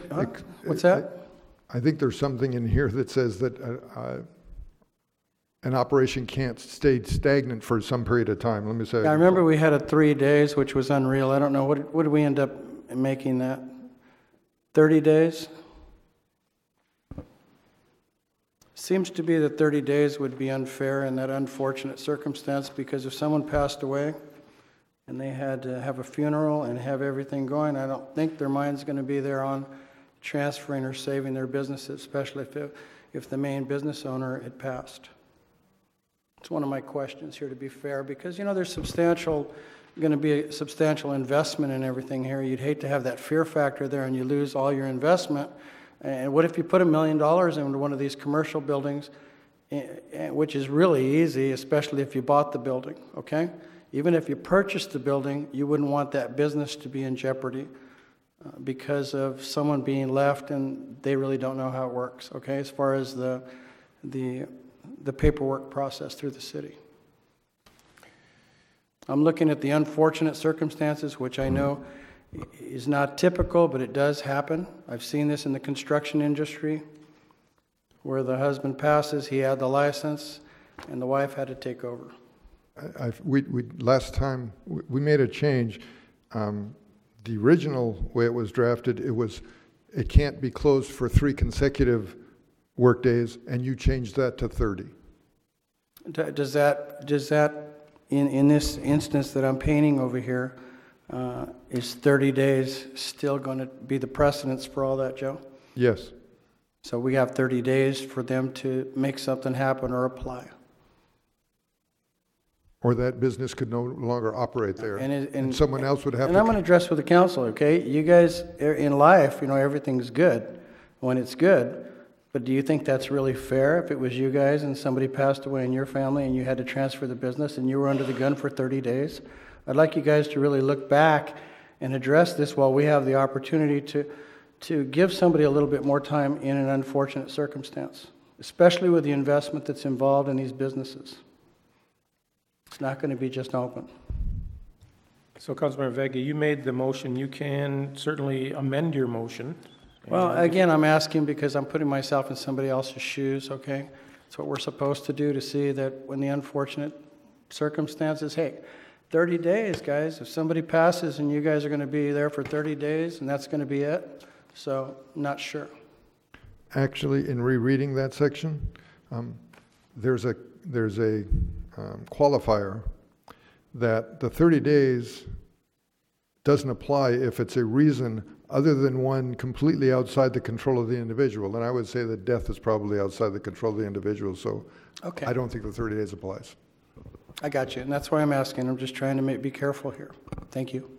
Speaker 17: What's that?
Speaker 5: I think there's something in here that says that an operation can't stay stagnant for some period of time. Let me say.
Speaker 17: I remember we had it 3 days, which was unreal. I don't know, what did we end up making that? 30 days? Seems to be that 30 days would be unfair in that unfortunate circumstance, because if someone passed away and they had to have a funeral and have everything going, I don't think their mind's going to be there on transferring or saving their businesses, especially if the main business owner had passed. It's one of my questions here, to be fair, because, you know, there's going to be a substantial investment in everything here. You'd hate to have that fear factor there and you lose all your investment. And what if you put $1 million into one of these commercial buildings, which is really easy, especially if you bought the building, okay? Even if you purchased the building, you wouldn't want that business to be in jeopardy because of someone being left and they really don't know how it works, okay, as far as the paperwork process through the city. I'm looking at the unfortunate circumstances, which I know is not typical, but it does happen. I've seen this in the construction industry, where the husband passes, he had the license, and the wife had to take over.
Speaker 5: last time, we made a change. The original way it was drafted, it can't be closed for 3 consecutive workdays, and you changed that to 30.
Speaker 17: Does that, in this instance that I'm painting over here, is 30 days still going to be the precedence for all that, Joe?
Speaker 5: Yes.
Speaker 17: So we have 30 days for them to make something happen or apply.
Speaker 5: Or that business could no longer operate there, and someone else would have
Speaker 17: and
Speaker 5: to.
Speaker 17: I'm going to address with the council, okay? You guys, in life, everything's good when it's good. But do you think that's really fair if it was you guys and somebody passed away in your family and you had to transfer the business and you were under the gun for 30 days? I'd like you guys to really look back and address this while we have the opportunity to give somebody a little bit more time in an unfortunate circumstance, especially with the investment that's involved in these businesses. It's not going to be just open.
Speaker 1: So, Councilmember Vega, you made the motion. You can certainly amend your motion.
Speaker 17: Well, again, I'm asking because I'm putting myself in somebody else's shoes, okay? That's what we're supposed to do, to see that when the unfortunate circumstances, hey, 30 days, guys. If somebody passes and you guys are going to be there for 30 days and that's going to be it, so not sure.
Speaker 5: Actually, in rereading that section, there's a qualifier that the 30 days doesn't apply if it's a reason other than one completely outside the control of the individual. And I would say that death is probably outside the control of the individual, so
Speaker 17: okay.
Speaker 5: I don't think the 30 days applies.
Speaker 17: I got you, and that's why I'm asking. I'm just trying to be careful here. Thank you.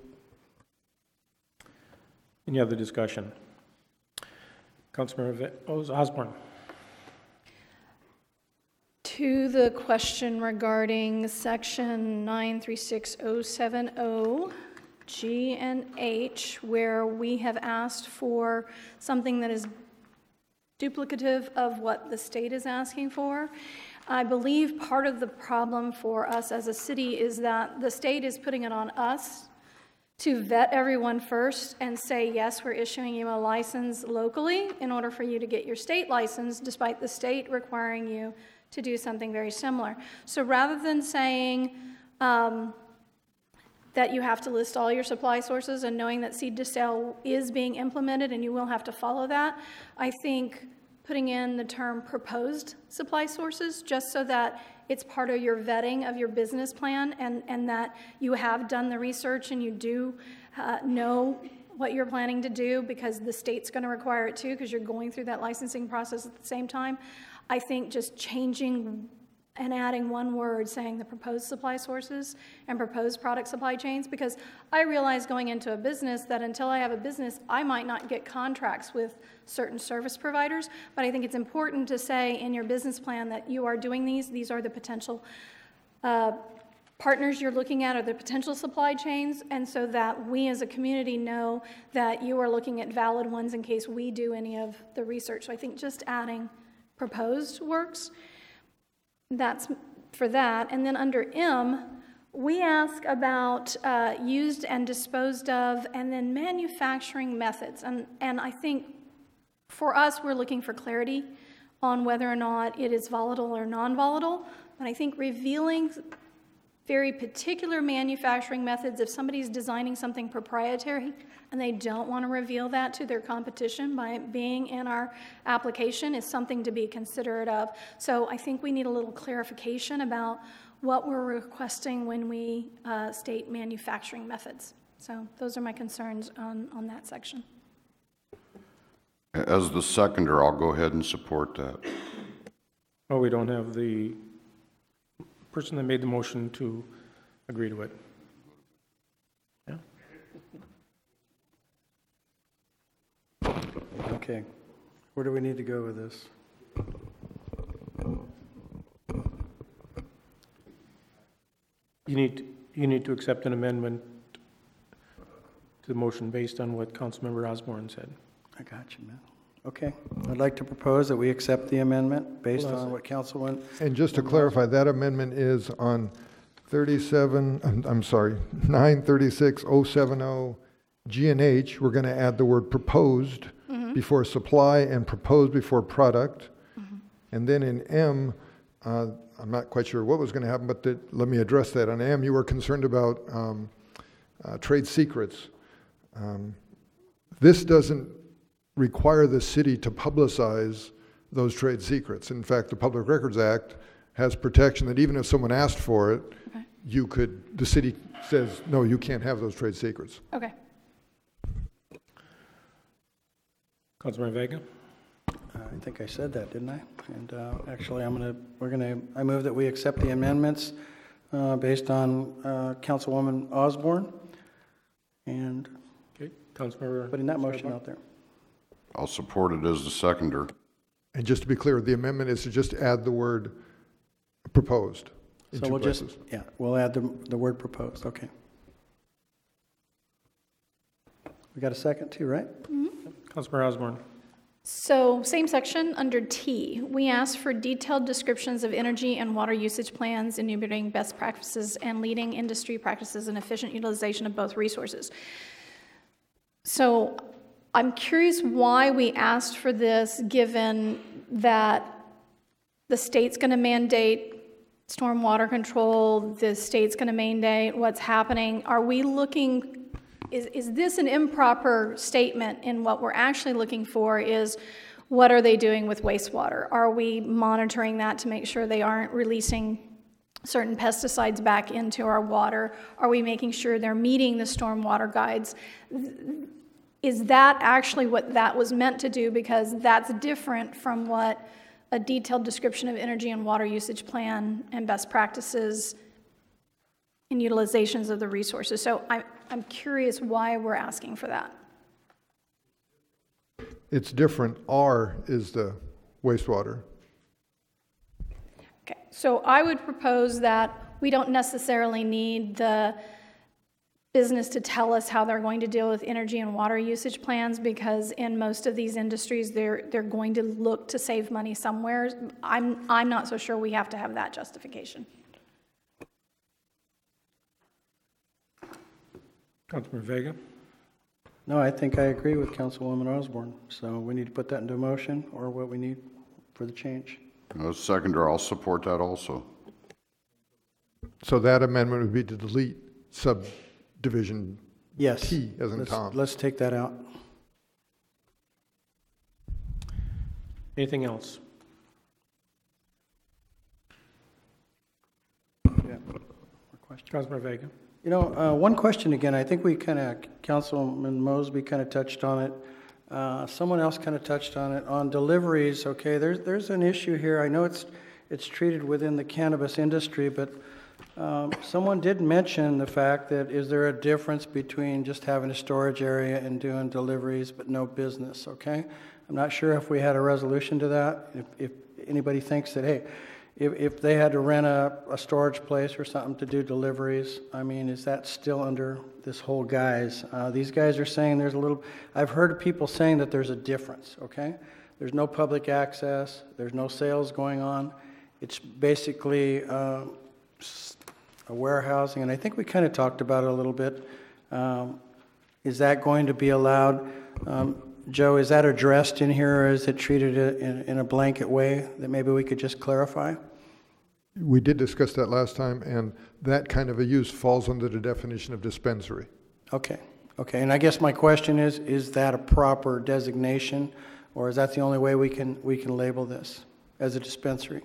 Speaker 1: Any other discussion? Councilmember Osborne.
Speaker 19: To the question regarding section 936070, G and H, where we have asked for something that is duplicative of what the state is asking for. I believe part of the problem for us as a city is that the state is putting it on us to vet everyone first and say, yes, we're issuing you a license locally in order for you to get your state license, despite the state requiring you to do something very similar. So rather than saying, that you have to list all your supply sources and knowing that seed to sale is being implemented and you will have to follow that, I think putting in the term proposed supply sources just so that it's part of your vetting of your business plan and that you have done the research and you do know what you're planning to do because the state's going to require it too because you're going through that licensing process at the same time. I think just changing and adding one word saying the proposed supply sources and proposed product supply chains, because I realize going into a business that until I have a business, I might not get contracts with certain service providers, but I think it's important to say in your business plan that you are doing these are the potential partners you're looking at, or the potential supply chains, and so that we as a community know that you are looking at valid ones in case we do any of the research. So I think just adding proposed works. That's for that. And then under M, we ask about used and disposed of, and then manufacturing methods. And I think for us, we're looking for clarity on whether or not it is volatile or non-volatile. But I think revealing very particular manufacturing methods, if somebody's designing something proprietary and they don't want to reveal that to their competition by it being in our application, is something to be considerate of. So I think we need a little clarification about what we're requesting when we state manufacturing methods. So those are my concerns on that section.
Speaker 7: As the seconder, I'll go ahead and support that.
Speaker 1: Oh, we don't have the person that made the motion to agree to it. Yeah.
Speaker 17: Okay. Where do we need to go with this?
Speaker 1: You need to accept an amendment to the motion based on what Councilmember Osborne said.
Speaker 17: I got you, man. Okay. I'd like to propose that we accept the amendment based on what Council went.
Speaker 5: And just to clarify, that amendment is on 936-070 G and H. We're going to add the word proposed before supply and proposed before product. And then in M, I'm not quite sure what was going to happen, but let me address that. On AM, you were concerned about trade secrets. This doesn't require the city to publicize those trade secrets. In fact, the Public Records Act has protection that even if someone asked for it, the city says, no, you can't have those trade secrets.
Speaker 19: Okay.
Speaker 1: Councilmember Vega?
Speaker 17: I think I said that, didn't I? And actually, I move that we accept the amendments based on Councilwoman Osborne. And
Speaker 1: Councilmember
Speaker 17: putting that motion out there.
Speaker 7: I'll support it as the seconder.
Speaker 5: And just to be clear, the amendment is to just add the word proposed in
Speaker 17: So
Speaker 5: two
Speaker 17: we'll
Speaker 5: places.
Speaker 17: we'll add the word proposed, okay. We got a second too, right?
Speaker 1: Councilmember Osborne.
Speaker 19: So, same section, under T, we asked for detailed descriptions of energy and water usage plans, enumerating best practices and leading industry practices and efficient utilization of both resources. So, I'm curious why we asked for this, given that the state's going to mandate stormwater control, the state's going to mandate what's happening. Are we looking... Is this an improper statement? And what we're actually looking for is, what are they doing with wastewater? Are we monitoring that to make sure they aren't releasing certain pesticides back into our water? Are we making sure they're meeting the stormwater guides? Is that actually what that was meant to do? Because that's different from what a detailed description of energy and water usage plan and best practices and utilizations of the resources. So I'm curious why we're asking for that.
Speaker 5: It's different. R is the wastewater.
Speaker 19: Okay, so I would propose that we don't necessarily need the business to tell us how they're going to deal with energy and water usage plans, because in most of these industries, they're going to look to save money somewhere. I'm not so sure we have to have that justification.
Speaker 1: Councilmember Vega?
Speaker 17: No, I think I agree with Councilwoman Osborne. So we need to put that into motion, or what we need for the change.
Speaker 7: As seconder, I'll support that also.
Speaker 5: So that amendment would be to delete subdivision
Speaker 17: Yes.
Speaker 5: T as in Tom.
Speaker 17: Let's take that out.
Speaker 1: Anything else?
Speaker 17: Yeah.
Speaker 1: Councilmember Vega?
Speaker 17: You know, one question again, I think Councilman Mosby kind of touched on it. Someone else kind of touched on it. On deliveries, okay, there's an issue here. I know it's treated within the cannabis industry, but someone did mention the fact that, is there a difference between just having a storage area and doing deliveries but no business, okay? I'm not sure if we had a resolution to that. If anybody thinks that, hey, if they had to rent a storage place or something to do deliveries, I mean, is that still under this whole guise? These guys are saying there's a little, I've heard people saying that there's a difference, okay? There's no public access, there's no sales going on. It's basically a warehousing, and I think we kind of talked about it a little bit. Is that going to be allowed? Joe, is that addressed in here, or is it treated in a blanket way that maybe we could just clarify?
Speaker 5: We did discuss that last time, and that kind of a use falls under the definition of dispensary.
Speaker 17: Okay, and I guess my question is that a proper designation, or is that the only way we can label this as a dispensary?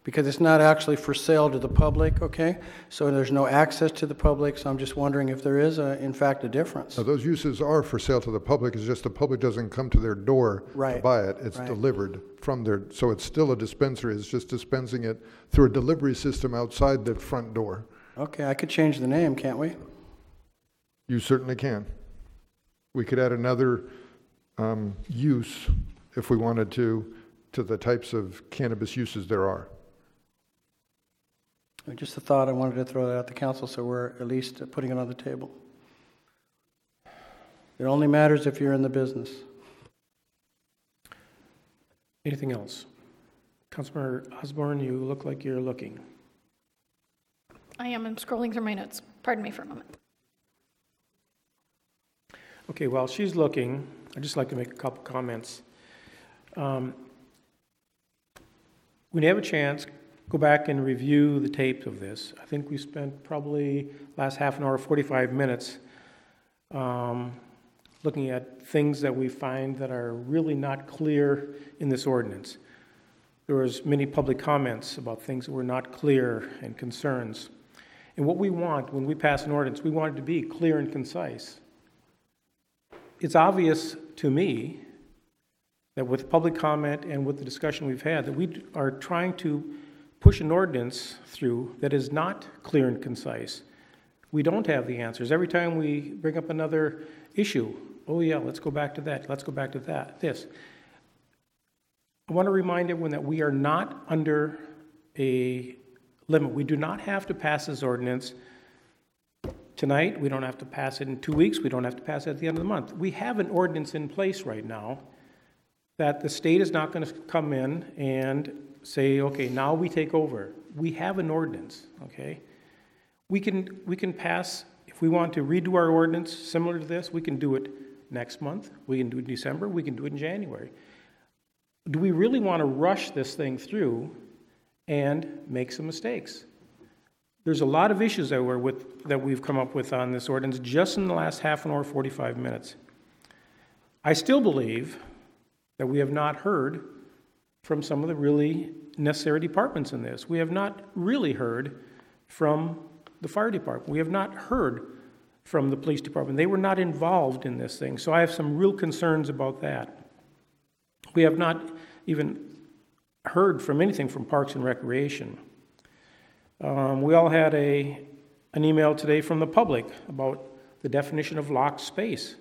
Speaker 17: Because it's not actually for sale to the public, okay? So there's no access to the public, so I'm just wondering if there is, in fact, a difference.
Speaker 5: Now, those uses are for sale to the public, it's just the public doesn't come to their door to buy it. It's delivered from their, so it's still a dispensary, it's just dispensing it through a delivery system outside the front door.
Speaker 17: Okay, I could change the name, can't we?
Speaker 5: You certainly can. We could add another use, if we wanted to the types of cannabis uses there are.
Speaker 17: Just a thought, I wanted to throw that out to council, so we're at least putting it on the table. It only matters if you're in the business.
Speaker 1: Anything else? Councilmember Osborne, you look like you're looking.
Speaker 19: I'm scrolling through my notes. Pardon me for a moment.
Speaker 1: Okay, while she's looking, I'd just like to make a couple comments. when you have a chance, go back and review the tapes of this. I think we spent probably last half an hour, 45 minutes looking at things that we find that are really not clear in this ordinance. There was many public comments about things that were not clear and concerns. And what we want when we pass an ordinance, we want it to be clear and concise. It's obvious to me that with public comment and with the discussion we've had, that we are trying to push an ordinance through that is not clear and concise. We don't have the answers. Every time we bring up another issue, oh yeah, let's go back to that, let's go back to that, this. I want to remind everyone that we are not under a limit. We do not have to pass this ordinance tonight. We don't have to pass it in 2 weeks. We don't have to pass it at the end of the month. We have an ordinance in place right now that the state is not going to come in and say, okay, now we take over. We have an ordinance, okay? We can pass, if we want to redo our ordinance similar to this, we can do it next month. We can do it in December. We can do it in January. Do we really want to rush this thing through and make some mistakes? There's a lot of issues that we've come up with on this ordinance just in the last half an hour, 45 minutes. I still believe that we have not heard from some of the really necessary departments in this. We have not really heard from the fire department. We have not heard from the police department. They were not involved in this thing, so I have some real concerns about that. We have not even heard from anything from Parks and Recreation. We all had an email today from the public about the definition of locked space.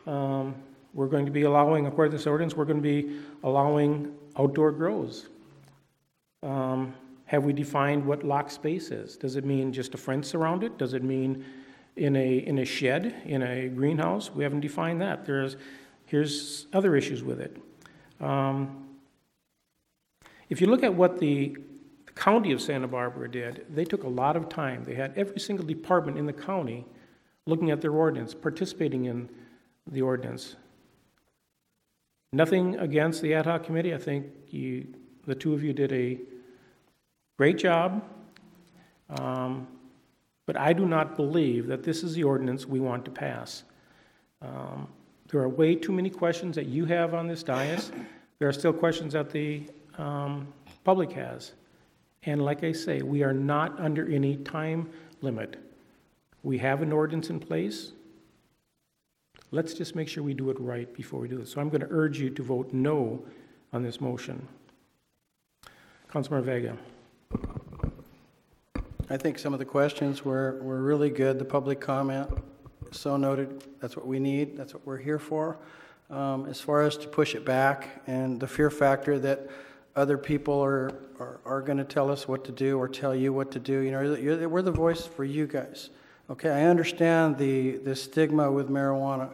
Speaker 1: We're going to be allowing, according to this ordinance, we're going to be allowing outdoor grows. Have we defined what locked space is? Does it mean just a fence around it? Does it mean in a shed, in a greenhouse? We haven't defined that. Here's other issues with it. If you look at what the county of Santa Barbara did, they took a lot of time. They had every single department in the county looking at their ordinance, participating in the ordinance. Nothing against the ad hoc committee. I think the two of you did a great job. But I do not believe that this is the ordinance we want to pass. There are way too many questions that you have on this dais. There are still questions that the public has. And like I say, we are not under any time limit. We have an ordinance in place. Let's just make sure we do it right before we do this. So I'm going to urge you to vote no on this motion. Councilmember Vega.
Speaker 17: I think some of the questions were really good. The public comment, so noted. That's what we need. That's what we're here for. As far as to push it back and the fear factor that other people are going to tell us what to do or tell you what to do. You know, we're the voice for you guys. Okay, I understand the stigma with marijuana.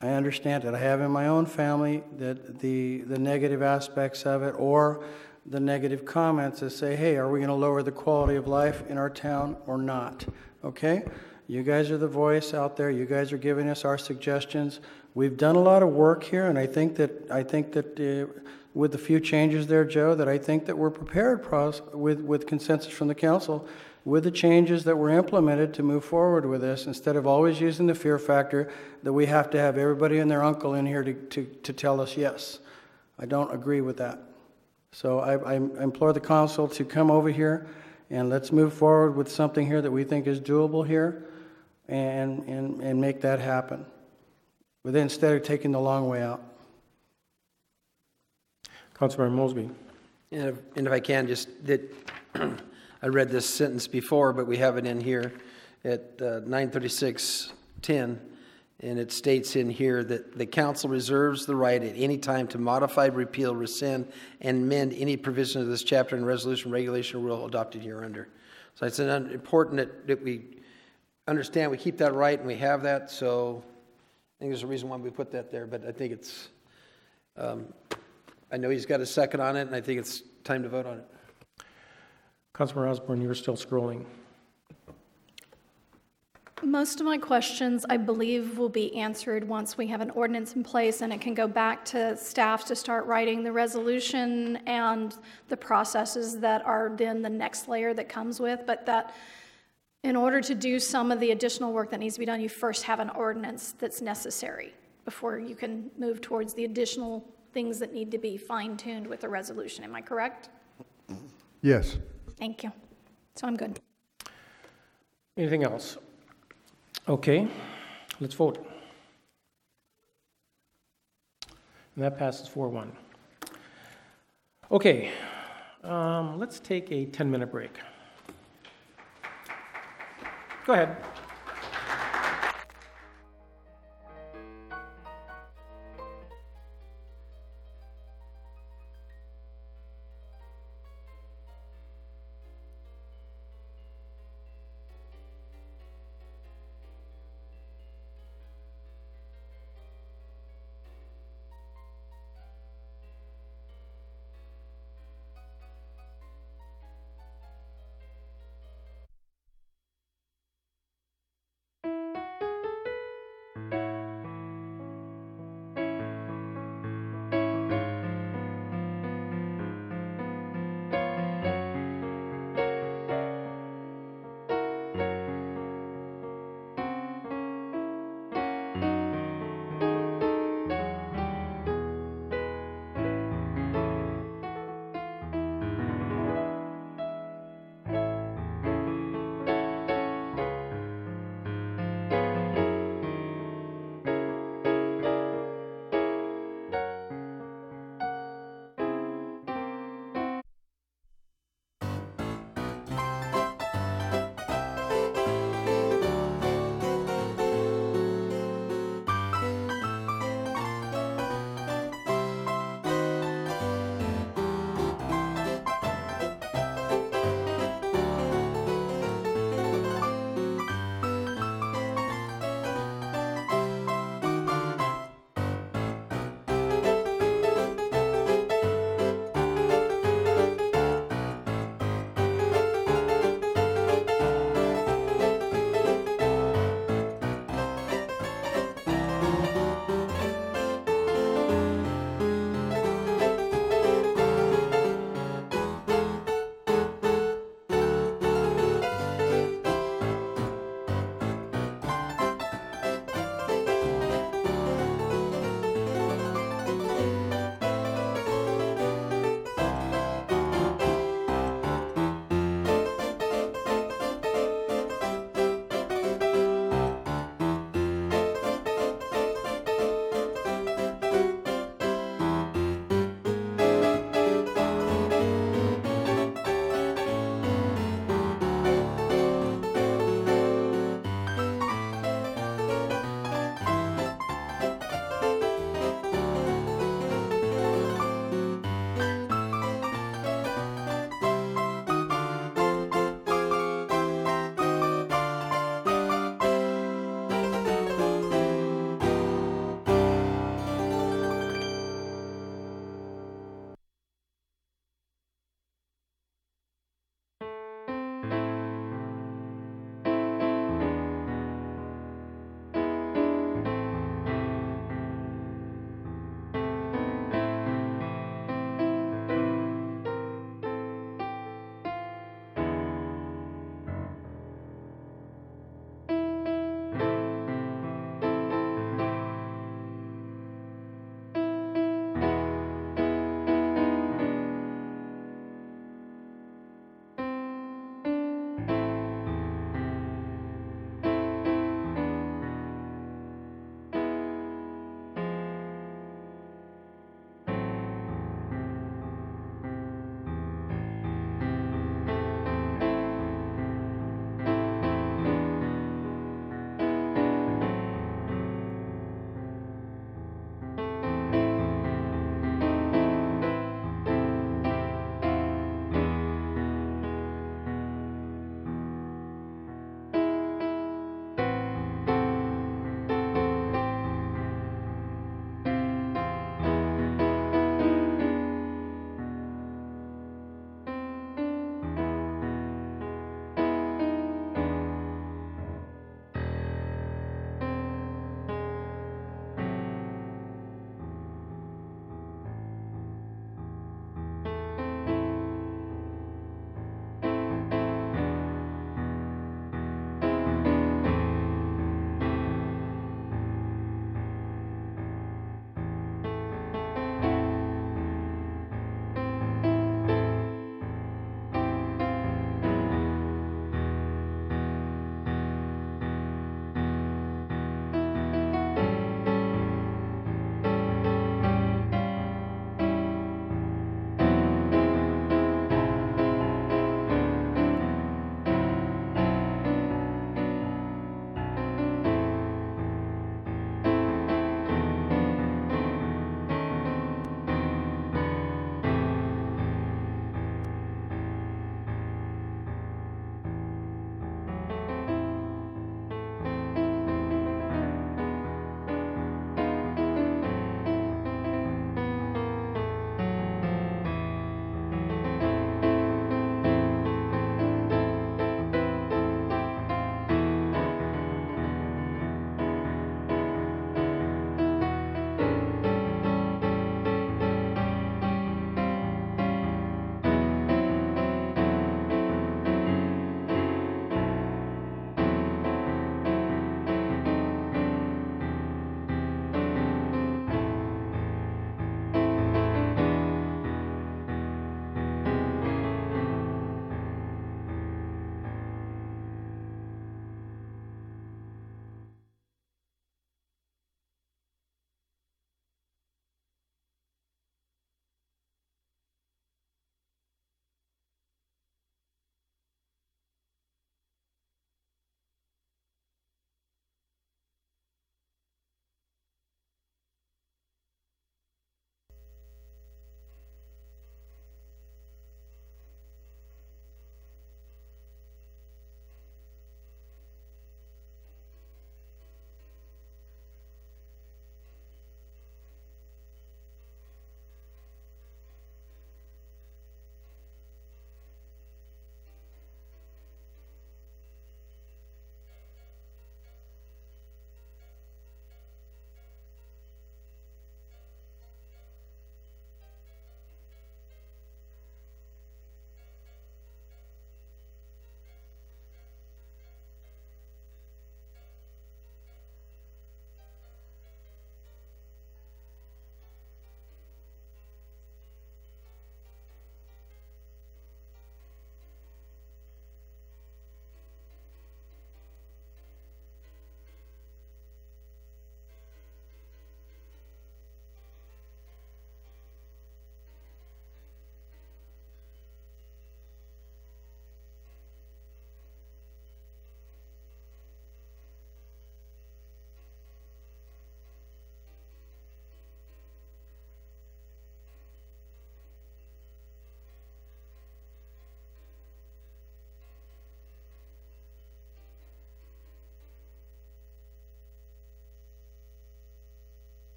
Speaker 17: I understand it. I have in my own family that the negative aspects of it or the negative comments that say, hey, are we going to lower the quality of life in our town or not? Okay? You guys are the voice out there. You guys are giving us our suggestions. We've done a lot of work here, and I think that with a few changes there, Joe, that I think that we're prepared with consensus from the council with the changes that were implemented to move forward with this instead of always using the fear factor that we have to have everybody and their uncle in here to tell us yes. I don't agree with that. So I implore the council to come over here and let's move forward with something here that we think is doable here and make that happen. But then instead of taking the long way out.
Speaker 1: Councilmember Mosby.
Speaker 9: And if I can, just that I read this sentence before, but we have it in here at 936:10, and it states in here that the council reserves the right at any time to modify, repeal, rescind, and amend any provision of this chapter and resolution, regulation, or rule adopted hereunder. So it's important that we understand we keep that right and we have that. So I think there's a reason why we put that there, but I think it's, I know he's got a second on it, and I think it's time to vote on it.
Speaker 1: Councilmember Osborne, you're still scrolling.
Speaker 19: Most of my questions, I believe, will be answered once we have an ordinance in place and it can go back to staff to start writing the resolution and the processes that are then the next layer that comes with. But that in order to do some of the additional work that needs to be done, you first have an ordinance that's necessary before you can move towards the additional things that need to be fine-tuned with the resolution. Am I correct?
Speaker 5: Yes.
Speaker 19: Thank you. So I'm good.
Speaker 1: Anything else? Okay, let's vote. And that passes 4-1. Okay, let's take a 10-minute break. Go ahead.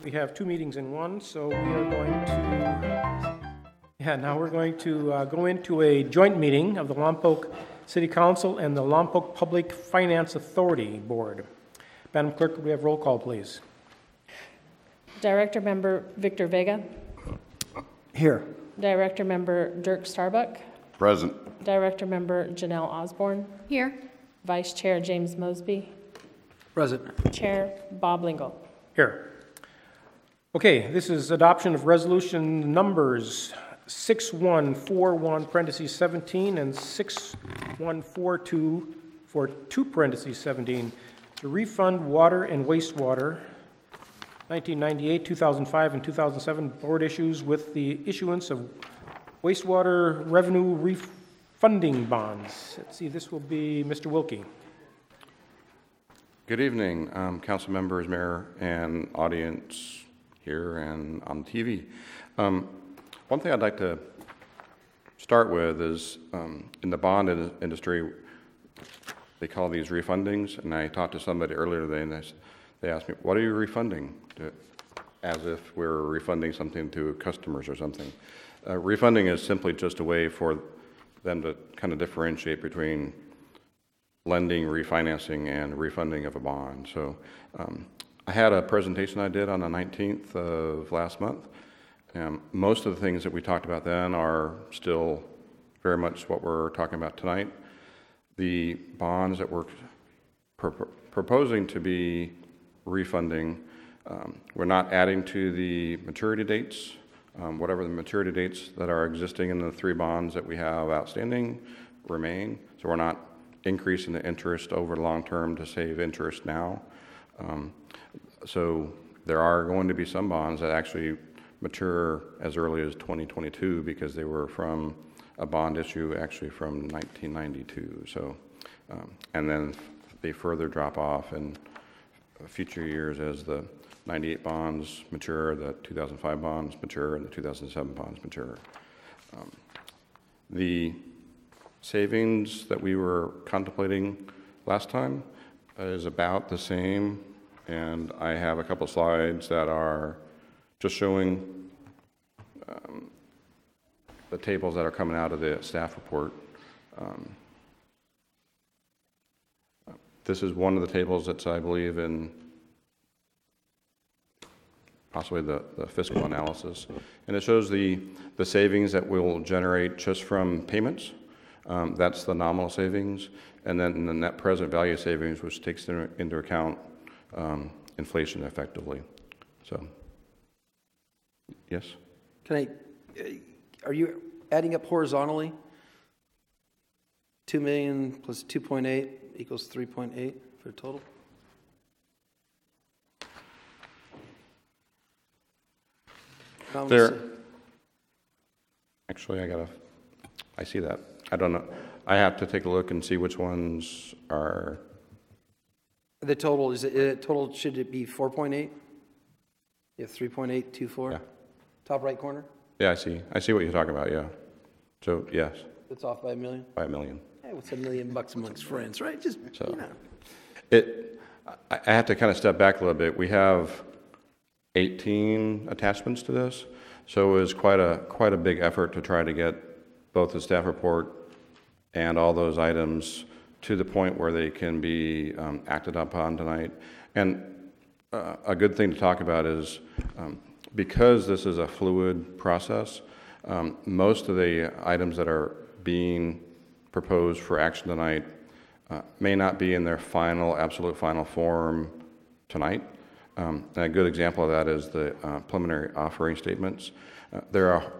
Speaker 1: We have two meetings in one, so we are going to, now we're going to go into a joint meeting of the Lompoc City Council and the Lompoc Public Finance Authority Board. Madam Clerk, could we have roll call, please?
Speaker 11: Director Member Victor Vega.
Speaker 9: Here.
Speaker 11: Director Member Dirk Starbuck.
Speaker 7: Present.
Speaker 11: Director Member Janelle Osborne.
Speaker 19: Here.
Speaker 11: Vice Chair James Mosby.
Speaker 9: Present.
Speaker 11: Chair Bob Lingle.
Speaker 1: Here. Okay, this is adoption of resolution numbers 6141 parentheses 17 and 6142 for 2 parentheses 17 to refund water and wastewater 1998, 2005, and 2007 board issues with the issuance of wastewater revenue refunding bonds. Let's see, this will be Mr. Wilkie.
Speaker 12: Good evening, council members, mayor, and audience here and on TV. One thing I'd like to start with is in the bond industry, they call these refundings, and I talked to somebody earlier today, and they asked me, what are you refunding? As if we're refunding something to customers or something. Refunding is simply just a way for them to kind of differentiate between lending, refinancing, and refunding of a bond. So I had a presentation I did on the 19th of last month. Most of the things that we talked about then are still very much what we're talking about tonight. The bonds that we're proposing to be refunding, we're not adding to the maturity dates. Whatever the maturity dates that are existing in the 3 bonds that we have outstanding remain. So we're not increasing the interest over the long term to save interest now. So there are going to be some bonds that actually mature as early as 2022 because they were from a bond issue actually from 1992. So, and then they further drop off in future years as the 98 bonds mature, the 2005 bonds mature, and the 2007 bonds mature. The savings that we were contemplating last time is about the same, and I have a couple slides that are just showing the tables that are coming out of the staff report. This is one of the tables that's, I believe, in possibly the fiscal analysis. And it shows the savings that we'll generate just from payments. That's the nominal savings. And then the net present value savings, which takes into account inflation effectively. So, yes?
Speaker 9: Are you adding up horizontally? 2 million plus 2.8 equals 3.8 for total?
Speaker 12: There, actually, I see that. I don't know. I have to take a look and see which ones are.
Speaker 9: The total, total, should it be 4.8? You have 3.824?
Speaker 12: Yeah.
Speaker 9: Top right corner?
Speaker 12: Yeah, I see what you're talking about, yeah. So, yes.
Speaker 9: It's off by $1 million?
Speaker 12: By $1 million.
Speaker 9: Hey, what's $1 million amongst friends, right? Just,
Speaker 12: so,
Speaker 9: you know.
Speaker 12: I have to kind of step back a little bit. We have 18 attachments to this, so it was quite a big effort to try to get both the staff report and all those items to the point where they can be acted upon tonight. And a good thing to talk about is because this is a fluid process, most of the items that are being proposed for action tonight may not be in their absolute final form tonight. And a good example of that is the preliminary offering statements. There are,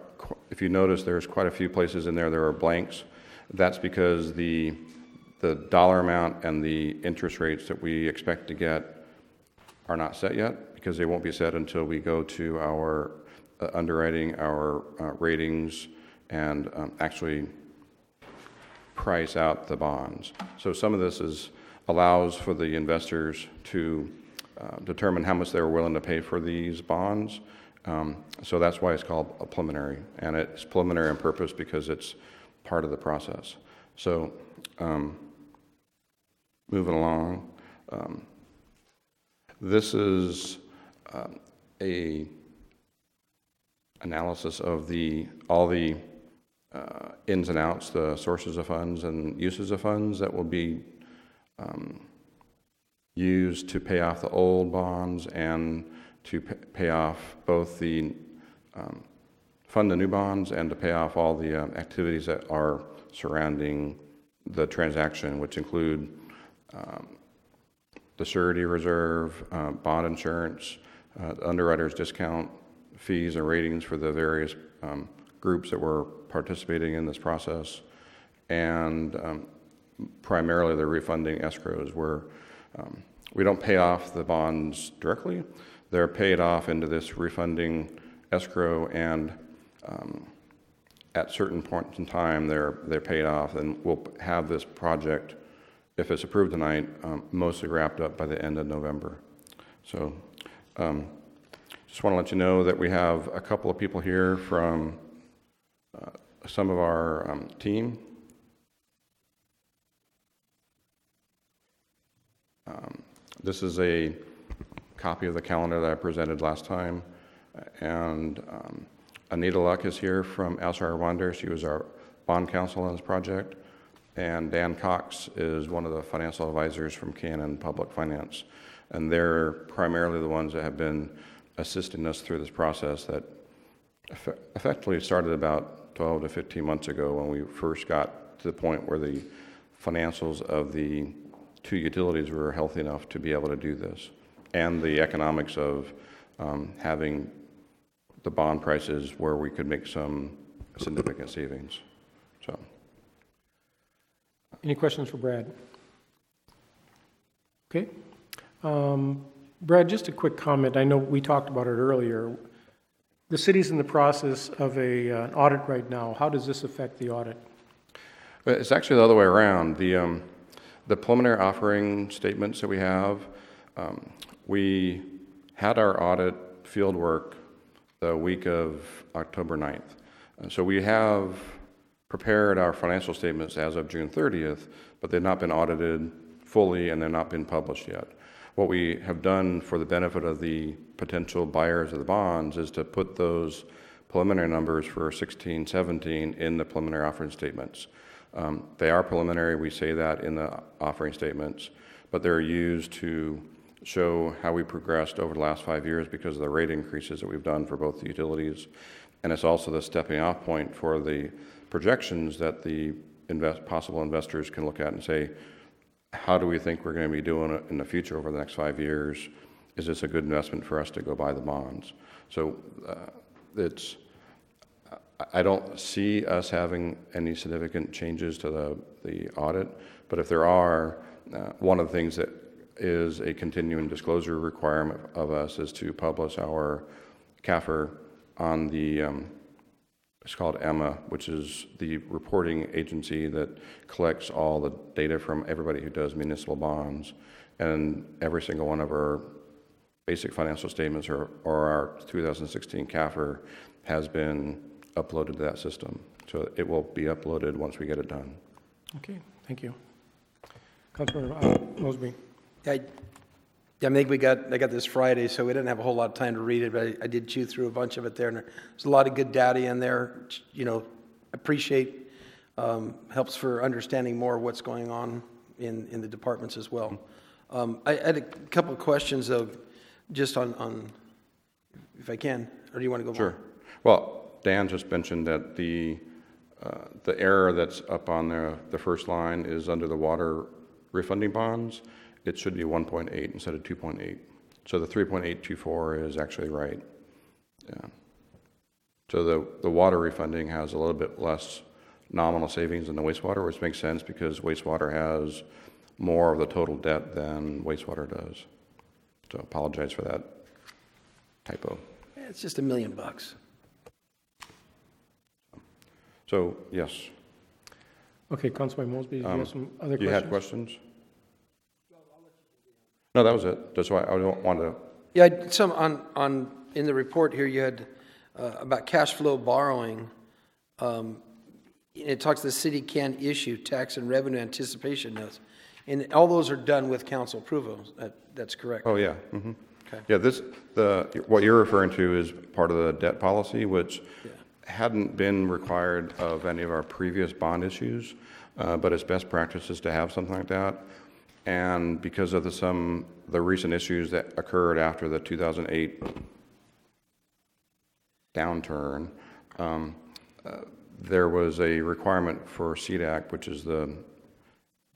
Speaker 12: if you notice, there's quite a few places in there are blanks. That's because the dollar amount and the interest rates that we expect to get are not set yet, because they won't be set until we go to our underwriting, our ratings, and actually price out the bonds. So some of this allows for the investors to determine how much they're willing to pay for these bonds. So that's why it's called a preliminary, and it's preliminary on purpose because it's part of the process. So moving along, this is a analysis of all the ins and outs, the sources of funds and uses of funds that will be used to pay off the old bonds and to pay off both the fund the new bonds and to pay off all the activities that are surrounding the transaction, which include the surety reserve, bond insurance, underwriter's discount, fees and ratings for the various groups that were participating in this process, and primarily the refunding escrows where we don't pay off the bonds directly. They're paid off into this refunding escrow, and at certain points in time they're paid off, and we'll have this project, if it's approved tonight, mostly wrapped up by the end of November. So just want to let you know that we have a couple of people here from some of our team. This is a copy of the calendar that I presented last time, and Anita Luck is here from Alshire Wander. She was our bond counsel on this project, and Dan Cox is one of the financial advisors from Cannon Public Finance, and they're primarily the ones that have been assisting us through this process that effectively started about 12 to 15 months ago when we first got to the point where the financials of the two utilities were healthy enough to be able to do this, and the economics of having the bond prices where we could make some significant savings. So,
Speaker 1: any questions for Brad? Okay. Brad, just a quick comment. I know we talked about it earlier. The city's in the process of an audit right now. How does this affect the audit?
Speaker 12: It's actually the other way around. The preliminary offering statements that we have, we had our audit field work the week of October 9th. So we have prepared our financial statements as of June 30th, but they've not been audited fully and they've not been published yet. What we have done for the benefit of the potential buyers of the bonds is to put those preliminary numbers for 16, 17 in the preliminary offering statements. They are preliminary, we say that in the offering statements, but they're used to show how we progressed over the last 5 years because of the rate increases that we've done for both the utilities. And it's also the stepping off point for the projections that the possible investors can look at and say, how do we think we're going to be doing it in the future over the next 5 years? Is this a good investment for us to go buy the bonds? So I don't see us having any significant changes to the audit, but if there are, one of the things that is a continuing disclosure requirement of us is to publish our CAFR on the, it's called EMMA, which is the reporting agency that collects all the data from everybody who does municipal bonds, and every single one of our basic financial statements or our 2016 CAFR has been uploaded to that system. So it will be uploaded once we get it done.
Speaker 1: Okay, thank you. Councilmember Mosby.
Speaker 9: I think I got this Friday, so we didn't have a whole lot of time to read it, but I did chew through a bunch of it there, and there's a lot of good data in there. You know, appreciate, helps for understanding more of what's going on in the departments as well. I had a couple of questions though, just on if I can, or do you want to go
Speaker 12: Sure.
Speaker 9: more?
Speaker 12: Well, Dan just mentioned that the error that's up on the first line is under the water refunding bonds. It should be 1.8 instead of 2.8. So the 3.824 is actually right. Yeah. So the water refunding has a little bit less nominal savings than the wastewater, which makes sense because wastewater has more of the total debt than wastewater does. So apologize for that typo.
Speaker 9: It's just $1 million.
Speaker 12: So, yes.
Speaker 1: Okay, Councilman Mosby, do you have some other questions?
Speaker 12: You had questions? No, that was it. That's why I don't want to.
Speaker 9: Yeah, some in the report here you had about cash flow borrowing. It talks the city can issue tax and revenue anticipation notes, and all those are done with council approval. That's correct.
Speaker 12: Oh yeah. Mm-hmm. Yeah, what you're referring to is part of the debt policy, which hadn't been required of any of our previous bond issues, but it's best practices to have something like that. And because of the recent issues that occurred after the 2008 downturn, there was a requirement for CDAC, which is the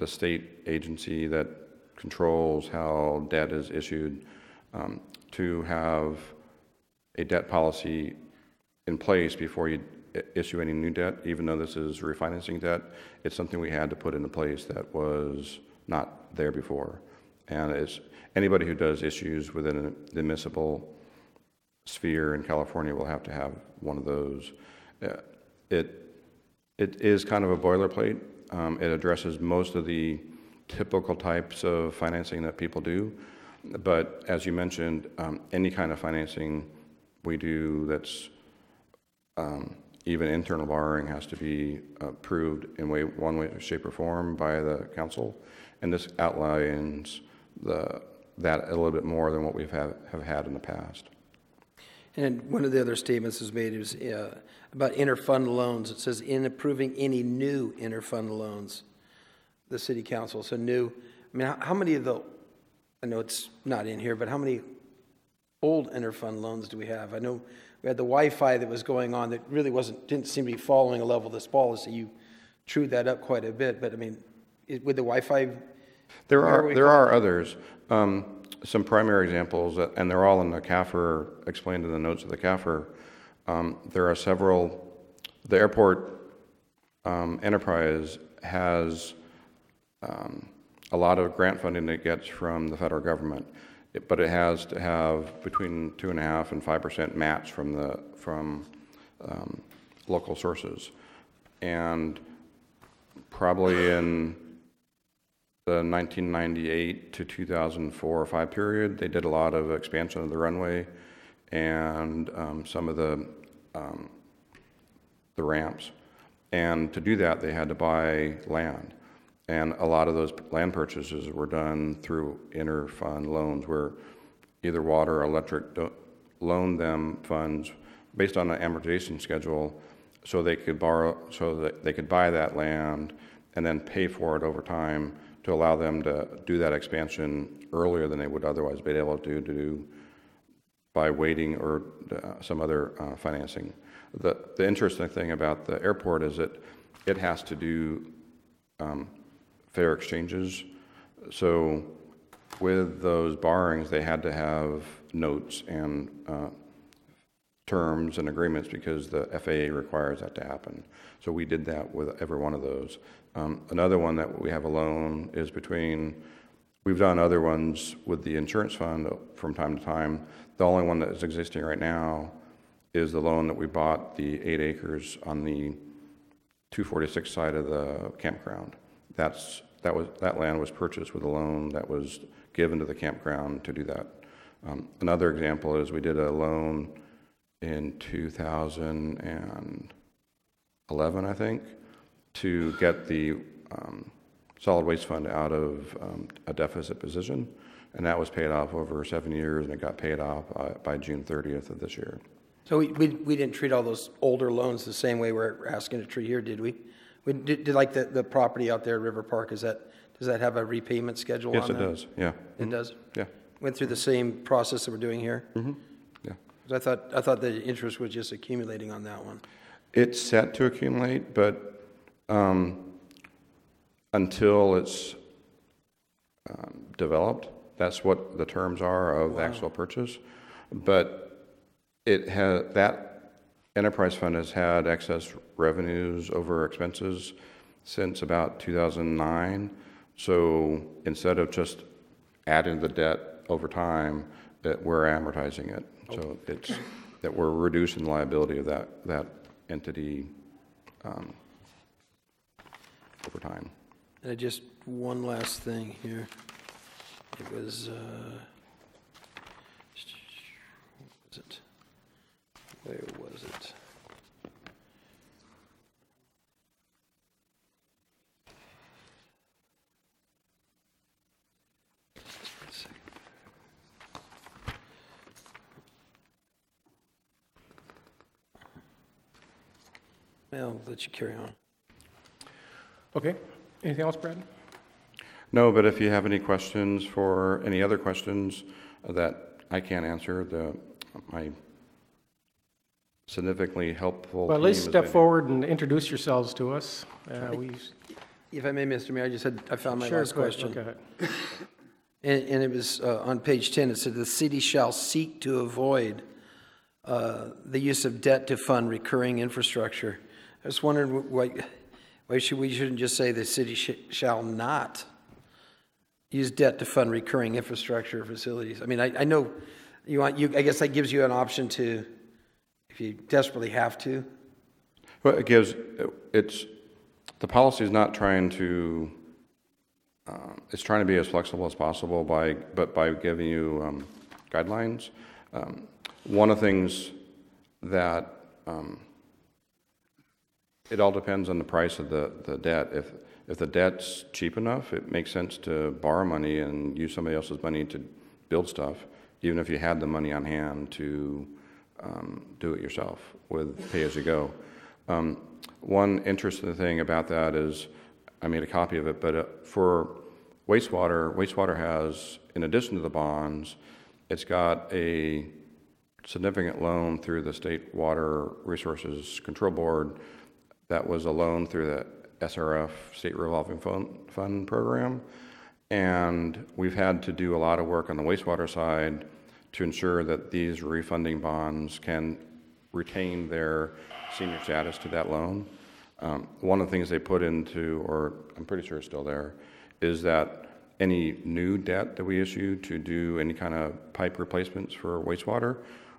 Speaker 12: state agency that controls how debt is issued, to have a debt policy in place before you issue any new debt. Even though this is refinancing debt, it's something we had to put into place that was not there before. And it's anybody who does issues within the municipal sphere in California will have to have one of those. It is kind of a boilerplate. It addresses most of the typical types of financing that people do. But as you mentioned, any kind of financing we do that's even internal borrowing has to be approved in one way, shape, or form by the council. And this outlines that a little bit more than what we've have had in the past.
Speaker 9: And one of the other statements is made is about interfund loans. It says, in approving any new interfund loans, the city council. So new, I mean, how many of the, I know it's not in here, but how many old interfund loans do we have? I know we had the Wi-Fi that was going on that really didn't seem to be following a level of this policy. You chewed that up quite a bit, but I mean, with the Wi-Fi,
Speaker 12: there are others. Some primary examples, and they're all in the CAFR, explained in the notes of the CAFR. There are several. The airport enterprise has a lot of grant funding it gets from the federal government, but it has to have between 2.5% and 5% match from local sources. And probably in the 1998 to 2004 or 5 period, they did a lot of expansion of the runway and some of the ramps. And to do that, they had to buy land. And a lot of those land purchases were done through interfund loans, where either water or electric loaned them funds based on an amortization schedule, so they could borrow, so that they could buy that land and then pay for it over time to allow them to do that expansion earlier than they would otherwise be able to do by waiting or some other financing. The interesting thing about the airport is that it has to do fair exchanges. So with those borrowings, they had to have notes and terms and agreements because the FAA requires that to happen. So we did that with every one of those. Another one that we have a loan is we've done other ones with the insurance fund from time to time. The only one that is existing right now is the loan that we bought the 8 acres on the 246 side of the campground. That land was purchased with a loan that was given to the campground to do that. Another example is we did a loan in 2011, I think, to get the solid waste fund out of a deficit position, and that was paid off over 7 years, and it got paid off by June 30th of this year.
Speaker 9: So we didn't treat all those older loans the same way we're asking to treat here, did we? We did like the property out there at River Park, does that have a repayment schedule on that?
Speaker 12: Yes, it does, yeah.
Speaker 9: It does?
Speaker 12: Yeah.
Speaker 9: Went through the same process that we're doing here?
Speaker 12: Mm-hmm. Yeah.
Speaker 9: 'Cause I thought the interest was just accumulating on that one.
Speaker 12: It's set to accumulate, but until it's developed, that's what the terms are of the actual purchase. But that enterprise fund has had excess revenues over expenses since about 2009. So instead of just adding the debt over time, that we're amortizing it. So it's that we're reducing the liability of that entity over time.
Speaker 9: And just one last thing here. It was, where was it? I'll let you carry on.
Speaker 1: Okay. Anything else, Brad?
Speaker 12: No, but if you have any questions for any other questions that I can't answer, my significantly helpful
Speaker 1: Well, at
Speaker 12: team
Speaker 1: least
Speaker 12: has
Speaker 1: step
Speaker 12: been-
Speaker 1: forward and introduce yourselves to us.
Speaker 9: If I may, Mr. Mayor, I found my
Speaker 1: Sure,
Speaker 9: last
Speaker 1: go ahead,
Speaker 9: question.
Speaker 1: go ahead.
Speaker 9: And it was on page 10, it said, "The city shall seek to avoid the use of debt to fund recurring infrastructure." I was wondering why we shouldn't just say the city shall not use debt to fund recurring infrastructure facilities. I mean, I know I guess that gives you an option to, if you desperately have to.
Speaker 12: Well, the policy is not trying to, it's trying to be as flexible as possible by giving you guidelines. One of the things that, it all depends on the price of the debt. If the debt's cheap enough, it makes sense to borrow money and use somebody else's money to build stuff, even if you had the money on hand to do it yourself with pay-as-you-go. One interesting thing about that is, I made a copy of it, but for wastewater has, in addition to the bonds, it's got a significant loan through the State Water Resources Control Board that was a loan through the SRF, State Revolving Fund program. And we've had to do a lot of work on the wastewater side to ensure that these refunding bonds can retain their senior status to that loan. One of the things they put into, or I'm pretty sure it's still there, is that any new debt that we issue to do any kind of pipe replacements for wastewater,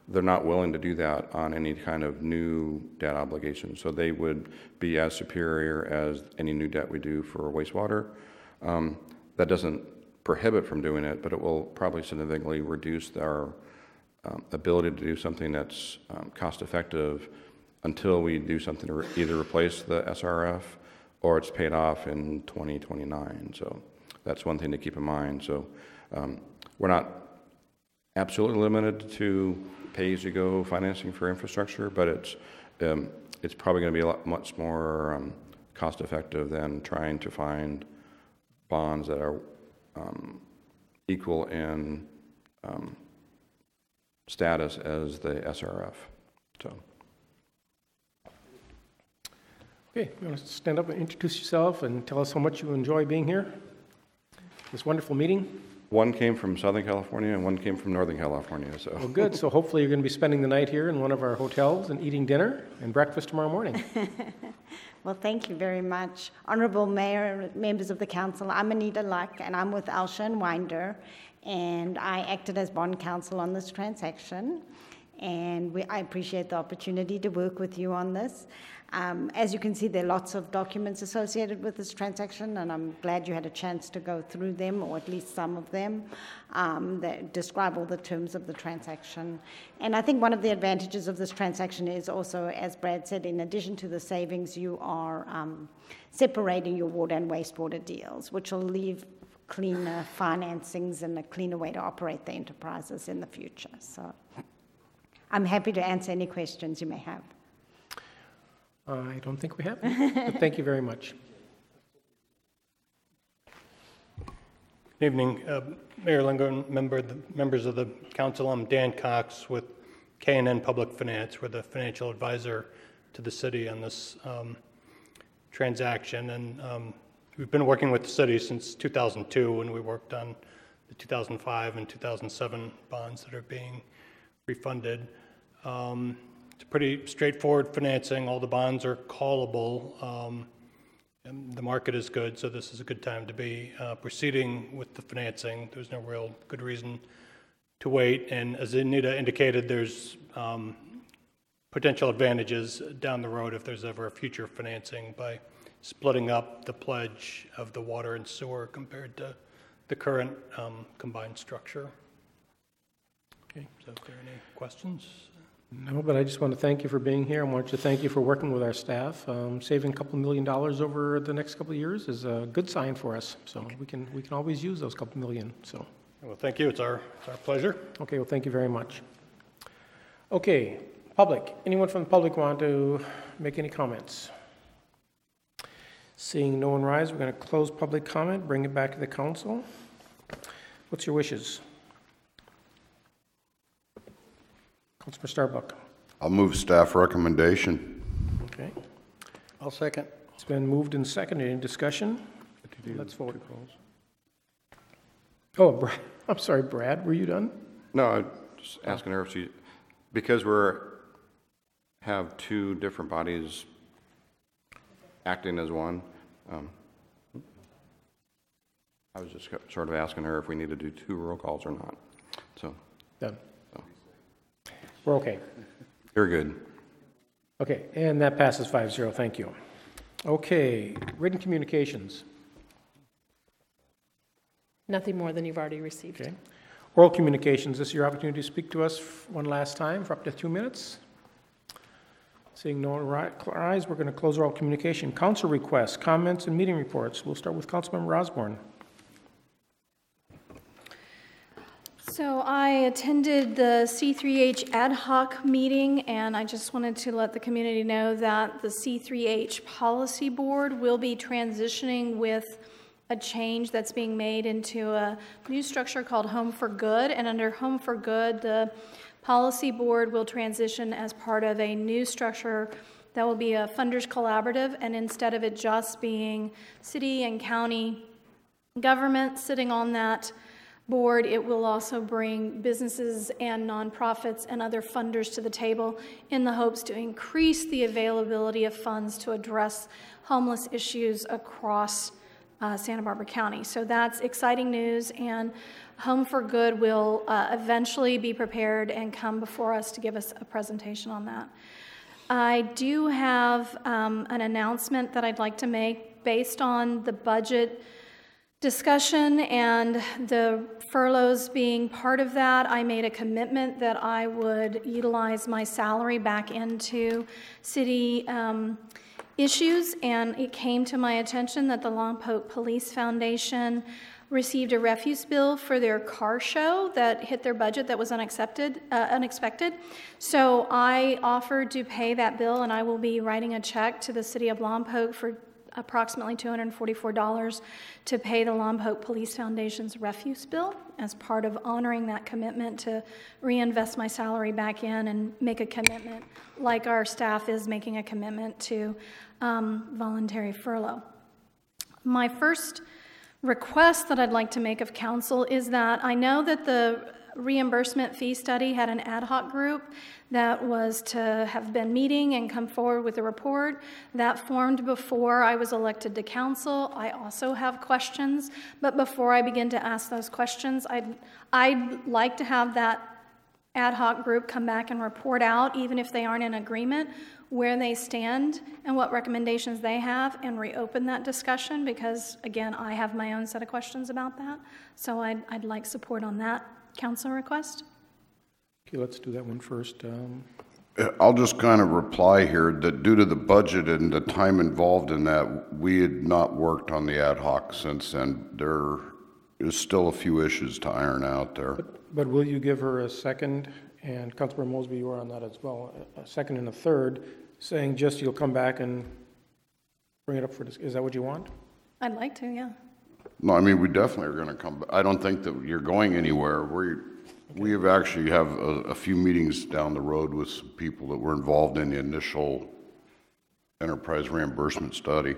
Speaker 12: they're not willing to do that on any kind of new debt obligation. So they would be as superior as any new debt we do for wastewater. That doesn't prohibit from doing it, but it will probably significantly reduce our ability to do something that's cost effective until we do something to either replace the SRF or it's paid off in 2029. So that's one thing to keep in mind. So we're not absolutely limited to pay-as-you-go financing for infrastructure, but it's probably going to be much more cost-effective than trying to find bonds that are equal in status as the SRF. So.
Speaker 1: Okay, you want to stand up and introduce yourself and tell us how much you enjoy being here? This wonderful meeting.
Speaker 12: One came from Southern California and one came from Northern California. So.
Speaker 1: Well, good. So hopefully you're going to be spending the night here in one of our hotels and eating dinner and breakfast tomorrow morning.
Speaker 13: Well, thank you very much. Honorable Mayor, members of the council, I'm Anita Luck, and I'm with Alsha & Winder, and I acted as bond counsel on this transaction, and I appreciate the opportunity to work with you on this. As you can see, there are lots of documents associated with this transaction, and I'm glad you had a chance to go through them, or at least some of them, that describe all the terms of the transaction. And I think one of the advantages of this transaction is also, as Brad said, in addition to the savings, you are separating your water and wastewater deals, which will leave cleaner financings and a cleaner way to operate the enterprises in the future. So I'm happy to answer any questions you may have.
Speaker 1: I don't think we have, but thank you very much.
Speaker 14: Good evening, Mayor Lingo, members of the council. I'm Dan Cox with K&N Public Finance. We're the financial advisor to the city on this transaction, and we've been working with the city since 2002 when we worked on the 2005 and 2007 bonds that are being refunded. It's pretty straightforward financing. All the bonds are callable. And the market is good, so this is a good time to be proceeding with the financing. There's no real good reason to wait. And as Anita indicated, there's potential advantages down the road if there's ever a future financing by splitting up the pledge of the water and sewer compared to the current combined structure. Okay, so if there are any questions?
Speaker 1: No, but I just want to thank you for being here. I want to thank you for working with our staff. Saving a couple $1 million over the next couple of years is a good sign for us. So we can always use those couple million. So.
Speaker 14: Well, thank you. It's our pleasure.
Speaker 1: Okay. Well, thank you very much. Okay. Public, anyone from the public want to make any comments? Seeing no one rise, we're going to close public comment, bring it back to the council. What's your wishes? Councilor Starbuck.
Speaker 7: I'll move staff recommendation.
Speaker 1: Okay.
Speaker 17: I'll second.
Speaker 1: It's been moved and seconded. Any discussion? Let's vote. Oh, I'm sorry, Brad, were you done?
Speaker 12: No, I was just asking her if she, because have two different bodies acting as one. I was just sort of asking her if we need to do 2 roll calls or not. So.
Speaker 1: Done. We're okay.
Speaker 12: You're good.
Speaker 1: Okay, and that passes 5-0. Thank you. Okay, written communications.
Speaker 11: Nothing more than you've already received.
Speaker 1: Okay. Oral communications. This is your opportunity to speak to us one last time for up to 2 minutes. Seeing no rise, we're going to close oral communication. Council requests, comments, and meeting reports. We'll start with Councilmember Osborne.
Speaker 19: So I attended the C3H ad hoc meeting, and I just wanted to let the community know that the C3H policy board will be transitioning with a change that's being made into a new structure called Home for Good. And under Home for Good, the policy board will transition as part of a new structure that will be a funders collaborative, and instead of it just being city and county government sitting on that board, it will also bring businesses and nonprofits and other funders to the table in the hopes to increase the availability of funds to address homeless issues across Santa Barbara County. So that's exciting news, and Home for Good will eventually be prepared and come before us to give us a presentation on that. I do have an announcement that I'd like to make based on the budget discussion and the furloughs being part of that. I made a commitment that I would utilize my salary back into city issues, and it came to my attention that the Lompoc Police Foundation received a refuse bill for their car show that hit their budget that was unexpected. So I offered to pay that bill, and I will be writing a check to the city of Lompoc for approximately $244 to pay the Lompoc Police Foundation's refuse bill as part of honoring that commitment to reinvest my salary back in and make a commitment like our staff is making a commitment to voluntary furlough. My first request that I'd like to make of council is that I know that the reimbursement fee study had an ad hoc group that was to have been meeting and come forward with a report that formed before I was elected to council. I also have questions, but before I begin to ask those questions, I'd like to have that ad hoc group come back and report out, even if they aren't in agreement, where they stand and what recommendations they have, and reopen that discussion, because again, I have my own set of questions about that. So I'd like support on that council request.
Speaker 1: Okay, let's do that one first.
Speaker 7: I'll just kind of reply here that due to the budget and the time involved in that, we had not worked on the ad hoc since then. There is still a few issues to iron out there.
Speaker 1: But will you give her a second, and Councilor Mosby, you were on that as well, a second and a third, saying just you'll come back and bring it up for discussion? Is that what you want?
Speaker 19: I'd like to, yeah.
Speaker 7: No, I mean, we definitely are going to come back. I don't think that you're going anywhere. We have actually have a few meetings down the road with some people that were involved in the initial enterprise reimbursement study.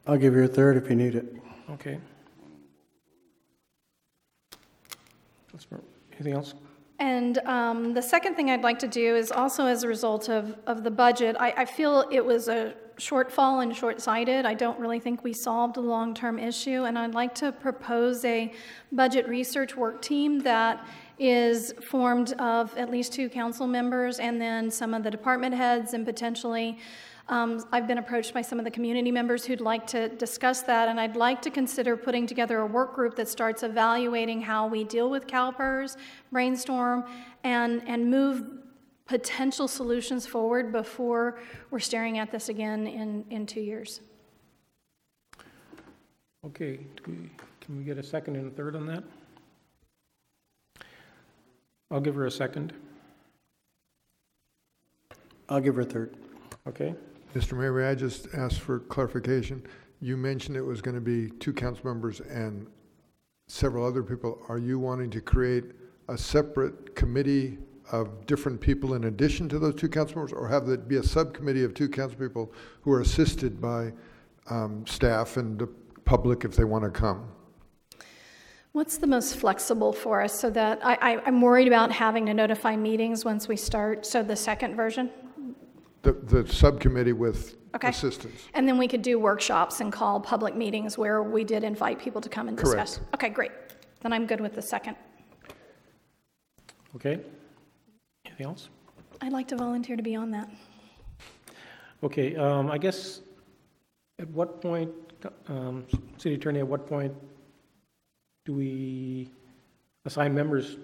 Speaker 17: I'll give you a third if you need it.
Speaker 1: Okay. Anything else?
Speaker 19: And the second thing I'd like to do is also as a result of the budget, I feel it was a shortfall and short-sighted. I don't really think we solved a long-term issue, and I'd like to propose a budget research work team that is formed of at least 2 council members and then some of the department heads, and potentially I've been approached by some of the community members who'd like to discuss that, and I'd like to consider putting together a work group that starts evaluating how we deal with CalPERS, brainstorm, and move potential solutions forward before we're staring at this again in 2 years.
Speaker 1: Okay, can we get a second and a third on that? I'll give her a second.
Speaker 17: I'll give her a third.
Speaker 1: Okay.
Speaker 5: Mr. Mayor, may I just ask for clarification? You mentioned it was going to be 2 council members and several other people. Are you wanting to create a separate committee of different people in addition to those 2 council members, or have it be a subcommittee of 2 council people who are assisted by staff and the public if they want to come?
Speaker 19: What's the most flexible for us so that I'm worried about having to notify meetings once we start, so the second version?
Speaker 5: The subcommittee with assistance.
Speaker 19: And then we could do workshops and call public meetings where we did invite people to come and discuss.
Speaker 5: Correct.
Speaker 19: Okay, great. Then I'm good with the second.
Speaker 1: Okay. Anything else?
Speaker 19: I'd like to volunteer to be on that.
Speaker 1: Okay, I guess at what point, City Attorney, at what point do we assign members?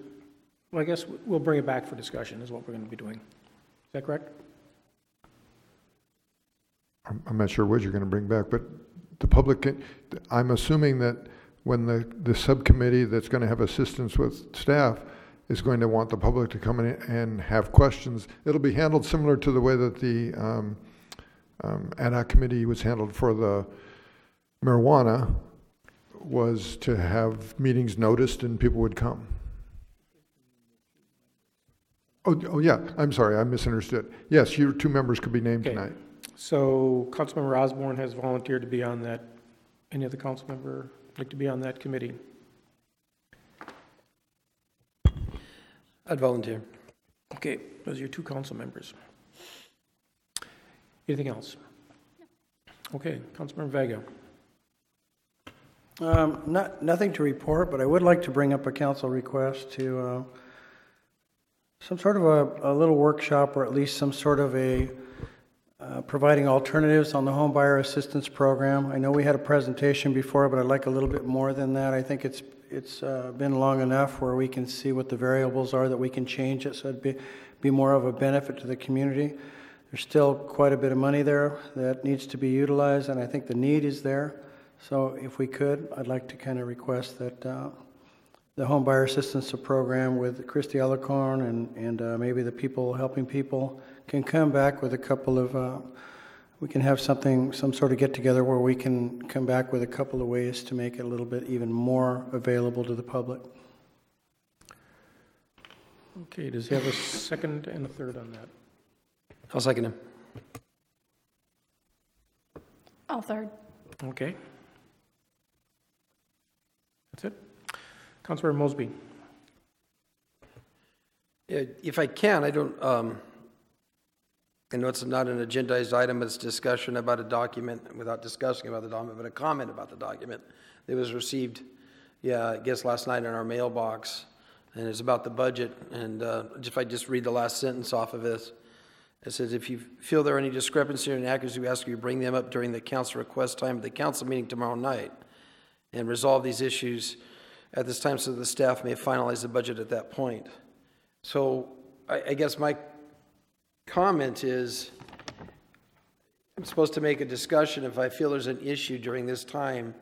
Speaker 1: Well, I guess we'll bring it back for discussion is what we're going to be doing. Is that correct?
Speaker 5: I'm not sure what you're going to bring back, but the public, I'm assuming that when the subcommittee that's going to have assistance with staff is going to want the public to come in and have questions, it'll be handled similar to the way that the ad hoc committee was handled for the marijuana, was to have meetings noticed and people would come. Oh yeah, I'm sorry, I misunderstood. Yes, your 2 members could be named tonight.
Speaker 1: So Councilmember Osborne has volunteered to be on that. Any other council member like to be on that committee?
Speaker 9: I'd volunteer.
Speaker 1: Okay, those are your 2 council members. Anything else? Okay, Councilmember Vega.
Speaker 17: Nothing to report, but I would like to bring up a council request to some sort of a little workshop, or at least some sort of a providing alternatives on the home buyer assistance program. I know we had a presentation before, but I'd like a little bit more than that. I think it's been long enough where we can see what the variables are that we can change it so it'd be more of a benefit to the community. There's still quite a bit of money there that needs to be utilized, and I think the need is there. So if we could, I'd like to kind of request that the home buyer assistance program with Christy Alicorn and maybe the people helping people can come back with a couple of, we can have some sort of get together where we can come back with a couple of ways to make it a little bit even more available to the public.
Speaker 1: Okay, does he have a second and a third on that?
Speaker 9: I'll second him.
Speaker 19: I'll third.
Speaker 1: Okay. That's it. Councilor Mosby.
Speaker 9: Yeah, if I can, I don't, I know it's not an agendized item, but it's discussion about a document, without discussing about the document, but a comment about the document that was received, I guess last night in our mailbox, and it's about the budget. And if I just read the last sentence off of this, it says, if you feel there are any discrepancy or inaccuracy, we ask you to bring them up during the council request time at the council meeting tomorrow night and resolve these issues at this time so the staff may finalize the budget at that point. So I guess my comment is, I'm supposed to make a discussion if I feel there's an issue during this time,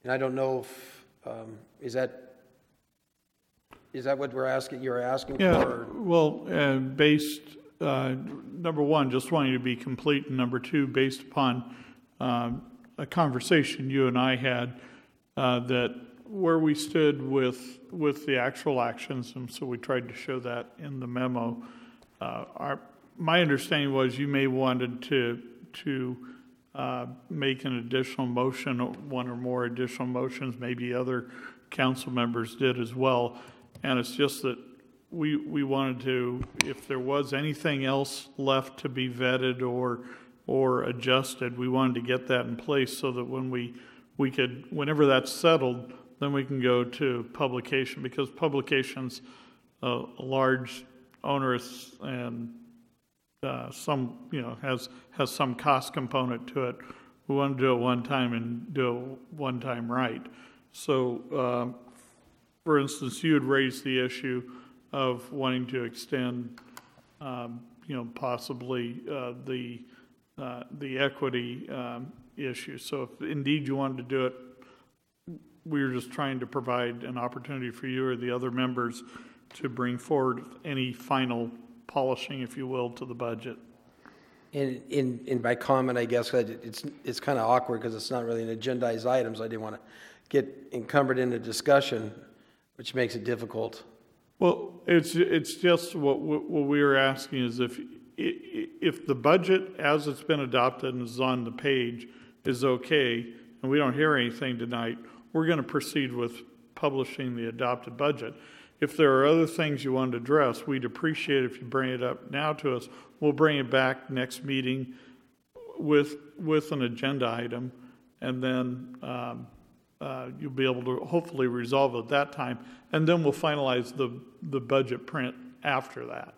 Speaker 9: and I don't know if, is that what you're asking for?
Speaker 15: Well, based, number one, just wanting to be complete, and number two, based upon a conversation you and I had, that where we stood with the actual actions, and so we tried to show that in the memo. My understanding was you may wanted to make an additional motion, one or more additional motions, maybe other council members did as well. And it's just that we wanted to, if there was anything else left to be vetted or adjusted, we wanted to get that in place so that when we could, whenever that's settled, then we can go to publication, because publication's a large, onerous, and some, has some cost component to it. We want to do it one time and do it one time right. So, for instance, you had raised the issue of wanting to extend, possibly the equity issue. So if indeed you wanted to do it, we were just trying to provide an opportunity for you or the other members to bring forward any final polishing, if you will, to the budget.
Speaker 9: In my comment, I guess, it's kind of awkward because it's not really an agendized item, so I didn't want to get encumbered in a discussion, which makes it difficult.
Speaker 15: Well, it's just what we were asking is if the budget as it's been adopted and is on the page is okay, and we don't hear anything tonight, we're going to proceed with publishing the adopted budget. If there are other things you want to address, we'd appreciate if you bring it up now to us. We'll bring it back next meeting with an agenda item, and then you'll be able to hopefully resolve it at that time, and then we'll finalize the budget print after that.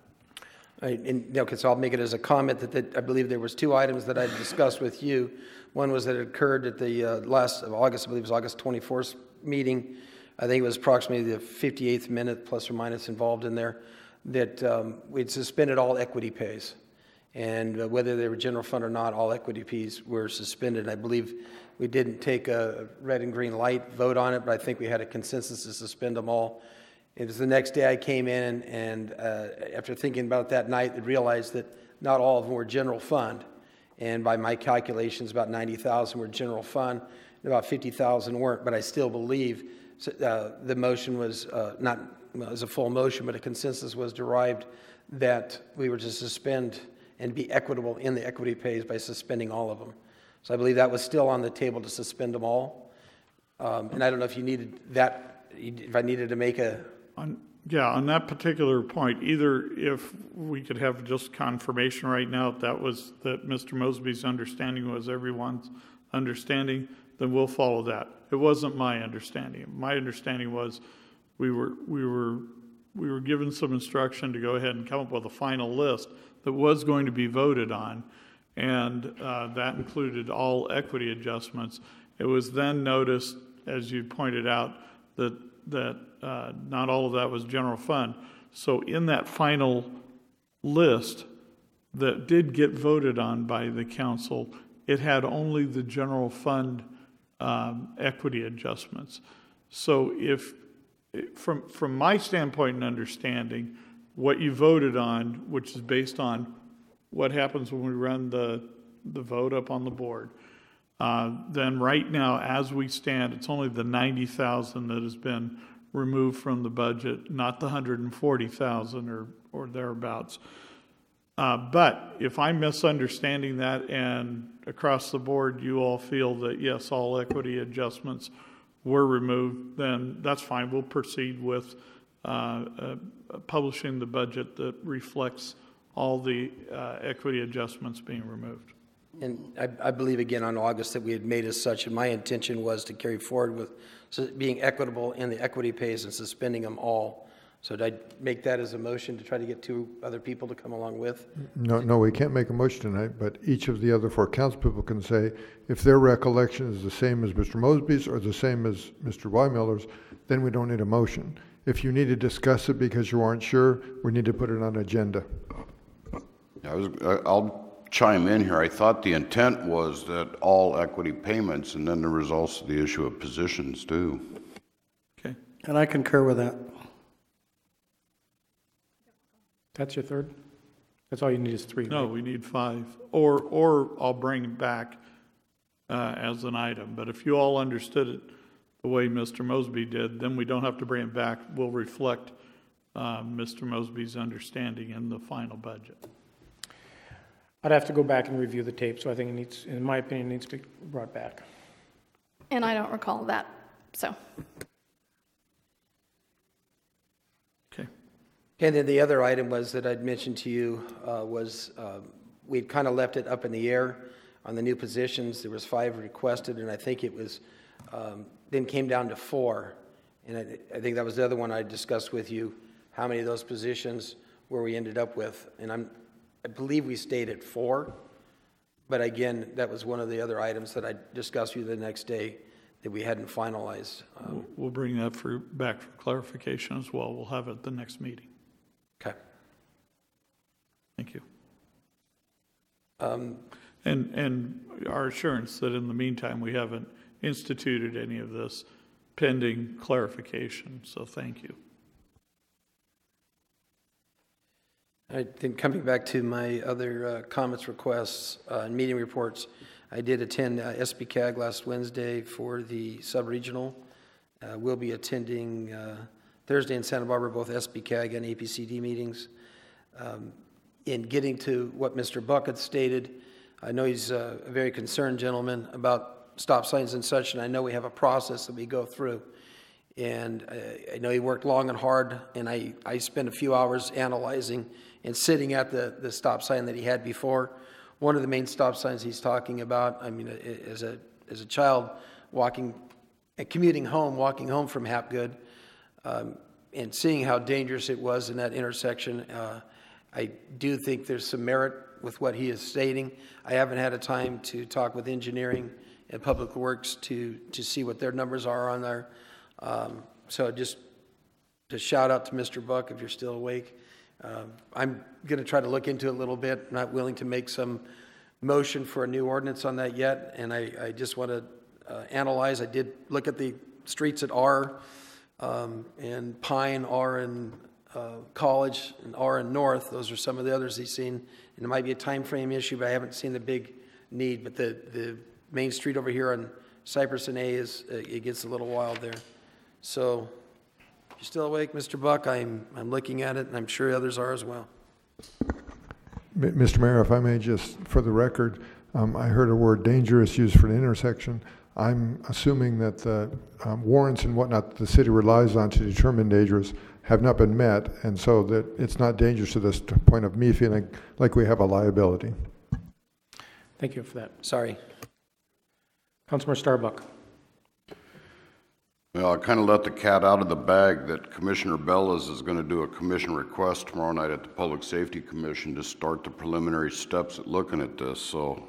Speaker 9: Okay, so I'll make it as a comment that I believe there was 2 items that I discussed with you. One was that it occurred at the last of August, I believe it was August 24th meeting. I think it was approximately the 58th minute, plus or minus, involved in there, that we'd suspended all equity pays. And whether they were general fund or not, all equity pays were suspended. I believe we didn't take a red and green light vote on it, but I think we had a consensus to suspend them all. It was the next day I came in, and after thinking about it that night, I realized that not all of them were general fund. And by my calculations, about 90,000 were general fund, and about 50,000 weren't. But I still believe the motion was not as a full motion, but a consensus was derived that we were to suspend and be equitable in the equity pays by suspending all of them. So I believe that was still on the table to suspend them all. And I don't know if you needed that, if I needed to make a...
Speaker 15: On that particular point, either if we could have just confirmation right now that Mr. Mosby's understanding was everyone's understanding, then we'll follow that. It wasn't my understanding. My understanding was we were given some instruction to go ahead and come up with a final list that was going to be voted on, and that included all equity adjustments. It was then noticed, as you pointed out, that not all of that was general fund. So in that final list that did get voted on by the council, it had only the general fund equity adjustments. So if, from my standpoint and understanding, what you voted on, which is based on what happens when we run the vote up on the board, then right now, as we stand, it's only the 90,000 that has been removed from the budget, not the 140,000 or thereabouts. But if I'm misunderstanding that and across the board you all feel that yes, all equity adjustments were removed, then that's fine. We'll proceed with publishing the budget that reflects all the equity adjustments being removed.
Speaker 9: And I believe again on August that we had made as such, and my intention was to carry forward with being equitable in the equity pays and suspending them all. So did I make that as a motion to try to get 2 other people to come along with?
Speaker 5: No, we can't make a motion tonight, but each of the other 4 council people can say if their recollection is the same as Mr. Mosby's or the same as Mr. Weimiller's, then we don't need a motion. If you need to discuss it because you aren't sure, we need to put it on agenda.
Speaker 7: I'll chime in here. I thought the intent was that all equity payments, and then there was also the issue of positions too.
Speaker 15: Okay.
Speaker 17: And I concur with that.
Speaker 1: That's your third? That's all you need is 3.
Speaker 15: No,
Speaker 1: right?
Speaker 15: we need 5. Or I'll bring it back as an item. But if you all understood it the way Mr. Mosby did, then we don't have to bring it back. We'll reflect Mr. Mosby's understanding in the final budget.
Speaker 1: I'd have to go back and review the tape, so I think it needs, in my opinion, it needs to be brought back.
Speaker 19: And I don't recall that, so.
Speaker 15: Okay.
Speaker 9: And then the other item was that I'd mentioned to you we'd kind of left it up in the air on the new positions. There was 5 requested, and I think it was then came down to 4. And I think that was the other one I discussed with you, how many of those positions where we ended up with. And I believe we stayed at 4, but again, that was one of the other items that I discussed with you the next day that we hadn't finalized.
Speaker 15: We'll bring that back for clarification as well. We'll have it at the next meeting.
Speaker 9: Okay.
Speaker 15: Thank you. And our assurance that in the meantime, we haven't instituted any of this pending clarification, so thank you.
Speaker 9: I think coming back to my other comments, requests, and meeting reports, I did attend SBCAG last Wednesday for the sub-regional. We'll be attending Thursday in Santa Barbara, both SBCAG and APCD meetings. In getting to what Mr. Buck had stated, I know he's a very concerned gentleman about stop signs and such, and I know we have a process that we go through. And I know he worked long and hard, and I spent a few hours analyzing and sitting at the stop sign that he had before. One of the main stop signs he's talking about, I mean, as a child commuting home, walking home from Hapgood, and seeing how dangerous it was in that intersection, I do think there's some merit with what he is stating. I haven't had a time to talk with engineering and Public Works to see what their numbers are on there. So just to shout out to Mr. Buck, if you're still awake. I'm going to try to look into it a little bit. I'm not willing to make some motion for a new ordinance on that yet, and I just want to analyze. I did look at the streets at R and Pine, R and College, and R and North. Those are some of the others he's seen. And it might be a time frame issue, but I haven't seen the big need. But the main street over here on Cypress and A it gets a little wild there. So, if you're still awake, Mr. Buck, I'm looking at it, and I'm sure others are as well.
Speaker 5: Mr. Mayor, if I may just, for the record, I heard a word dangerous used for an intersection. I'm assuming that the warrants and whatnot the city relies on to determine dangerous have not been met, and so that it's not dangerous to this point of me feeling like we have a liability.
Speaker 1: Thank you for that.
Speaker 9: Sorry.
Speaker 1: Councilmember Starbuck.
Speaker 7: Well, I kind of let the cat out of the bag that Commissioner Bellas is going to do a commission request tomorrow night at the Public Safety Commission to start the preliminary steps at looking at this. So,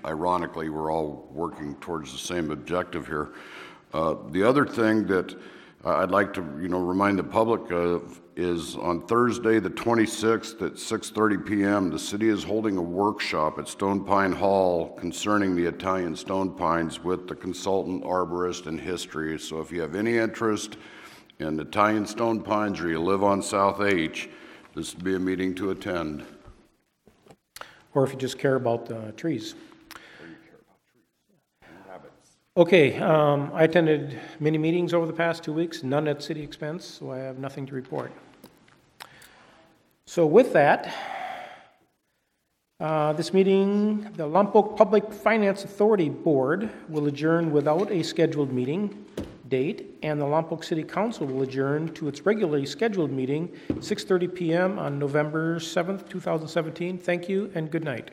Speaker 7: ironically, we're all working towards the same objective here. The other thing that I'd like to, remind the public of is on Thursday, the 26th at 6:30 p.m., the city is holding a workshop at Stone Pine Hall concerning the Italian stone pines with the consultant, arborist, and history. So if you have any interest in Italian stone pines or you live on South H, this would be a meeting to attend.
Speaker 1: Or if you just care about trees. Okay, I attended many meetings over the past 2 weeks, none at city expense, so I have nothing to report. So with that, this meeting, the Lompoc Public Finance Authority Board will adjourn without a scheduled meeting date, and the Lompoc City Council will adjourn to its regularly scheduled meeting, 6:30 p.m. on November 7th, 2017. Thank you and good night.